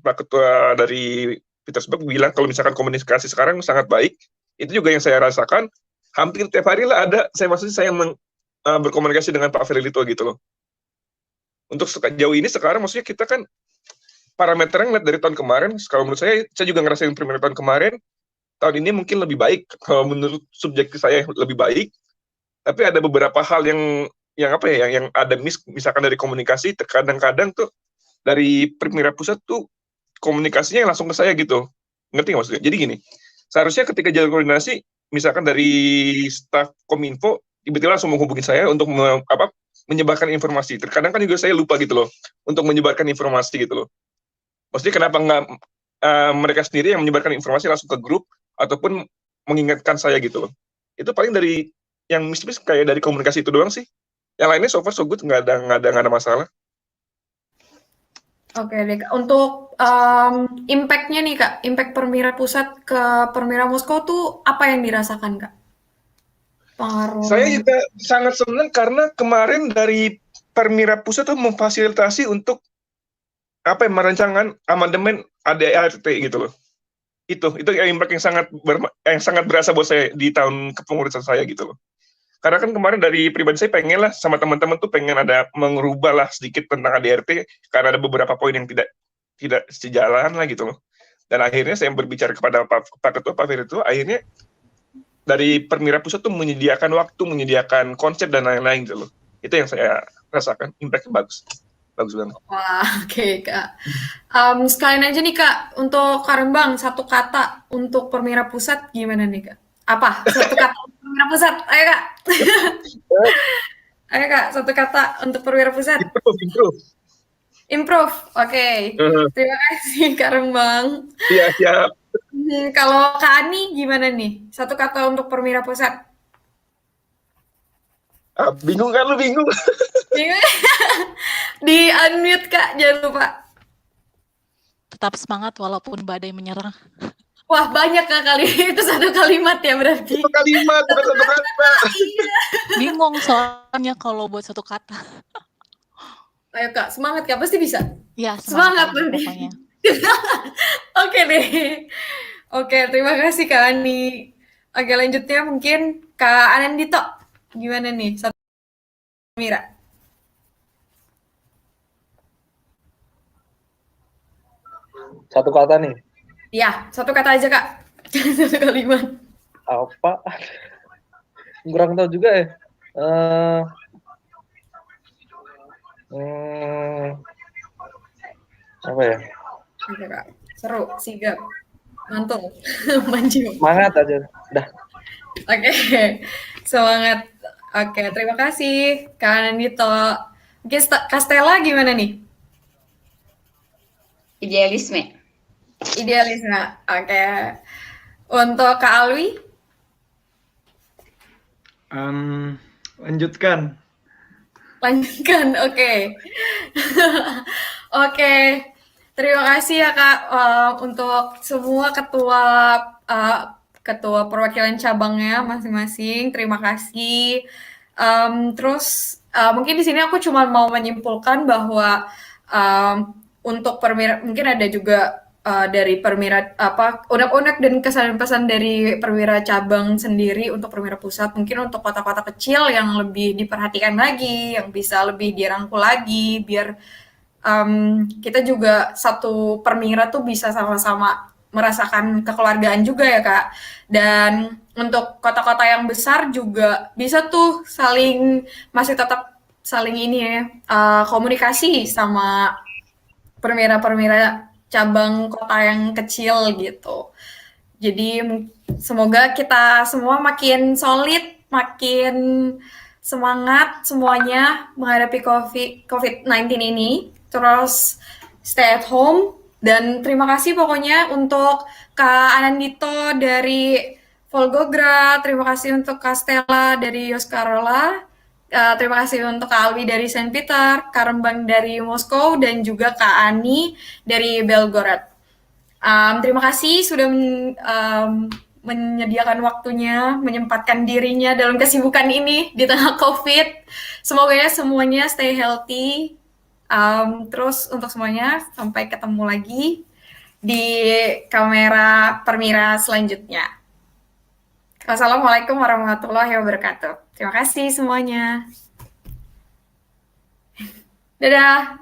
Pak Ketua dari Petersburg bilang kalau misalkan komunikasi sekarang sangat baik, itu juga yang saya rasakan. Hampir tiap hari lah ada, saya berkomunikasi dengan Pak Ferlito gitu loh. Untuk sejauh ini sekarang maksudnya kita kan parameternya ngeliat dari tahun kemarin, kalau menurut saya juga ngerasain Permira tahun kemarin, tahun ini mungkin lebih baik, kalau menurut subjektif saya lebih baik, tapi ada beberapa hal yang ada misalkan dari komunikasi, terkadang-kadang tuh dari Permira Pusat tuh komunikasinya langsung ke saya gitu. Ngerti nggak maksudnya? Jadi gini, seharusnya ketika jalan koordinasi, misalkan dari staf Kominfo, tiba-tiba langsung menghubungi saya untuk menyebarkan informasi. Terkadang kan juga saya lupa gitu loh, untuk menyebarkan informasi gitu loh. Maksudnya kenapa nggak mereka sendiri yang menyebarkan informasi langsung ke grup, ataupun mengingatkan saya gitu loh. Itu paling dari yang mis-mis kayak dari komunikasi itu doang sih. Yang lainnya so far so good, nggak ada masalah. Oke deh, Kak. Untuk impact-nya nih Kak, impact Permira Pusat ke Permira Moskow tuh apa yang dirasakan Kak? Pengaruh. Saya juga sangat senang karena kemarin dari Permira Pusat tuh memfasilitasi untuk merancangkan amandemen ADART gitu loh. Itu impact yang sangat berasa buat saya di tahun kepengurusan saya gitu loh. Karena kan kemarin dari pribadi saya pengen lah sama teman-teman tuh pengen ada mengubah lah sedikit tentang ADRT karena ada beberapa poin yang tidak sejalan lah gitu loh. Dan akhirnya saya berbicara kepada Pak Ketua, Pak Ferry itu akhirnya dari Permira Pusat tuh menyediakan waktu, menyediakan konsep dan lain-lain gitu loh. Itu yang saya rasakan, impact-nya bagus banget. Wah, oke Kak. Sekalian aja nih Kak, untuk Kak Rembang, satu kata untuk Permira Pusat gimana nih Kak? Apa? Satu kata untuk Permira Pusat, ayo Kak. Ayo Kak, satu kata untuk Permira Pusat. Improve, oke. Terima kasih Kak Rembang. Iya, siap. Kalau Kak Ani gimana nih? Satu kata untuk Permira Pusat. Bingung kan lu, bingung. Di unmute Kak, jangan lupa. Tetap semangat walaupun badai menyerang. Wah, banyak Kak kali itu satu kalimat ya berarti. Satu kalimat, bukan satu kata. Bingung soalnya kalau buat satu kata. Ayo Kak, semangat Kak, pasti bisa. Ya, semangat pokoknya. Oke deh. Oke, terima kasih Kak Ani. Oke, lanjutnya mungkin Kak Anandito. Gimana nih? Satu Mira. Satu kata nih. Ya, satu kata aja Kak. Jangan satu kalimat. Apa? Kurang tahu juga ya. Apa ya? Oke Kak. Seru, sigap, mantul, manjung. Semangat aja. Dah. Oke, semangat. Oke, terima kasih Kak Anandito. Mungkin Kak Stella gimana nih? Idealisme. Idealisme. Oke. Untuk Kak Alwi? Lanjutkan. Lanjutkan, oke. Oke, terima kasih ya Kak untuk semua ketua perwakilan cabangnya masing-masing. Terima kasih. Terus mungkin di sini aku cuma mau menyimpulkan bahwa untuk permira mungkin ada juga dari perwira unek-unek dan kesan-pesan dari perwira cabang sendiri untuk perwira pusat, mungkin untuk kota-kota kecil yang lebih diperhatikan lagi, yang bisa lebih dirangkul lagi, biar kita juga satu perwira tuh bisa sama-sama merasakan kekeluargaan juga ya Kak. Dan untuk kota-kota yang besar juga bisa tuh masih tetap saling ini ya, komunikasi sama perwira-perwira cabang kota yang kecil gitu. Jadi semoga kita semua makin solid, makin semangat semuanya menghadapi COVID-19 ini. Terus stay at home. Dan terima kasih pokoknya untuk Kak Anandito dari Volgograd, terima kasih untuk Kak Stella dari Yoskarola, terima kasih untuk Kak Alwi dari Saint Peter, Kak Rembang dari Moskow, dan juga Kak Ani dari Belgorod. Terima kasih sudah menyediakan waktunya, menyempatkan dirinya dalam kesibukan ini di tengah COVID. Semoga ya semuanya stay healthy. Terus untuk semuanya, sampai ketemu lagi di kamera Permira selanjutnya. Wassalamualaikum warahmatullahi wabarakatuh. Terima kasih semuanya. Dadah.